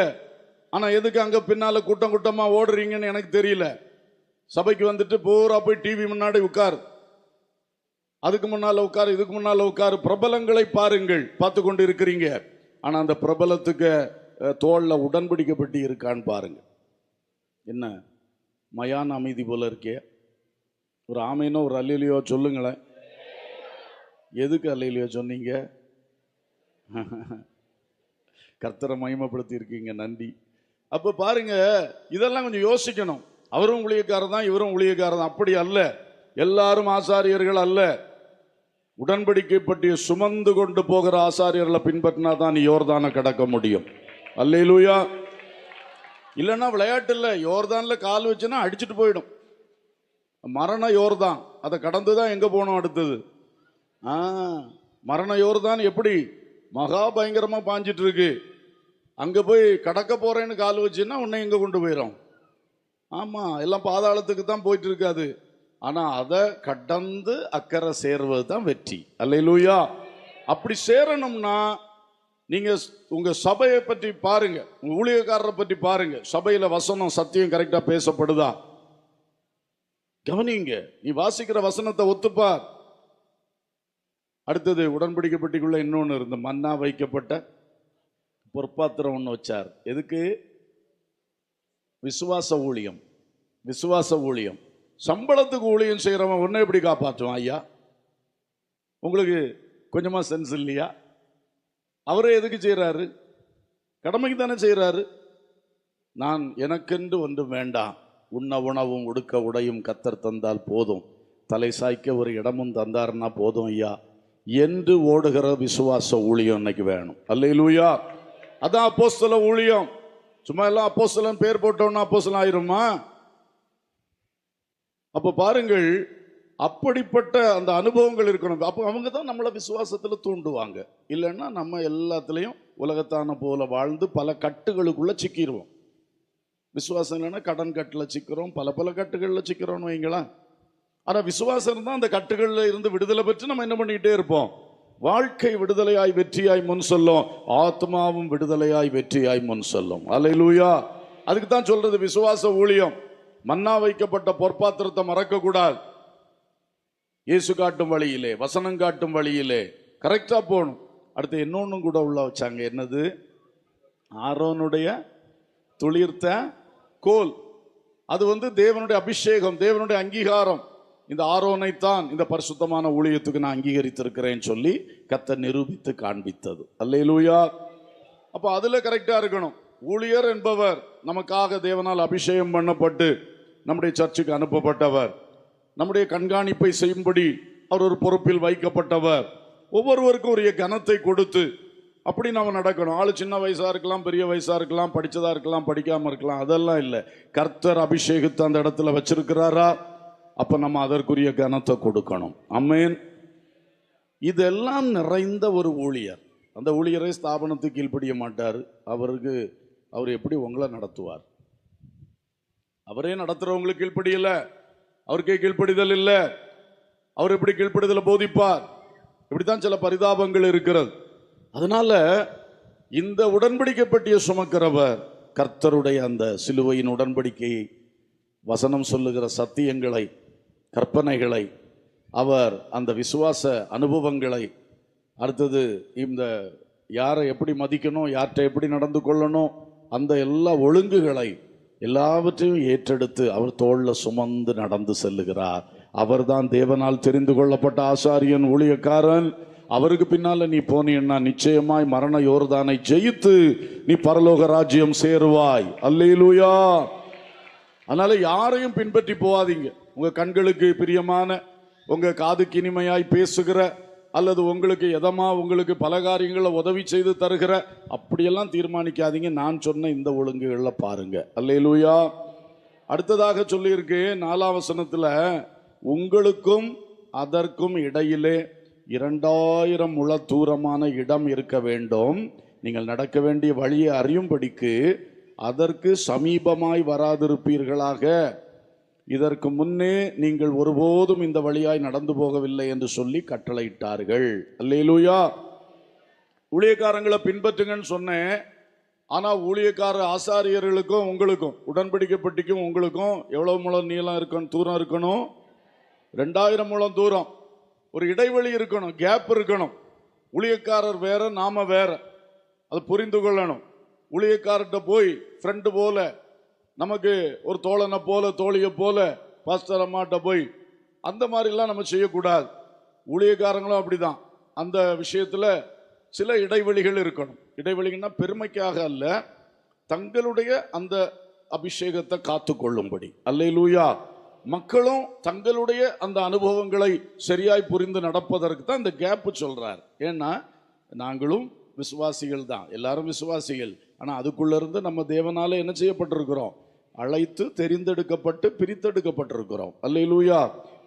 ஆனா எதுக்கு அங்க பின்னால கூட்டம் கூட்டமா ஓடுறீங்கன்னு எனக்கு தெரியல. சபைக்கு வந்துட்டு பூரா போய் டிவி முன்னாடி உட்கார், அதுக்கு முன்னால உட்கார், இதுக்கு முன்னால உட்கார். பிரபலங்களை பாருங்கள், பார்த்து கொண்டு இருக்கிறீங்க. ஆனா அந்த பிரபலத்துக்கு தோல்ல உடன்படிக்கப்பட்டு இருக்கான்னு பாருங்க. என்ன மயான அமைதி போல இருக்கே. ஒரு ஆமைனோ ஒரு அல்லையிலையோ சொல்லுங்களேன். எதுக்கு அல்லையிலையோ சொன்னீங்க? கர்த்தரை மகிமைப்படுத்தி இருக்கீங்க, நன்றி. அப்ப பாருங்க, இதெல்லாம் கொஞ்சம் யோசிக்கணும். அவரும் ஊழியக்காரர் தான், இவரும் ஊழியக்காரர் தான், அப்படி அல்ல. எல்லாரும் ஆசாரியர்கள் அல்ல. உடன்படிக்கை பற்றி சுமந்து கொண்டு போகிற ஆசாரியர்களை பின்பற்றினா தான் நீ யோர்தானை கடக்க முடியும். அல்லேலூயா. இல்லைன்னா விளையாட்டு இல்லை, யோர்தான்ல கால் வச்சுன்னா அடிச்சுட்டு போயிடும். மரண யோர்தான், அதை கடந்து தான் எங்க போகணும் அடுத்தது. மரண யோர்தான் எப்படி மகா பயங்கரமா பாஞ்சிட்டு இருக்கு. அங்க போய் கடக்க போறேன்னு கால் வச்சுன்னா உன்னை எங்க கொண்டு போயிடும். ஆமா, எல்லாம் பாதாளத்துக்கு தான் போயிட்டு இருக்காது. ஆனா அதை கடந்து அக்கறை சேர்வது தான் வெற்றி. அல்லேலூயா. அப்படி சேரணும்னா நீங்க உங்க சபையை பற்றி பாருங்க, உங்க ஊழியக்காரரை பற்றி பாருங்க. சபையில வசனம் சத்தியம் கரெக்டா பேசப்படுதா கவனிங்க. நீ வாசிக்கிற வசனத்தை ஒத்துப்பார். அடுத்தது உடன்படிக்கை பெட்டிக்குள்ள இன்னொன்னு இருந்து மன்னா வைக்கப்பட்ட பொற்பாத்திரம் ஒன்று வச்சார். எதுக்கு? விசுவாச ஊழியம். விசுவாச ஊழியம். சம்பளத்துக்கு ஊழியம் செய்யறவன் ஒன்னும் எப்படி காப்பாற்றுவான் ஐயா? உங்களுக்கு கொஞ்சமா சென்ஸ் இல்லையா? அவரே எதுக்கு செய்யறாரு? கடமைக்கு தானே செய்யறாரு. நான் எனக்கென்று ஒன்றும் வேண்டாம், உண்ண உணவும் உடுக்க உடையும் கத்தர் தந்தால் போதும், தலை சாய்க்க ஒரு இடமும் தந்தாருன்னா போதும் ஐயா என்று ஓடுகிற விசுவாச ஊழியம் இன்னைக்கு வேணும். அல்லேலூயா. அதான் அப்போஸ்தல ஊழியம். சும்மா எல்லாம் அப்போஸ்தலன் பேர் போட்டோம்னா அப்போஸ்தலன் ஆயிருமா? அப்ப பாருங்கள், அப்படிப்பட்ட அந்த அனுபவங்கள் இருக்கணும். அப்போ அவங்க தான் நம்மளை விசுவாசத்துல தூண்டுவாங்க. இல்லைன்னா நம்ம எல்லாத்துலேயும் உலகத்தான போல வாழ்ந்து பல கட்டுகளுக்குள்ள சிக்கிடுவோம். விசுவாசம் இல்லைன்னா கடன் கட்டில் சிக்கிறோம், பல பல கட்டுகளில் சிக்கிறோம்னு வைங்களேன். ஆனால் விசுவாசம் இருந்தால் அந்த கட்டுகளில் இருந்து விடுதலை பெற்று நம்ம என்ன பண்ணிக்கிட்டே இருப்போம்? வாழ்க்கை விடுதலையாய் வெற்றியாய் முன் சொல்லும், ஆத்மாவும் விடுதலையாய் வெற்றியாய் முன் சொல்லும். அல்லேலூயா. அதுக்கு தான் சொல்றது விசுவாச ஊழியம். மன்னா வைக்கப்பட்ட பொற்பாத்திரத்தை மறக்க கூடாது. இயேசு காட்டும் வழியிலே, வசனம் காட்டும் வழியிலே கரெக்டா போகணும். அடுத்து இன்னொன்னும் கூட உள்ள வச்சாங்க. என்னது? ஆரோனுடைய துளிர்த்த கோல். அது தேவனுடைய அபிஷேகம், தேவனுடைய அங்கீகாரம். இந்த ஆரோனைத்தான் இந்த பரிசுத்தமான ஊழியத்துக்கு நான் அங்கீகரித்திருக்கிறேன்னு சொல்லி கர்த்தர் நிரூபித்து காண்பித்தது. அல்லேலூயா. அப்ப அதுல கரெக்டா இருக்கணும். ஊழியர் என்பவர் நமக்காக தேவனால் அபிஷேகம் பண்ணப்பட்டு நம்முடைய சர்ச்சுக்கு அனுப்பப்பட்டவர், நம்முடைய கண்காணிப்பை செய்யும்படி அவர் ஒரு பொறுப்பில் வைக்கப்பட்டவர். ஒவ்வொருவருக்கும் உரிய கனத்தை கொடுத்து அப்படி நாம நடக்கணும். ஆளு சின்ன வயசா இருக்கலாம், பெரிய வயசா இருக்கலாம், படிச்சதா இருக்கலாம், படிக்காம இருக்கலாம், அதெல்லாம் இல்லை. கர்த்தர் அபிஷேகத்தை அந்த இடத்துல வச்சிருக்கிறாரா, அப்ப நம்ம அதற்குரிய கனத்தை கொடுக்கணும். ஆமென். இதெல்லாம் நிறைந்த ஒரு ஊழியர். அந்த ஊழியரை ஸ்தாபனத்துக்கு கீழ்ப்படிய மாட்டார். அவர் எப்படி உங்களை நடத்துவார்? அவரே நடத்துறவங்களுக்கு கீழ்ப்படியல, அவருக்கே கீழ்ப்படிதல் இல்லை, அவர் எப்படி கீழ்ப்படிதலை போதிப்பார்? இப்படித்தான் சில பரிதாபங்கள் இருக்கிறது. அதனால இந்த உடன்படிக்கை பெட்டியை சுமக்கிறவர் கர்த்தருடைய அந்த சிலுவையின் உடன்படிக்கையை, வசனம் சொல்லுகிற சத்தியங்களை, கற்பனைகளை, அவர் அந்த விசுவாச அனுபவங்களை, அடுத்தது இந்த யாரை எப்படி மதிக்கணும், யார்கிட்ட எப்படி நடந்து கொள்ளணும், அந்த எல்லா ஒழுங்குகளை எல்லாவற்றையும் ஏற்றெடுத்து அவர் தோள்ல சுமந்து நடந்து செல்லுகிறார். அவர்தான் தேவனால் தெரிந்து கொள்ளப்பட்ட ஆசாரியன், ஊழியக்காரன். அவருக்கு பின்னால நீ போனீன்னா நிச்சயமாய் மரண யோர்தானை ஜெயித்து நீ பரலோக ராஜ்யம் சேருவாய். அல்லேலூயா. அதனால யாரையும் பின்பற்றி போகாதீங்க. உங்க கண்களுக்கு பிரியமான, உங்க காதுக்கு இனிமையாய் பேசுகிற, அல்லது உங்களுக்கு எதமா உங்களுக்கு பல காரியங்களை உதவி செய்து தருகிற அப்படியெல்லாம் தீர்மானிக்காதீங்க. நான் சொன்ன இந்த ஒழுங்குகளில் பாருங்க. அல்லேலூயா. அடுத்ததாக சொல்லியிருக்கு 4ஆம் வசனத்துல, உங்களுக்கும் அதற்கும் இடையிலே 2000 முழ தூரமான இடம் இருக்க வேண்டும். நீங்கள் நடக்க வேண்டிய வழியை அறியும்படிக்கு அதற்கு சமீபமாய் வராதிருப்பீர்களாக. இதற்கு முன்னே நீங்கள் ஒருபோதும் இந்த வழியாய் நடந்து போகவில்லை என்று சொல்லி கட்டளையிட்டார்கள். அல்லேலூயா. ஊழியக்காரங்களை பின்பற்றுங்கன்னு சொன்னேன். ஆனால் ஊழியக்கார ஆசாரியர்களுக்கும் உங்களுக்கும் உடன்படிக்கை பெட்டிக்கும் உங்களுக்கும் எவ்வளவு முழம் நீளம் இருக்கணும், தூரம் இருக்கணும்? 2000 முழம் தூரம். ஒரு இடைவெளி இருக்கணும், கேப் இருக்கணும். ஊழியக்காரர் வேற, நாம வேற. அது புரிந்து கொள்ளணும். ஊழியக்காரர்கிட்ட போய் ஃப்ரெண்டு போல, நமக்கு ஒரு தோழனை போல, தோழியை போல, பாஸ்டர் அம்மாட்ட போய் அந்த மாதிரிலாம் நம்ம செய்யக்கூடாது. ஊழியக்காரங்களும் அப்படிதான். அந்த விஷயத்தில் சில இடைவெளிகள் இருக்கணும். இடைவெளின்னா பெருமைக்காக அல்ல, தங்களுடைய அந்த அபிஷேகத்தை காத்து கொள்ளும்படி. அல்லேலூயா. மக்களும் தங்களுடைய அந்த அனுபவங்களை சரியாய் புரிந்து நடப்பதற்கு தான் இந்த கேப்பு சொல்றார். ஏன்னா நாங்களும் விசுவாசிகள் தான், எல்லாரும் விசுவாசிகள். ஆனால் அதுக்குள்ள இருந்து நம்ம தேவனால என்ன செய்யப்பட்டிருக்கிறோம்? அழைத்து தெரிந்தெடுக்கப்பட்டு பிரித்தெடுக்கப்பட்டிருக்கிறோம். அல்லேலூயா.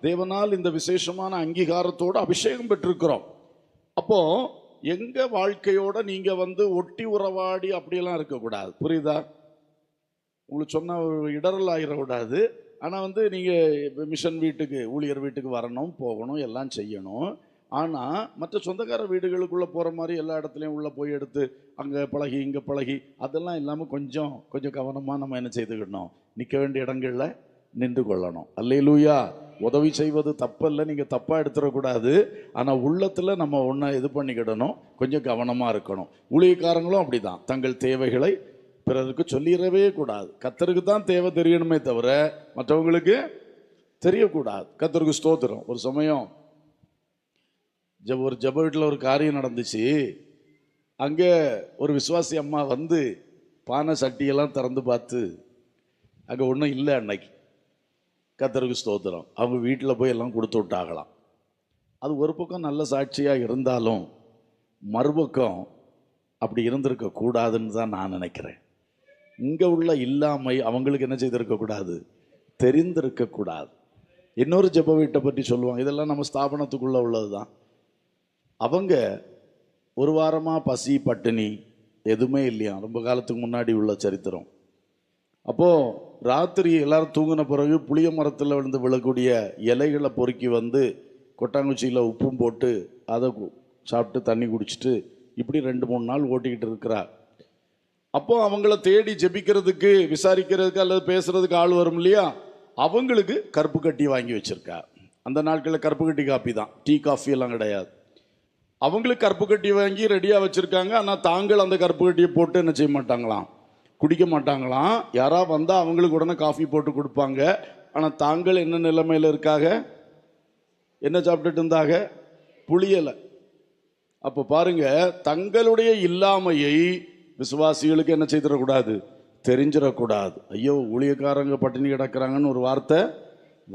தேவனால் இந்த விசேஷமான அங்கீகாரத்தோடு அபிஷேகம் பெற்றிருக்கிறோம். அப்போ எங்க வாழ்க்கையோட நீங்க ஒட்டி உறவாடி அப்படியெல்லாம் இருக்கக்கூடாது. புரியுதா? உங்களுக்கு சொன்ன இடரல் ஆகிடக்கூடாது. ஆனால் நீங்கள் மிஷன் வீட்டுக்கு, ஊழியர் வீட்டுக்கு வரணும், போகணும், எல்லாம் செய்யணும். ஆனால் மற்ற சொந்தக்கார வீடுகளுக்குள்ளே போகிற மாதிரி எல்லா இடத்துலையும் உள்ளே போய் எடுத்து அங்கே பழகி இங்கே பழகி அதெல்லாம் இல்லாமல் கொஞ்சம் கவனமாக நம்ம என்ன செய்துக்கிடணும்? நிற்க வேண்டிய இடங்களில் நின்று கொள்ளணும். அல்லேலூயா. உதவி செய்வது தப்பல்ல, நீங்கள் தப்பாக எடுத்துடக்கூடாது. ஆனால் உள்ளத்தில் நம்ம ஒன்றை இது பண்ணிக்கிடணும், கொஞ்சம் கவனமாக இருக்கணும். ஊழியக்காரங்களும் அப்படி தான். தங்கள் தேவைகளை பிறருக்கு சொல்லிடவே கூடாது. கர்த்தருக்கு தான் தேவை தெரியணுமே தவிர மற்றவங்களுக்கு தெரியக்கூடாது. கர்த்தருக்கு ஸ்தோத்திரம். ஒரு சமயம் ஒரு ஜெப வீட்டில் ஒரு காரியம் நடந்துச்சு. அங்கே ஒரு விசுவாசி அம்மா பானை சட்டியெல்லாம் திறந்து பார்த்து அங்கே ஒன்றும் இல்லை. அன்னைக்கு கர்த்தருக்கு ஸ்தோத்திரம், அவங்க வீட்டில் போய் எல்லாம் கொடுத்து விட்டாகலாம். அது ஒரு பக்கம் நல்ல சாட்சியாக இருந்தாலும் மறுபக்கம் அப்படி இருந்திருக்க கூடாதுன்னு தான் நான் நினைக்கிறேன். இங்கே உள்ள இல்லாமை அவங்களுக்கு என்ன செய்திருக்கக்கூடாது? தெரிந்திருக்கக்கூடாது. இன்னொரு ஜெப வீட்டை பற்றி சொல்லுவாங்க. இதெல்லாம் நம்ம ஸ்தாபனத்துக்குள்ளே உள்ளது தான். அவங்க ஒரு வாரமாக பசி பட்டினி எதுவுமே இல்லையா, ரொம்ப காலத்துக்கு முன்னாடி உள்ள சரித்திரம். அப்போது ராத்திரி எல்லாரும் தூங்கின பிறகு புளிய மரத்தில் விழக்கூடிய இலைகளை பொறுக்கி கொட்டாங்குச்சியில் உப்பும் போட்டு அதை சாப்பிட்டு தண்ணி குடிச்சிட்டு இப்படி 2-3 நாள் ஓட்டிக்கிட்டு இருக்கிறார். அப்போ அவங்கள தேடி ஜெபிக்கிறதுக்கு, விசாரிக்கிறதுக்கு அல்லது பேசுறதுக்கு ஆள் வரும் இல்லையா, அவங்களுக்கு கருப்பு கட்டி வாங்கி வச்சிருக்கா. அந்த நாட்களில் கருப்பு கட்டி காப்பி தான், டீ காஃபி எல்லாம் கிடையாது. அவங்களுக்கு கருப்பு கட்டி வாங்கி ரெடியாக வச்சுருக்காங்க. ஆனால் தாங்கள் அந்த கருப்பு கட்டியை போட்டு என்ன செய்ய மாட்டாங்களாம்? குடிக்க மாட்டாங்களாம். யாராவது வந்தால் அவங்களுக்கு உடனே காஃபி போட்டு கொடுப்பாங்க. ஆனால் தாங்கள் என்ன நிலைமையில் இருக்காங்க? என்ன சாப்பிட்டுட்டு இருந்தாங்க? புளியலை. அப்போ பாருங்க, தங்களுடைய இல்லாமையை விசுவாசிகளுக்கு என்ன செய்திடக்கூடாது? தெரிஞ்சிடக்கூடாது. ஐயோ ஊழியக்காரங்க பட்டினி கிடக்கிறாங்கன்னு ஒரு வார்த்தை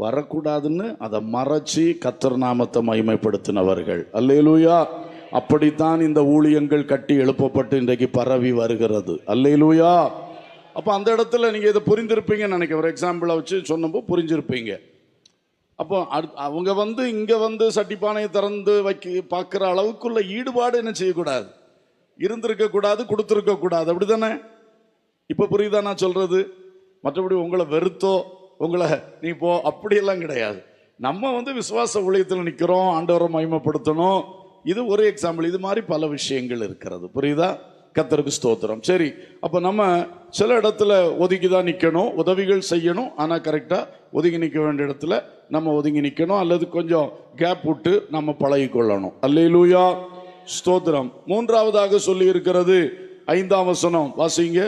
வரக்கூடாதுன்னு அதை மறைச்சி கர்த்தர் நாமத்தை மகிமைப்படுத்தினவர்கள். அல்லேலூயா. அப்படித்தான் இந்த ஊழியங்கள் கட்டி எழுப்பப்பட்டு இன்றைக்கு பரவி வருகிறது. அல்லேலூயா. அப்போ அந்த இடத்துல நீங்கள் இதை புரிந்திருப்பீங்கன்னு நினைக்கிறேன். ஒரு எக்ஸாம்பிளை வச்சு சொன்னப்போ புரிஞ்சிருப்பீங்க. அப்போ அவங்க இங்கே சட்டிப்பானையை திறந்து பார்க்குற அளவுக்குள்ள ஈடுபாடு என்ன செய்யக்கூடாது? இருந்திருக்கக்கூடாது, கொடுத்துருக்கக்கூடாது. அப்படி தானே? இப்போ புரியுதா நான் சொல்கிறது? மற்றபடி உங்களை வெறுத்தோ உங்களை நீ போ அப்படியெல்லாம் கிடையாது. நம்ம விசுவாச ஊழியத்தில் நிற்கிறோம், ஆண்டவரை மகிமைப்படுத்தணும். இது ஒரு எக்ஸாம்பிள். இது மாதிரி பல விஷயங்கள் இருக்கிறது. புரியுதா? கர்த்தருக்கு ஸ்தோத்திரம். சரி, அப்போ நம்ம சில இடத்துல ஒதுக்கி தான் நிற்கணும், உதவிகள் செய்யணும். ஆனால் கரெக்டாக ஒதுங்கி நிற்க வேண்டிய இடத்துல நம்ம ஒதுங்கி நிற்கணும், அல்லது கொஞ்சம் கேப் விட்டு நம்ம பழகிக்கொள்ளணும். அல்லேலூயா. ஸ்தோத்திரம். மூன்றாவதாக சொல்லி இருக்கிறது 5ஆம் வசனம் வாசிங்க.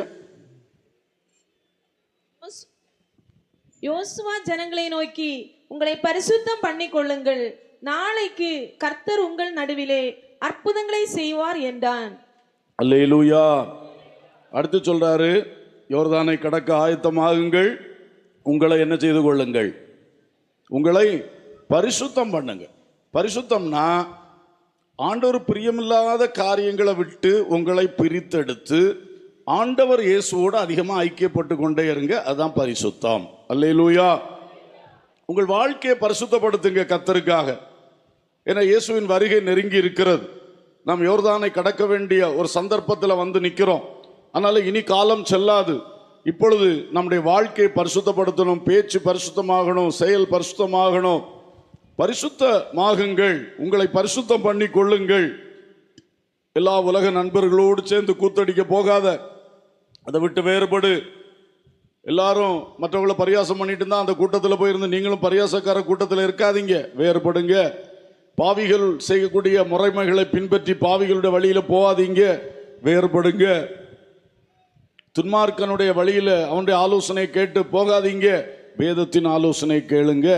யோசுவா ஜனங்களை நோக்கி, உங்களை பரிசுத்தம் பண்ணிக் கொள்ளுங்கள், நாளைக்கு கர்த்தர் உங்கள் நடுவிலே அற்புதங்களை செய்வார் என்றான்.
அல்லேலூயா. அடுத்து சொல்றாரு, யோர்தானை கடக்க ஆயத்தமாகுங்கள், உங்களை என்ன செய்து கொள்ளுங்கள்? உங்களை பரிசுத்தம் பண்ணுங்க. பரிசுத்தம்னா ஆண்டவர் பிரியமில்லாத காரியங்களை விட்டு உங்களை பிரித்தெடுத்து ஆண்டவர் இயேசுவோடு அதிகமாக ஐக்கியப்பட்டு கொண்டே இருங்க. அதுதான் பரிசுத்தம். அல்லேலூயா. உங்கள் வாழ்க்கையை பரிசுத்தப்படுத்துங்க கர்த்தருக்காக. ஏன்னா இயேசுவின் வருகை நெருங்கி இருக்கிறது. நாம் யோர்தானை கடக்க வேண்டிய ஒரு சந்தர்ப்பத்தில் நிற்கிறோம். அதனால இனி காலம் செல்லாது. இப்பொழுது நம்முடைய வாழ்க்கையை பரிசுத்தப்படுத்தணும், பேச்சு பரிசுத்தமாகணும், செயல் பரிசுத்தமாகணும். பரிசுத்தமாகுங்கள், உங்களை பரிசுத்தம் பண்ணி கொள்ளுங்கள். எல்லா உலக நண்பர்களோடு சேர்ந்து கூத்தடிக்க போகாத, அதை விட்டு வேறுபடு. எல்லாரும் மற்றவங்களை பரியாசம் பண்ணிட்டு இருந்தா அந்த கூட்டத்தில் போயிருந்து நீங்களும் பரியாசக்கார கூட்டத்தில் இருக்காதீங்க, வேறுபடுங்க. பாவிகள் செய்யக்கூடிய முறைமைகளை பின்பற்றி பாவிகளுடைய வழியில போகாதீங்க, வேறுபடுங்க. துன்மார்க்கனுடைய வழியில அவனுடைய ஆலோசனை கேட்டு போகாதீங்க, வேதத்தின் ஆலோசனை கேளுங்க.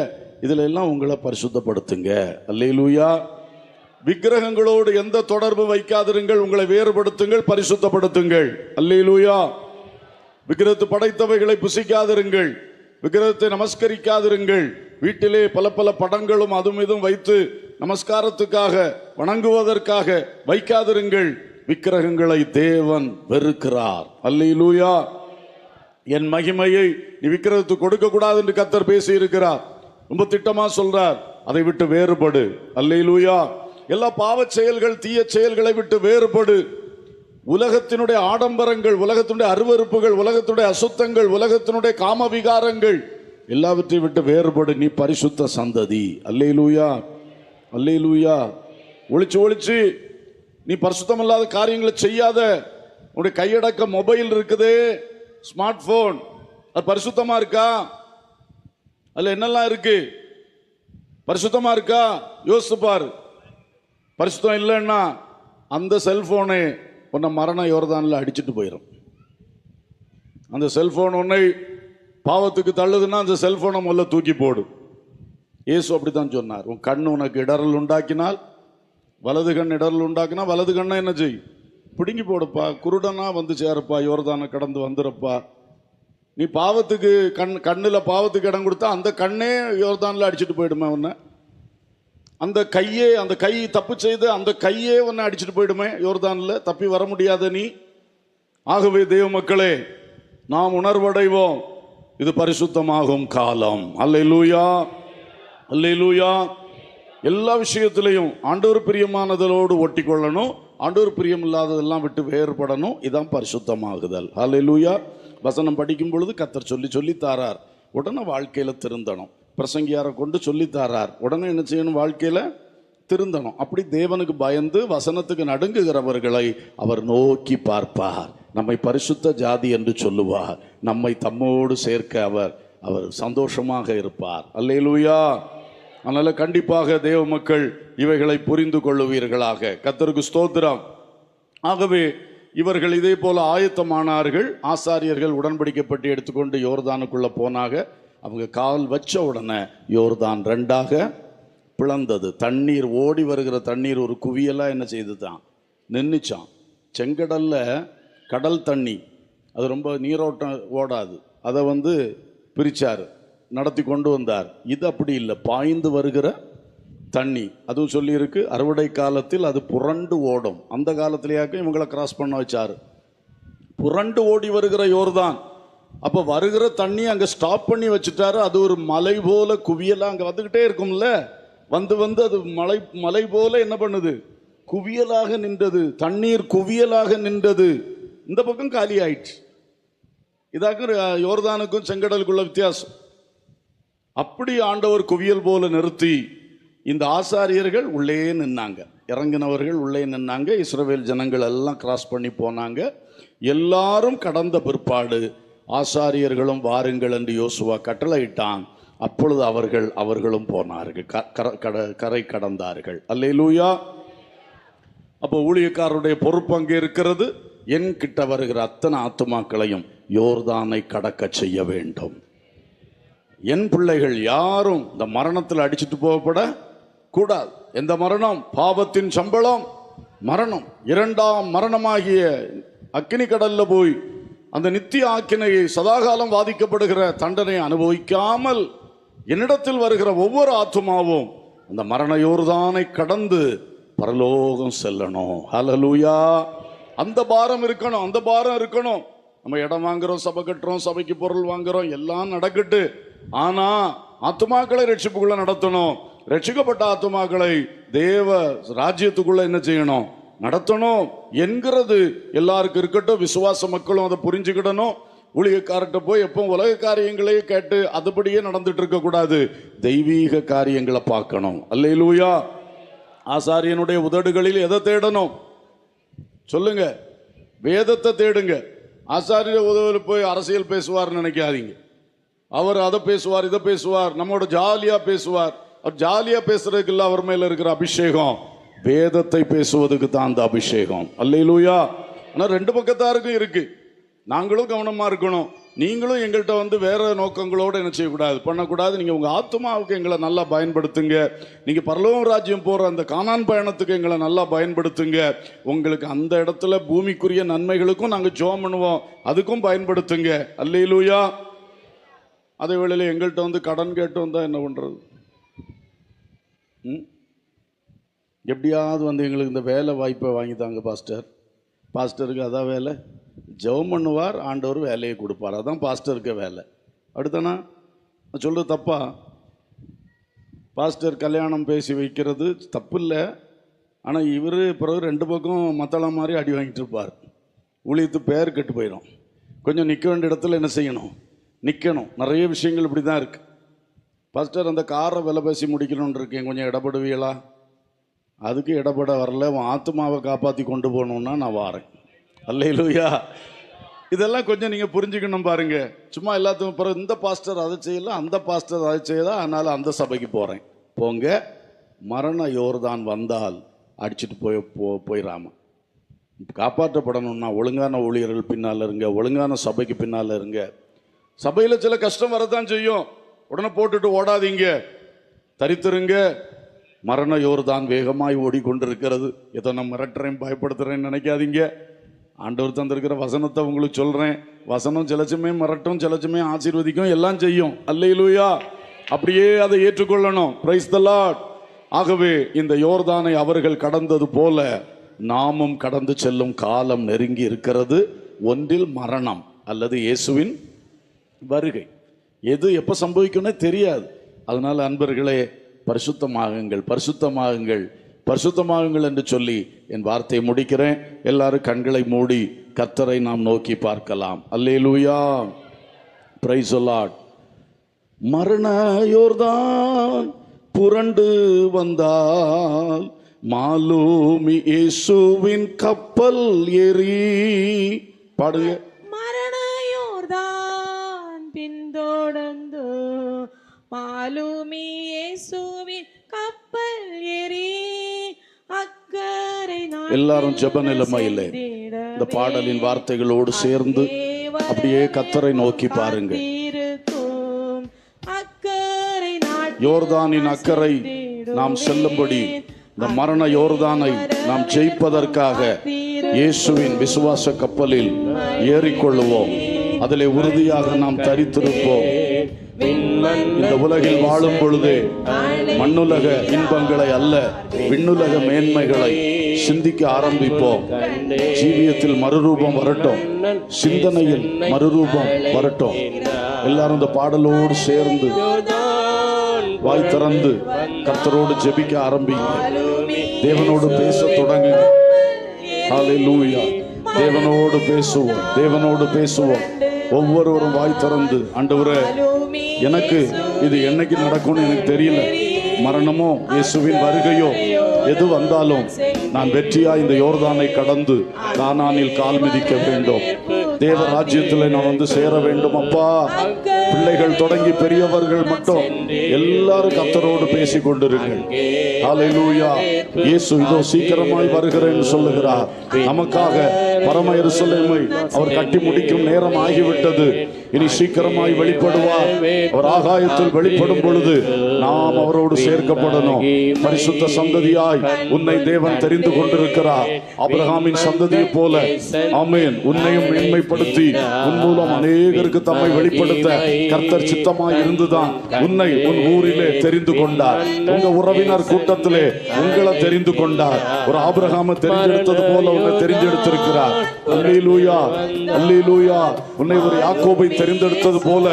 இதுல எல்லாம் உங்களை பரிசுத்தப்படுத்துங்க. அல்லேலூயா. விக்கிரகங்களோடு எந்த தொடர்பு வைக்காதிருங்கள், உங்களை வேறுபடுத்துங்கள், பரிசுத்தப்படுத்துங்கள். அல்லேலூயா. விக்கிரகத்தை படைத்தவைகளை புசிக்காதிருங்கள், விக்கிரகத்தை நமஸ்கரிக்காதிருங்கள். வீட்டிலே பல பல படங்களும் அதுவும் இதுவும் வைத்து நமஸ்காரத்துக்காக வணங்குவதற்காக வைக்காதிருங்கள். விக்கிரகங்களை தேவன் வெறுக்கிறார். அல்லேலூயா. என் மகிமையை நீ விக்கிரகத்துக்கு கொடுக்க கூடாது என்று கர்த்தர் பேசி இருக்கிறார். ரொம்ப திட்டமா சொல்றார், அதை விட்டு வேறுபடு. அல்லேலூயா. எல்லா பாவ செயல்கள், தீய செயல்களை விட்டு வேறுபடு. உலகத்தினுடைய ஆடம்பரங்கள், உலகத்தினுடைய அருவருப்புகள், உலகத்தினுடைய அசுத்தங்கள், உலகத்தினுடைய காம விகாரங்கள் எல்லாவற்றையும் விட்டு வேறுபடு. நீ பரிசுத்த சந்ததி. அல்லேலூயா. அல்லேலூயா. ஒளிச்சு ஒளிச்சு நீ பரிசுத்தம் இல்லாத காரியங்களை செய்யாத. உன்னுடைய கையடக்க மொபைல் இருக்குது, ஸ்மார்ட் போன், அது பரிசுத்தமா இருக்கா? அதுல என்னெல்லாம் இருக்கு? பரிசுத்தமா இருக்கா? யோசிச்சு பாரு. பரிசுத்தம் இல்லைன்னா அந்த செல்போனை உன்னை மரண யோர்தான்ல அடிச்சுட்டு போயிடும். அந்த செல்போன் உன்னை பாவத்துக்கு தள்ளுதுன்னா அந்த செல்போனை முதல்ல தூக்கி போடு. இயேசு அப்படித்தான் சொன்னார். உன் கண் உனக்கு இடரல் உண்டாக்கினால், வலது கண் இடரல் உண்டாக்கினா வலது கண்ணை என்ன செய்? பிடுங்கி போடுப்பா. குருடனா வந்து சேருப்பா, யோர்தானை கடந்து வந்துடுப்பா. நீ பாவத்துக்கு கண்ணில் பாவத்துக்கு இடம் கொடுத்தா அந்த கண்ணே யோர்தான்ல அடிச்சுட்டு போயிடுமே உன்னை. அந்த கை தப்பு செய்து அந்த கையே உன்னை அடிச்சுட்டு போயிடுமே யோர்தான்ல, தப்பி வர முடியாத நீ. ஆகவே தேவ மக்களே, நாம் உணர்வடைவோம், இது பரிசுத்தமாகும் காலம். அல்லேலூயா. அல்லேலூயா. எல்லா விஷயத்திலையும் ஆண்டவர் பிரியமானதோடு ஒட்டி கொள்ளணும், ஆண்டவர் பிரியம் இல்லாததெல்லாம் விட்டு வேறுபடணும். இதான் பரிசுத்தமாகுதல். அல்லேலூயா. வசனம் படிக்கும் பொழுது கர்த்தர் சொல்லி தாரார், உடனே வாழ்க்கையில திருந்தணும். பிரசங்கியாரை கொண்டு சொல்லி தாரார், உடனே என்ன செய்யணும்? வாழ்க்கையில திருந்தணும். அப்படி தேவனுக்கு பயந்து வசனத்துக்கு நடுங்குகிறவர்களை அவர் நோக்கி பார்ப்பார். நம்மை பரிசுத்த ஜாதி என்று சொல்லுவார். நம்மை தம்மோடு சேர்க்க அவர் சந்தோஷமாக இருப்பார். அல்லேலூயா. அதனால கண்டிப்பாக தேவ மக்கள் இவைகளை புரிந்து கொள்ளுவீர்களாக. கர்த்தருக்கு ஸ்தோத்திரம். ஆகவே இவர்கள் இதே போல ஆயத்தமானார்கள். ஆசாரியர்கள் உடன்படிக்கப்பட்டு எடுத்துக்கொண்டு யோர்தானுக்குள்ள போனாக. அவங்க கால் வச்ச உடனே யோர்தான் ரெண்டாக பிளந்தது. தண்ணீர் ஓடி வருகிற தண்ணீர் ஒரு குவியலா என்ன செய்துதான் நின்றுச்சான். செங்கடல்ல கடல் தண்ணி அது ரொம்ப நீரோட்டம் ஓடாது, அதை பிரிச்சார், நடத்தி கொண்டு வந்தார். இது அப்படி இல்லை, பாய்ந்து வருகிற தண்ணி. அதுவும் சொல்லியிருக்கு, அறுவடை காலத்தில் அது புரண்டு ஓடும். அந்த காலத்திலேயாக்க இவங்களை கிராஸ் பண்ண வச்சாரு. புரண்டு ஓடி வருகிற யோர்தான். அப்போ வருகிற தண்ணி அங்கே ஸ்டாப் பண்ணி வச்சுட்டாரு. அது ஒரு மலை போல குவியலா அங்கே வந்துக்கிட்டே இருக்கும்ல. வந்து அது மலை போல என்ன பண்ணுது? குவியலாக நின்றது. தண்ணீர் குவியலாக நின்றது. இந்த பக்கம் காலி ஆயிடுச்சு. இதாக்க யோர்தானுக்கும் செங்கடலுக்குள்ள வித்தியாசம். அப்படி ஆண்டவர் குவியல் போல நிறுத்தி இந்த ஆசாரியர்கள் உள்ளே நின்னாங்க, இறங்கினவர்கள் உள்ளே நின்னாங்க. இஸ்ரவேல் ஜனங்கள் எல்லாம் கிராஸ் பண்ணி போனாங்க. எல்லாரும் கடந்த பிற்பாடு ஆசாரியர்களும் வாருங்கள் என்று யோசுவா கட்டளையிட்டான். அப்பொழுது அவர்களும் போனார்கள், கரை கடந்தார்கள். அல்லேலூயா. அப்போ ஊழியக்காரருடைய பொறுப்பு அங்கே இருக்கிறது. என் கிட்ட வருகிற அத்தனை ஆத்துமாக்களையும் யோர்தானை கடக்க செய்ய வேண்டும். என் பிள்ளைகள் யாரும் இந்த மரணத்தில் அடிச்சுட்டு போகப்பட கூடாது. எந்த மரணம்? பாவத்தின் சம்பளம் மரணம். இரண்டாம் மரணமாகிய அக்கினி கடல்ல போய் அந்த நித்திய ஆக்கினையை, சதாகாலம் வாதிக்கப்படுகிற தண்டனை அனுபவிக்காமல் என்னிடத்தில் வருகிற ஒவ்வொரு ஆத்துமாவும் அந்த மரண யோர்தானை கடந்து பரலோகம் செல்லணும். ஹல்லேலூயா. அந்த பாரம் இருக்கணும், அந்த பாரம் இருக்கணும். நம்ம இடம் வாங்குறோம், சபை கட்டுறோம், சபைக்கு பொருள் வாங்குறோம், எல்லாம் நடக்கட்டு. ஆனா ஆத்துமாக்களை ரட்சிப்புக்குள்ள நடத்தணும். ரட்சிக்கப்பட்ட ஆத்துமாக்களை தேவ ராஜ்யத்துக்குள்ள என்ன செய்யணும்? நடத்தணும் என்கிறது எல்லாருக்கும் இருக்கட்டும். விசுவாச மக்களும் அதை புரிஞ்சுக்கிடணும். ஊழியக்காரர்கிட்ட போய் எப்போ உலக காரியங்களையே கேட்டு அதுபடியே நடந்துட்டு இருக்க கூடாது. தெய்வீக காரியங்களை பார்க்கணும். அல்லேலூயா. ஆசாரியனுடைய உதடுகளில் எதை தேடணும் சொல்லுங்க? வேதத்தை தேடுங்க. ஆசாரியர் உதவியில் போய் அரசியல் பேசுவார்னு நினைக்காதீங்க. அவர் அதை பேசுவார், இதை பேசுவார், நம்மோட ஜாலியா பேசுவார். அவர் ஜாலியா பேசுறதுக்கு இல்ல அவர் மேல இருக்கிற அபிஷேகம், வேதத்தை பேசுவதுக்கு தான் அந்த அபிஷேகம். அல்லேலூயா. ஆனா ரெண்டு பக்கத்தாருக்கும் இருக்கு. நாங்களும் கவனமா இருக்கணும். நீங்களும் எங்கள்கிட்ட வந்து வேற நோக்கங்களோடு என்ன செய்யக்கூடாது, பண்ணக்கூடாது. நீங்க உங்க ஆத்மாவுக்கு எங்களை நல்லா பயன்படுத்துங்க. நீங்க பரலோக ராஜ்யம் போற அந்த கானான் பயணத்துக்கு எங்களை நல்லா பயன்படுத்துங்க. உங்களுக்கு அந்த இடத்துல பூமிக்குரிய நன்மைகளுக்கும் நாங்க ஜெபம் பண்ணுவோம், அதுக்கும் பயன்படுத்துங்க. அல்லேலூயா. அதே வேளையில எங்கள்கிட்ட வந்து கடன் கேட்டு வந்தா என்ன பண்றது? எப்படியாவது வந்து எங்களுக்கு இந்த வேலை வாய்ப்பை வாங்கி தாங்க பாஸ்டர். பாஸ்டருக்கு அதான் வேலை, ஜெபம் பண்ணுவார், ஆண்டவர் வேலையை கொடுப்பார். அதான் பாஸ்டருக்கு வேலை. அடுத்தனா சொல்கிறது தப்பா? பாஸ்டர் கல்யாணம் பேசி வைக்கிறது தப்பு இல்லை. ஆனால் இவர் பிறகு ரெண்டு பக்கம் மத்தளம் மாதிரி அடி வாங்கிட்டு இருப்பார். ஊழியத்து பேர் கெட்டு போயிடும். கொஞ்சம் நிற்க வேண்டிய இடத்துல என்ன செய்யணும், நிற்கணும். நிறைய விஷயங்கள் இப்படி தான் இருக்குது. பாஸ்டர் அந்த காரை விலை பேசி முடிக்கணும்னு இருக்கேன், கொஞ்சம் இடப்படுவீங்களா? அதுக்கு இடப்பட வரல. உன் ஆத்மாவை காப்பாற்றி கொண்டு போகணுன்னா நான் வாரேன். அல்லேலூயா. இதெல்லாம் கொஞ்சம் நீங்கள் புரிஞ்சுக்கணும் பாருங்க. சும்மா எல்லாத்துக்கும் பிறகு இந்த பாஸ்டர் அதை செய்யல, அந்த பாஸ்டர் அதை செய்யலாம், அதனால அந்த சபைக்கு போகிறேன். போங்க. மரண யோர்தான் வந்தால் அடிச்சுட்டு போயிடாம காப்பாற்றப்படணும்னா ஒழுங்கான ஊழியர்கள் பின்னால் இருங்க, ஒழுங்கான சபைக்கு பின்னால் இருங்க. சபையில் சில கஷ்டம் வரதான் செய்யும், உடனே போட்டுட்டு ஓடாதீங்க, தரித்திருங்க. மரண யோர்தான் வேகமாய் ஓடிக்கொண்டிருக்கிறது. ஏதோ நான் மிரட்டுறேன், பயப்படுத்துறேன்னு நினைக்காதீங்க. ஆண்டவர் தந்திருக்கிற வசனத்தை உங்களுக்கு சொல்றேன். வசனம் சிலச்சுமே மிரட்டும், சிலச்சுமே ஆசீர்வதிக்கும், எல்லாம் செய்யும். அல்லேலூயா. அப்படியே அதை ஏற்றுக்கொள்ளணும். Praise the Lord. ஆகவே இந்த யோர்தானை அவர்கள் கடந்தது போல நாமும் கடந்து செல்லும் காலம் நெருங்கி இருக்கிறது. ஒன்றில் மரணம் அல்லது இயேசுவின் வருகை. எது எப்போ சம்பவிக்கும்னே தெரியாது. அதனால அன்பர்களே, பரிசுத்தமாகுங்கள், பரிசுத்தமாகுங்கள், பரிசுத்தமாகுங்கள் என்று சொல்லி என் வார்த்தையை முடிக்கிறேன். எல்லாரும் கண்களை மூடி கர்த்தரை நாம் நோக்கி பார்க்கலாம். அல்லேலூயா. Praise the Lord. மரண யோர்தான் புரண்டு வந்தால் மாலூமி இயேசுவின் கப்பல் ஏறி பாடுங்க.
மரண யோர்தான் பின்தொடர்ந்து மாலூமி இயேசுவின் கப்பல் ஏறி அக்கறை
எல்லாரும் ஜெப நிலைமையிலே இந்த பாடலின் வார்த்தைகளோடு சேர்ந்து அப்படியே கர்த்தரை நோக்கி பாருங்க. யோர்தானின் அக்கறை நாம் செல்லும்படி இந்த மரண யோர்தானை நாம் ஜெயிப்பதற்காக இயேசுவின் விசுவாச கப்பலில் ஏறிக்கொள்ளுவோம். அதிலே உறுதியாக நாம் தரித்திருப்போம். இந்த உலகில் வாழும் பொழுதே மண்ணுலக இன்பங்களை அல்ல, விண்ணுலக மேன்மைகளை சிந்திக்க ஆரம்பிப்போம். ஜீவியத்தில் மறுரூபம் வரட்டும், சிந்தனையில் மறுரூபம் வரட்டும். எல்லாரும் இந்த பாடலோடு சேர்ந்து வாய் திறந்து கர்த்தரோடு ஜெபிக்க ஆரம்பிங்க. தேவனோடு பேச தொடங்குங்க. ஹல்லேலூயா. தேவனோடு பேசுவோம், தேவனோடு பேசுவோம். ஒவ்வொருவரும் வாய் திறந்து, ஆண்டவரே எனக்கு இது என்னைக்கு நடக்கும்னு எனக்கு தெரியல, மரணமோ இயேசுவின் வருகையோ எது வந்தாலும் நான் வெற்றியா இந்த யோர்தானை கடந்து கானானில் கால் மிதிக்க வேண்டும். தேவ ராஜ்யத்தில் நான் வந்து சேர வேண்டும். அப்பா, பிள்ளைகள் தொடங்கி பெரியவர்கள் மட்டும் எல்லாரும் கர்த்தரோடு பேசிக் கொண்டிருங்கள். ஹல்லேலூயா. இயேசு இதோ சீக்கிரமாய் வருகிறேன் சொல்லுகிறார். நமக்காக பரம எருசலேமை அவர் கட்டி முடிக்கும் நேரம் ஆகிவிட்டது. இனி சீக்கிரமாய் வெளிப்படுவார். அவர் ஆகாயத்தில் வெளிப்படும் பொழுது நாம் அவரோடு சேர்க்கப்படணும். பரிசுத்த சந்ததியாய் உன்னை தேவன் தெரிந்து கொண்டிருக்கிறார். ஆபிரகாமின் சந்ததியை போல ஆமென் உன்னையும் மேன்மைப்படுத்தி உன் மூலம் அநேகருக்கு தம்மை வெளிப்படுத்த கர்த்தர் சித்தமாய் இருந்துதான் உன்னை உன் ஊரிலே தெரிந்து கொண்டார். உங்க உறவினர் கூட்டத்திலே உங்களை தெரிந்து கொண்டார். ஒரு ஆபிரகாமை தெரிந்தெடுத்தது போல உன்னை தெரிந்தெடுத்திருக்கிறார். அல்லேலூயா, அல்லேலூயா. உன்னை ஒரு யாக்கோபை தெரிந்தெடுத்தது போல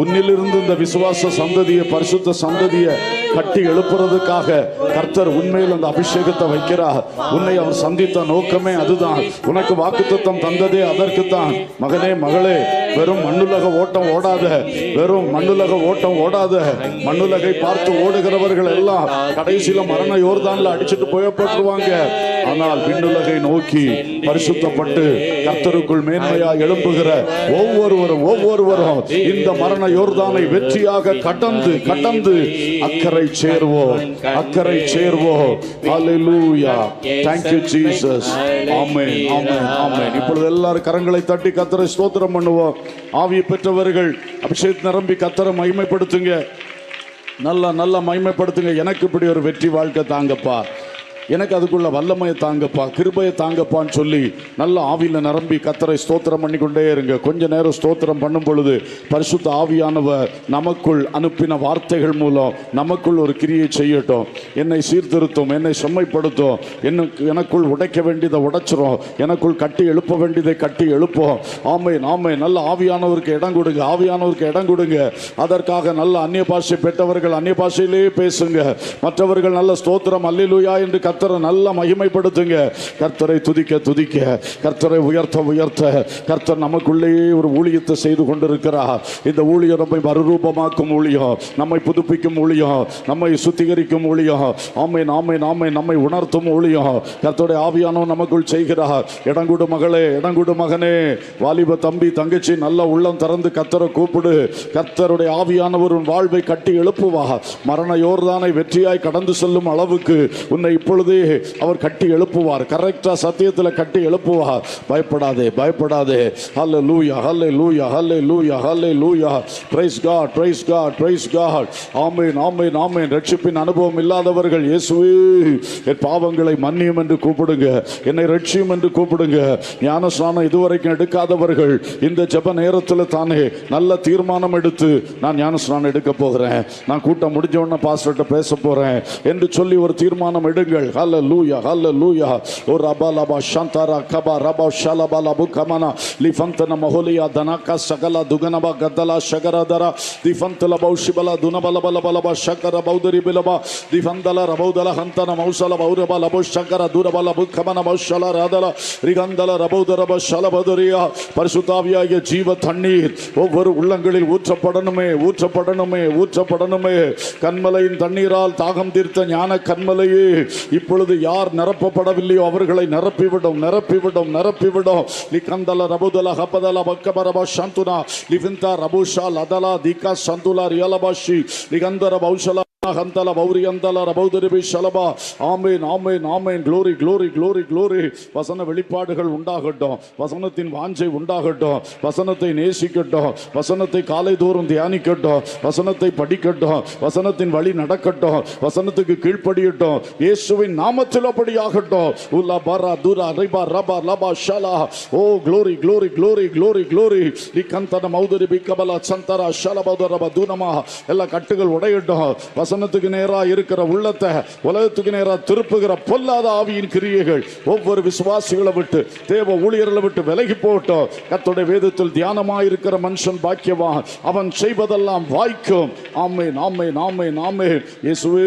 உன்னிலிருந்து இந்த விசுவாச சந்ததியை, பரிசுத்த சந்ததியை கட்டி எழுப்புறதுக்காக கர்த்தர் உண்மையில் அந்த அபிஷேகத்தை வைக்கிறார். உன்னை அவர் சந்தித்த நோக்கமே அதுதான். உனக்கு வாக்குத்தத்தம் தந்ததே அதற்குத்தான். மகனே, மகளே, வெறும் மண்ணுலக ஓட்டம் ஓடாத, வெறும் மண்ணுலக ஓட்டம் ஓடாத. மண்ணுலகை பார்த்து ஓடுகிறவர்கள் எல்லாம் கடைசியில மரண யோர்தான்ல அடிச்சுட்டு போயப்பட்டுருவாங்க. ஆனால் விண்ணுலகை நோக்கி பரிசுத்தப்பட்டு கர்த்தருக்குள் மேன்மையா எழும்புகிற ஒவ்வொருவரும் இந்த மரண யோர்தானை வெற்றியாக கடந்து அக்கறை சேர்வோம். ஹல்லேலூயா. Thank you Jesus. ஆமென், ஆமென், ஆமென். இப்பொழுது எல்லாரும் கரங்களை தட்டி கர்த்தரை ஸ்தோத்திரம் பண்ணுவோம். ஆவியை பெற்றவர்கள் அபிஷேகம் நிரம்பி கர்த்தரை மகிமைப்படுத்துங்க. நல்லா மகிமைப்படுத்துங்க. எனக்கு இப்படி ஒரு வெற்றி வாழ்க்கை தாங்கப்பா, எனக்கு அதுக்குள்ள வல்லமையை தாங்கப்பா, கிருபையை தாங்கப்பான்னு சொல்லி நல்ல ஆவியில் நிரம்பி கர்த்தரை ஸ்தோத்திரம் பண்ணி கொண்டே இருங்க. கொஞ்ச நேரம் ஸ்தோத்திரம் பண்ணும் பொழுது பரிசுத்த ஆவியானவர் நமக்குள் அனுப்பின வார்த்தைகள் மூலம் நமக்குள் ஒரு கிரியை செய்யட்டும். என்னை சீர்திருத்தும், என்னை செம்மைப்படுத்தும், எனக்குள் உடைக்க வேண்டியதை உடைச்சிரும், எனக்குள் கட்டி எழுப்ப வேண்டியதை கட்டி எழுப்போம். ஆமென், ஆமென். நல்ல ஆவியானவருக்கு இடம் கொடுங்க, ஆவியானவருக்கு இடம் கொடுங்க. அதற்காக நல்ல அந்நிய பாஷை பெற்றவர்கள் அந்நிய பாஷையிலே பேசுங்க. மற்றவர்கள் நல்ல ஸ்தோத்திரம் அல்லேலூயா என்று கர்த்தரை நல்ல மகிமைப்படுத்துங்க. கர்த்தரை துதிக்க, கர்த்தரை உயர்த்த கர்த்தர் நமக்குள்ளே ஒரு ஊழியத்தை செய்து கொண்டிருக்கிறார். இந்த ஊழியம் நம்மை மறுரூபமாக்கும் ஊழியம், நம்மை புதுப்பிக்கும் ஊழியம், நம்மை சுத்திகரிக்கும் ஊழியம். ஆமென், ஆமென், ஆமென். நம்மை உணர்த்தும் ஊழியம் கர்த்தருடைய ஆவியானவர் நமக்குள் செய்கிறார். இடங்குடு மகளே, இடங்குடு மகனே, வாலிப தம்பி தங்கச்சி, நல்ல உள்ளம் திறந்து கர்த்தரை கூப்பிடு. கர்த்தருடைய ஆவியானவர் உன் வாழ்வை கட்டி எழுப்புவார். மரண யோர்தானை வெற்றியாய் கடந்து செல்லும் அளவுக்கு உன்னை இப்பொழுது அவர் கட்டி எழுப்புவார். கரெக்டா சத்தியத்தில் கட்டி எழுப்புவார். பயப்படாதே. ஹல்லேலூயா, ஹல்லேலூயா, ஹல்லேலூயா, ஹல்லேலூயா. Praise God. ஆமென், ஆமென், ஆமென். ரட்சிப்பின் அனுபவம் இல்லாதவர்கள் இயேசுவே என் பாவங்களை மன்னியும் என்று கூப்பிடுங்க, என்னை ரட்சியும் என்று கூப்பிடுங்க. ஞானஸ்நானம் இதுவரைக்கும் எடுக்காதவர்கள் இந்த ஜெப நேரத்தில் தானே நல்ல தீர்மானம் எடுத்து நான் ஞானஸ்நானம் எடுக்க போகிறேன், நான் கூட்டம் முடிஞ்ச உடனே பாஸ்டர்கிட்ட பேச போறேன் என்று சொல்லி ஒரு தீர்மானம் எடுங்கள். ஹல்லேலூயா, ஹல்லேலூயா. ஓ ரபாலபா ஷாந்தரா கபா ரபா ஷலபா புகமனா லிஃபந்தன மஹோலியா தனக சகல துகனபா கதலா ஷகரதர திஃபந்தல பௌஷிபல துனபலபலபலப ஷகர பௌதரி பிலபா திஃபந்தல ரபௌதல ஹந்தன மௌசல பௌரபல பௌ ஷகர துரபல புகமன மௌஷல ராதல ரிகந்தல ரபௌதரப ஷலபதுரியா. பரிசுத்த ஆவியாகிய ஜீவ தண்ணீர் ஒவ்வொரு உள்ளங்களில் ஊற்றப்படணுமே. கண்மலையின் தண்ணீரால் தாகம் தீர்த்த ஞான கண்மலையே, இப்பொழுது யார் நிரப்பப்படவில்லையோ அவர்களை நிரப்பிவிடும். லிகந்தல ரபுதல ஹபதல பக்கபரப சந்துனா லிவிந்தா ரபுஷா லதலா திகா சந்துலா ரியலபாஷி லிகந்தர பௌஷல ஹந்தல பௌரியந்தல ரபௌதரிபி ஷலபா. ஆமென், ஆமென், ஆமென். Glory, glory, glory, glory. வசன வெளிப்பாடுகள் உண்டாகட்டும், வசனத்தின் வாஞ்சை உண்டாகட்டும், வசனத்தை நேசிக்கட்டும், வசனத்தை காலை தோறும் தியானிக்கட்டும், வசனத்தை படிக்கட்டும், வசனத்தின் வழி நடக்கட்டும், வசனத்துக்கு கீழ்ப்படியட்டும். இயேசுவின் நாமத்தில் அப்படியாகட்டும். உலா பரா துரா ரிபா ரபா லபா ஷலா. Oh glory, glory, glory, glory, glory. லிகந்தன மௌதரிபி கபலா சந்தரா ஷலபதுரப துனமா. எல்லா கட்டுகள் உடையட்டும். வசனத்துக்கு நேரா இருக்கிற உள்ளத்தை உலகத்துக்கு நேரா திருப்புகிற பொல்லாத ஆவியின் கிரியைகள் ஒவ்வொரு விசுவாசிகளை விட்டு, தேவ ஊழியர்களை விட்டு விலகி போட்டோம். கர்த்தருடைய வேதத்தில் தியானமாயிருக்கிற மனுஷன் பாக்கியவான், அவன் செய்வதெல்லாம் வாய்க்கும். ஆமென், ஆமென், ஆமென், ஆமென். இயேசுவே,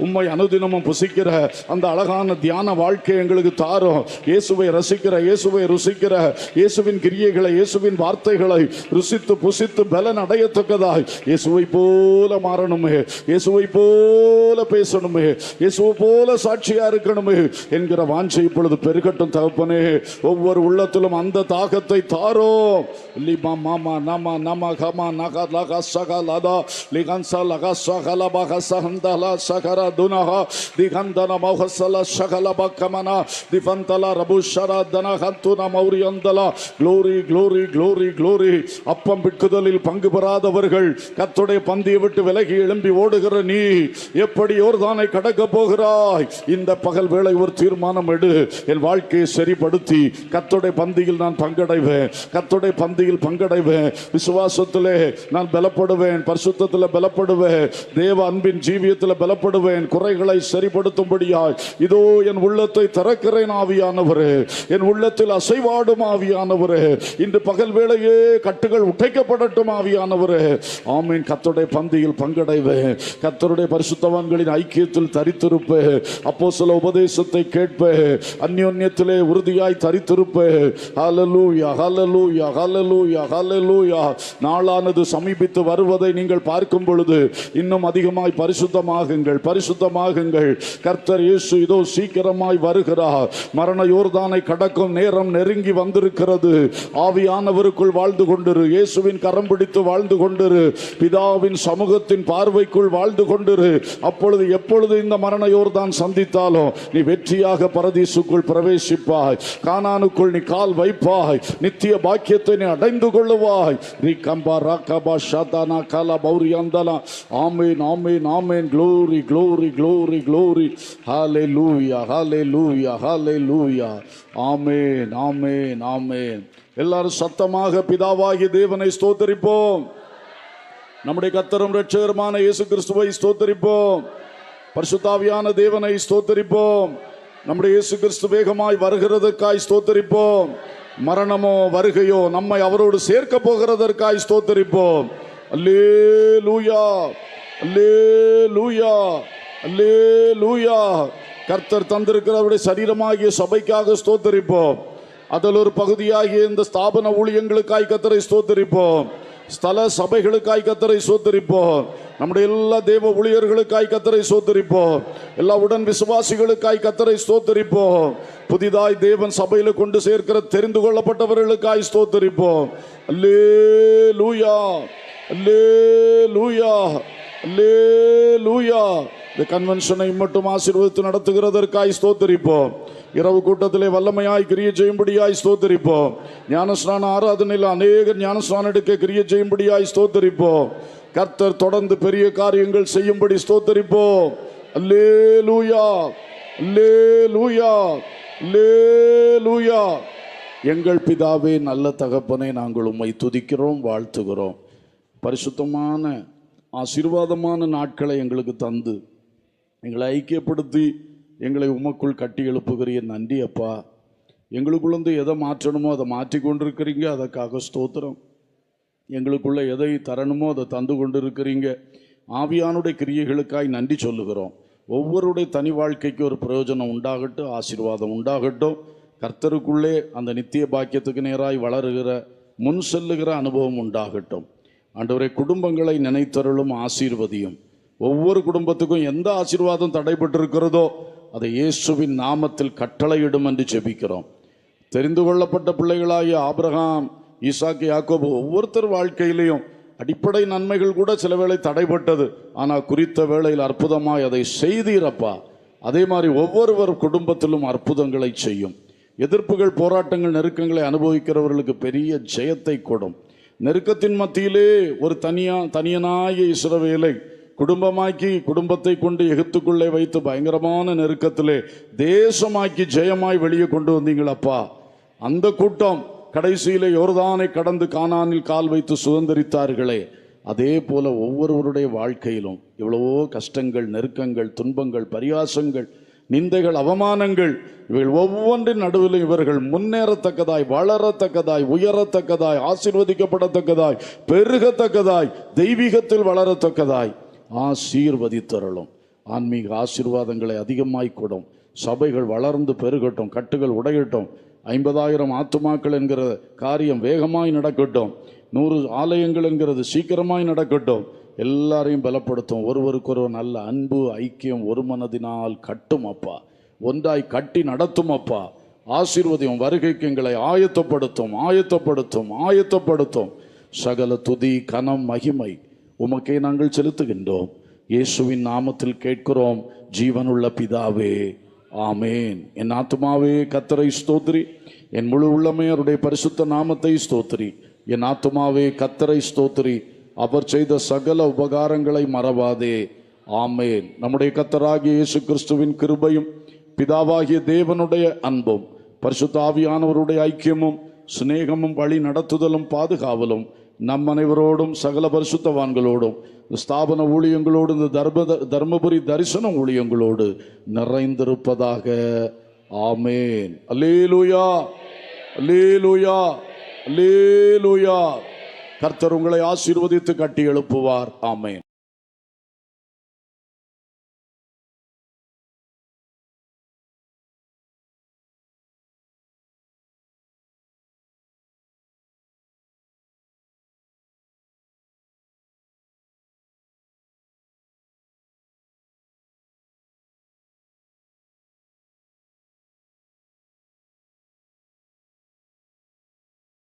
உம்மை அனுதினமும் புசிக்கிற அந்த அழகான தியான வாழ்க்கை எங்களுக்கு தாரும். இயேசுவை ரசிக்கிற, இயேசுவை ருசிக்கிற, இயேசுவின் கிரியைகளை, இயேசுவின் வார்த்தைகளை ருசித்து புசித்து பலன் அடையத்தக்கதாய் இயேசுவை போல மாறணுமே, இயேசுவை போல பேசணுமே, இயேசுவை போல சாட்சியா இருக்கணுமே என்கிற வாஞ்சை இப்பொழுது பெருகட்டும் தகப்பனே. ஒவ்வொரு உள்ளத்திலும் அந்த தாகத்தை தாரோ. லிமா மாமா நாமா நாமா கமா நகா லகா சகா லதா லிகன்சா லகா சகல பக சஹந்தல சகர துனஹா திகந்தன மௌஹசல சகல பக்கமனா திஃபந்தல ரபுஷரா தன ஹந்துன மௌரியந்தல. Glory, glory, glory, glory. அப்பம் பிட்குதலில் பங்கு பெறாதவர்கள் கர்த்தருடைய பந்தியை விட்டு விலகி எழும்பி ஓடுகிற நீ எப்படி யோர்தானை கடக்க போகிறாய்? இந்த பகல் வேளை ஒரு தீர்மானம் எடு. என் வாழ்க்கையை சரிப்படுத்தி கர்த்தருடைய பந்தியில் நான் பங்கடைவேன், கர்த்தருடைய பந்தியில் பங்கடைவேன். விசுவாசத்திலே நான் பலப்படுவேன், பரிசுத்தத்தில் ஜீவியத்தில் பலப்படுவேன், தேவ அன்பின் ஜீவியத்தில் பலப்படுவேன். குறைகளை சரிப்படுத்தும்படியாய் இதோ என் உள்ளத்தை திறக்கிறேன் ஆவியானவரே, என் உள்ளத்தில் அசைவாடும் ஆவியானவரே. இன்று பகல் வேளையே கட்டுகள் உடைக்கப்படட்டும் ஆவியானவரே. ஆமீன். கர்த்தருடைய பந்தியில் பங்கடைவேன், கர்த்தருடைய பரிசுத்தவான்களின் ஐக்கியத்தில் தரித்திருப்பேன், அப்போஸ்தல உபதேசத்தை கேட்பேன், அந்யோன்யத்திலே உறுதியாய் தரித்திருப்பேன். ஹல்லேலூயா, ஹல்லேலூயா, ஹல்லேலூயா, ஹல்லேலூயா. நாளானது சமீபித்து வருவதை நீங்கள் பார்க்கும் பொழுது இன்னும் அதிகமாய் பரிசுத்தமாகுங்கள், பரிசுத்தமாகுங்கள். கர்த்தர் இயேசு இதோ சீக்கிரமாய் வருகிறார். மரண யோர்தானை கடக்கும் நேரம் நெருங்கி வந்திருக்கிறது. ஆவியானவருக்குள் வாழ்ந்து கொண்டிரு, இயேசுவின் கரம் பிடித்து வாழ்ந்து கொண்டிரு, பிதாவின் சமூகத்தின் பார்வைக்குள் வாழ்ந்து கொண்டிரு. அப்பொழுது எப்பொழுது இந்த மரண யோர்தான் சந்தித்தாலும் நீ வெற்றியாக பரதீசுக்குள் பிரவேசிப்பாய், கானானுக்குள் நீ கால் வைப்பாய், நித்திய பாக்கியத்தை நீ அடைந்து கொள்ளுவாய். ஆமென், ஆமென், ஆமென். glory, glory, glory, glory. hallelujah, hallelujah, hallelujah. ஆமென், ஆமென், ஆமென். எல்லாரும் சத்தமாக பிதாவாகிய தேவனை ஸ்தோத்தரிப்போம். நம்முடைய கர்த்தரும் இரட்சகருமான இயேசு கிறிஸ்துவை ஸ்தோத்தரிப்போம். பரிசுத்தாவியான தேவனை ஸ்தோத்தரிப்போம். நம்முடைய இயேசு கிறிஸ்து வேகமாய் வருகிறதற்காய் ஸ்தோத்தரிப்போம். மரணமோ வருகையோ நம்மை அவரோடு சேர்க்க போகிறதற்காய் ஸ்தோத்தரிப்போம். அல்லேலூயா, அல்லேலூயா, அல்லேலூயா. கர்த்தர் தந்திருக்கிற அவருடைய சரீரமாகிய சபைக்காக ஸ்தோத்தரிப்போம். அதில் ஒரு பகுதியாகிய இந்த ஸ்தாபன ஊழியங்களுக்காய் கர்த்தரை ஸ்தோத்தரிப்போம். ஸ்தல சபைகளுக்காய் கர்த்தரை ஸ்தோத்தரிப்போம். நம்முடைய எல்லா தேவ ஊழியர்களுக்காய் கர்த்தரை ஸ்தோத்தரிப்போம். எல்லா உடன் விசுவாசிகளுக்காய் கர்த்தரை ஸ்தோத்தரிப்போம். புதிதாய் தேவன் சபையில கொண்டு சேர்க்கிற தெரிந்து கொள்ளப்பட்டவர்களுக்காய் ஸ்தோத்தரிப்போம். அல்லேலூயா, அல்லேலூயா, அல்லேலூயா. இந்த கன்வென்ஷனை மட்டும் ஆசீர்வதித்து நடத்துகிறதற்காய் ஸ்தோத்தரிப்போம். இரவு கூட்டத்திலே வல்லமையாய் கிரியை செய்யும்படியாய் ஸ்தோத்தரிப்போம். ஞானஸ்நான ஆராதனையில் அநேகர் ஞானஸ்நானம் எடுக்க கிரியை செய்யும்படியாய் ஸ்தோத்தரிப்போம். கர்த்தர் தொடர்ந்து பெரிய காரியங்கள் செய்யும்படி ஸ்தோத்தரிப்போம். அல்லேலூயா, அல்லேலூயா, அல்லேலூயா. எங்கள் பிதாவே, நல்ல தகப்பனே, நாங்கள் உம்மை துதிக்கிறோம், வாழ்த்துகிறோம். பரிசுத்தமான ஆசீர்வாதமான நாட்களை எங்களுக்கு தந்து எங்களை ஐக்கியப்படுத்தி எங்களை உமக்குள் கட்டி எழுப்புகிறிய நன்றி அப்பா. எங்களுக்குள்ளேருந்து எதை மாற்றணுமோ அதை மாற்றி கொண்டிருக்கிறீங்க, அதற்காக ஸ்தோத்திரம். எங்களுக்குள்ளே எதை தரணுமோ அதை தந்து கொண்டிருக்கிறீங்க. ஆவியானுடைய கிரியைகளுக்காய் நன்றி சொல்லுகிறோம். ஒவ்வொருடைய தனி வாழ்க்கைக்கு ஒரு பிரயோஜனம் உண்டாகட்டும், ஆசீர்வாதம் உண்டாகட்டும். கர்த்தருக்குள்ளே அந்த நித்திய பாக்கியத்துக்கு நேராய் வளருகிற முன் செல்லுகிற அனுபவம் உண்டாகட்டும். ஆண்டவரே, குடும்பங்களை நினைத்தருளும், ஆசீர்வதியும். ஒவ்வொரு குடும்பத்துக்கும் எந்த ஆசீர்வாதம் தடைபட்டிருக்கிறதோ அதை இயேசுவின் நாமத்தில் கட்டளையிடும் என்று ஜெபிக்கிறோம். தெரிந்து கொள்ளப்பட்ட பிள்ளைகளாகிய ஆபிரகாம், ஈசாக்கு, யாக்கோபு ஒவ்வொருத்தர் வாழ்க்கையிலையும் அடிப்படை நன்மைகள் கூட சில வேளை தடைபட்டது. ஆனால் குறித்த வேளையில் அற்புதமாய் அதை செய்தீரப்பா. அதே மாதிரி ஒவ்வொருவர் குடும்பத்திலும் அற்புதங்களை செய்யும். எதிர்ப்புகள், போராட்டங்கள், நெருக்கங்களை அனுபவிக்கிறவர்களுக்கு பெரிய ஜெயத்தை கொடும். நெருக்கத்தின் மத்தியிலே ஒரு தனியனாய இஸ்ரவேலை குடும்பமாக்கி குடும்பத்தை கொண்டு எகிப்துக்குள்ளே வைத்து பயங்கரமான நெருக்கத்திலே தேசமாக்கி ஜெயமாய் வெளியே கொண்டு வந்தீங்களப்பா. அந்த கூட்டம் கடைசியிலே யோர்தானை கடந்து கானானில் கால் வைத்து சுதந்திரித்தார்களே, அதே போல ஒவ்வொருவருடைய வாழ்க்கையிலும் எவ்வளவோ கஷ்டங்கள், நெருக்கங்கள், துன்பங்கள், பரியாசங்கள், நிந்தைகள், அவமானங்கள், இவைகள் ஒவ்வொன்றின் நடுவிலும் இவர்கள் முன்னேறத்தக்கதாய், வளரத்தக்கதாய், உயரத்தக்கதாய், ஆசீர்வதிக்கப்படத்தக்கதாய், பெருகத்தக்கதாய், தெய்வீகத்தில் வளரத்தக்கதாய் ஆசீர்வதித்தருளும். ஆன்மீக ஆசீர்வாதங்களை அதிகமாய் கொடும். சபைகள் வளர்ந்து பெருகட்டும், கட்டுகள் உடையட்டும். 50,000 ஆத்துமாக்கள் என்கிற காரியம் வேகமாய் நடக்கட்டும். 100 ஆலயங்கள் என்கிறது சீக்கிரமாய் நடக்கட்டும். எல்லாரையும் பலப்படுத்தும். ஒருவருக்கொருவர் நல்ல அன்பு, ஐக்கியம், ஒரு மனதினால் கட்டும் அப்பா. ஒன்றாய் கட்டி நடத்தும் அப்பா. ஆசீர்வதியும். வருகைக்கு எங்களை ஆயத்தப்படுத்தும், ஆயத்தப்படுத்தும், ஆயத்தப்படுத்தும். சகல துதி, கனம், மகிமை உமக்கே நாங்கள் செலுத்துகின்றோம். இயேசுவின் நாமத்தில் கேட்கிறோம், ஜீவனுள்ள பிதாவே, ஆமேன். என் ஆத்துமாவே கர்த்தரை ஸ்தோத்திரி, என் முழு உள்ளமே அவருடைய பரிசுத்த நாமத்தை ஸ்தோத்திரி. என் ஆத்துமாவே கர்த்தரை ஸ்தோத்திரி, அவர் செய்த சகல உபகாரங்களை மறவாதே. ஆமேன். நம்முடைய கர்த்தராகிய இயேசு கிறிஸ்துவின் கிருபையும், பிதாவாகிய தேவனுடைய அன்பும், பரிசுத்த ஆவியானவருடைய ஐக்கியமும், சிநேகமும், வழி நடத்துதலும், பாதுகாவலும் நம் அனைவரோடும் சகல பரிசுத்தவான்களோடும் இந்த ஸ்தாபன ஊழியங்களோடு இந்த தர்மபுரி தரிசன ஊழியங்களோடு நிறைந்திருப்பதாக. ஆமேன். அல்லேலூயா, அல்லேலூயா, அல்லேலூயா. கர்த்தர் உங்களை ஆசீர்வதித்து கட்டி எழுப்புவார். ஆமேன்.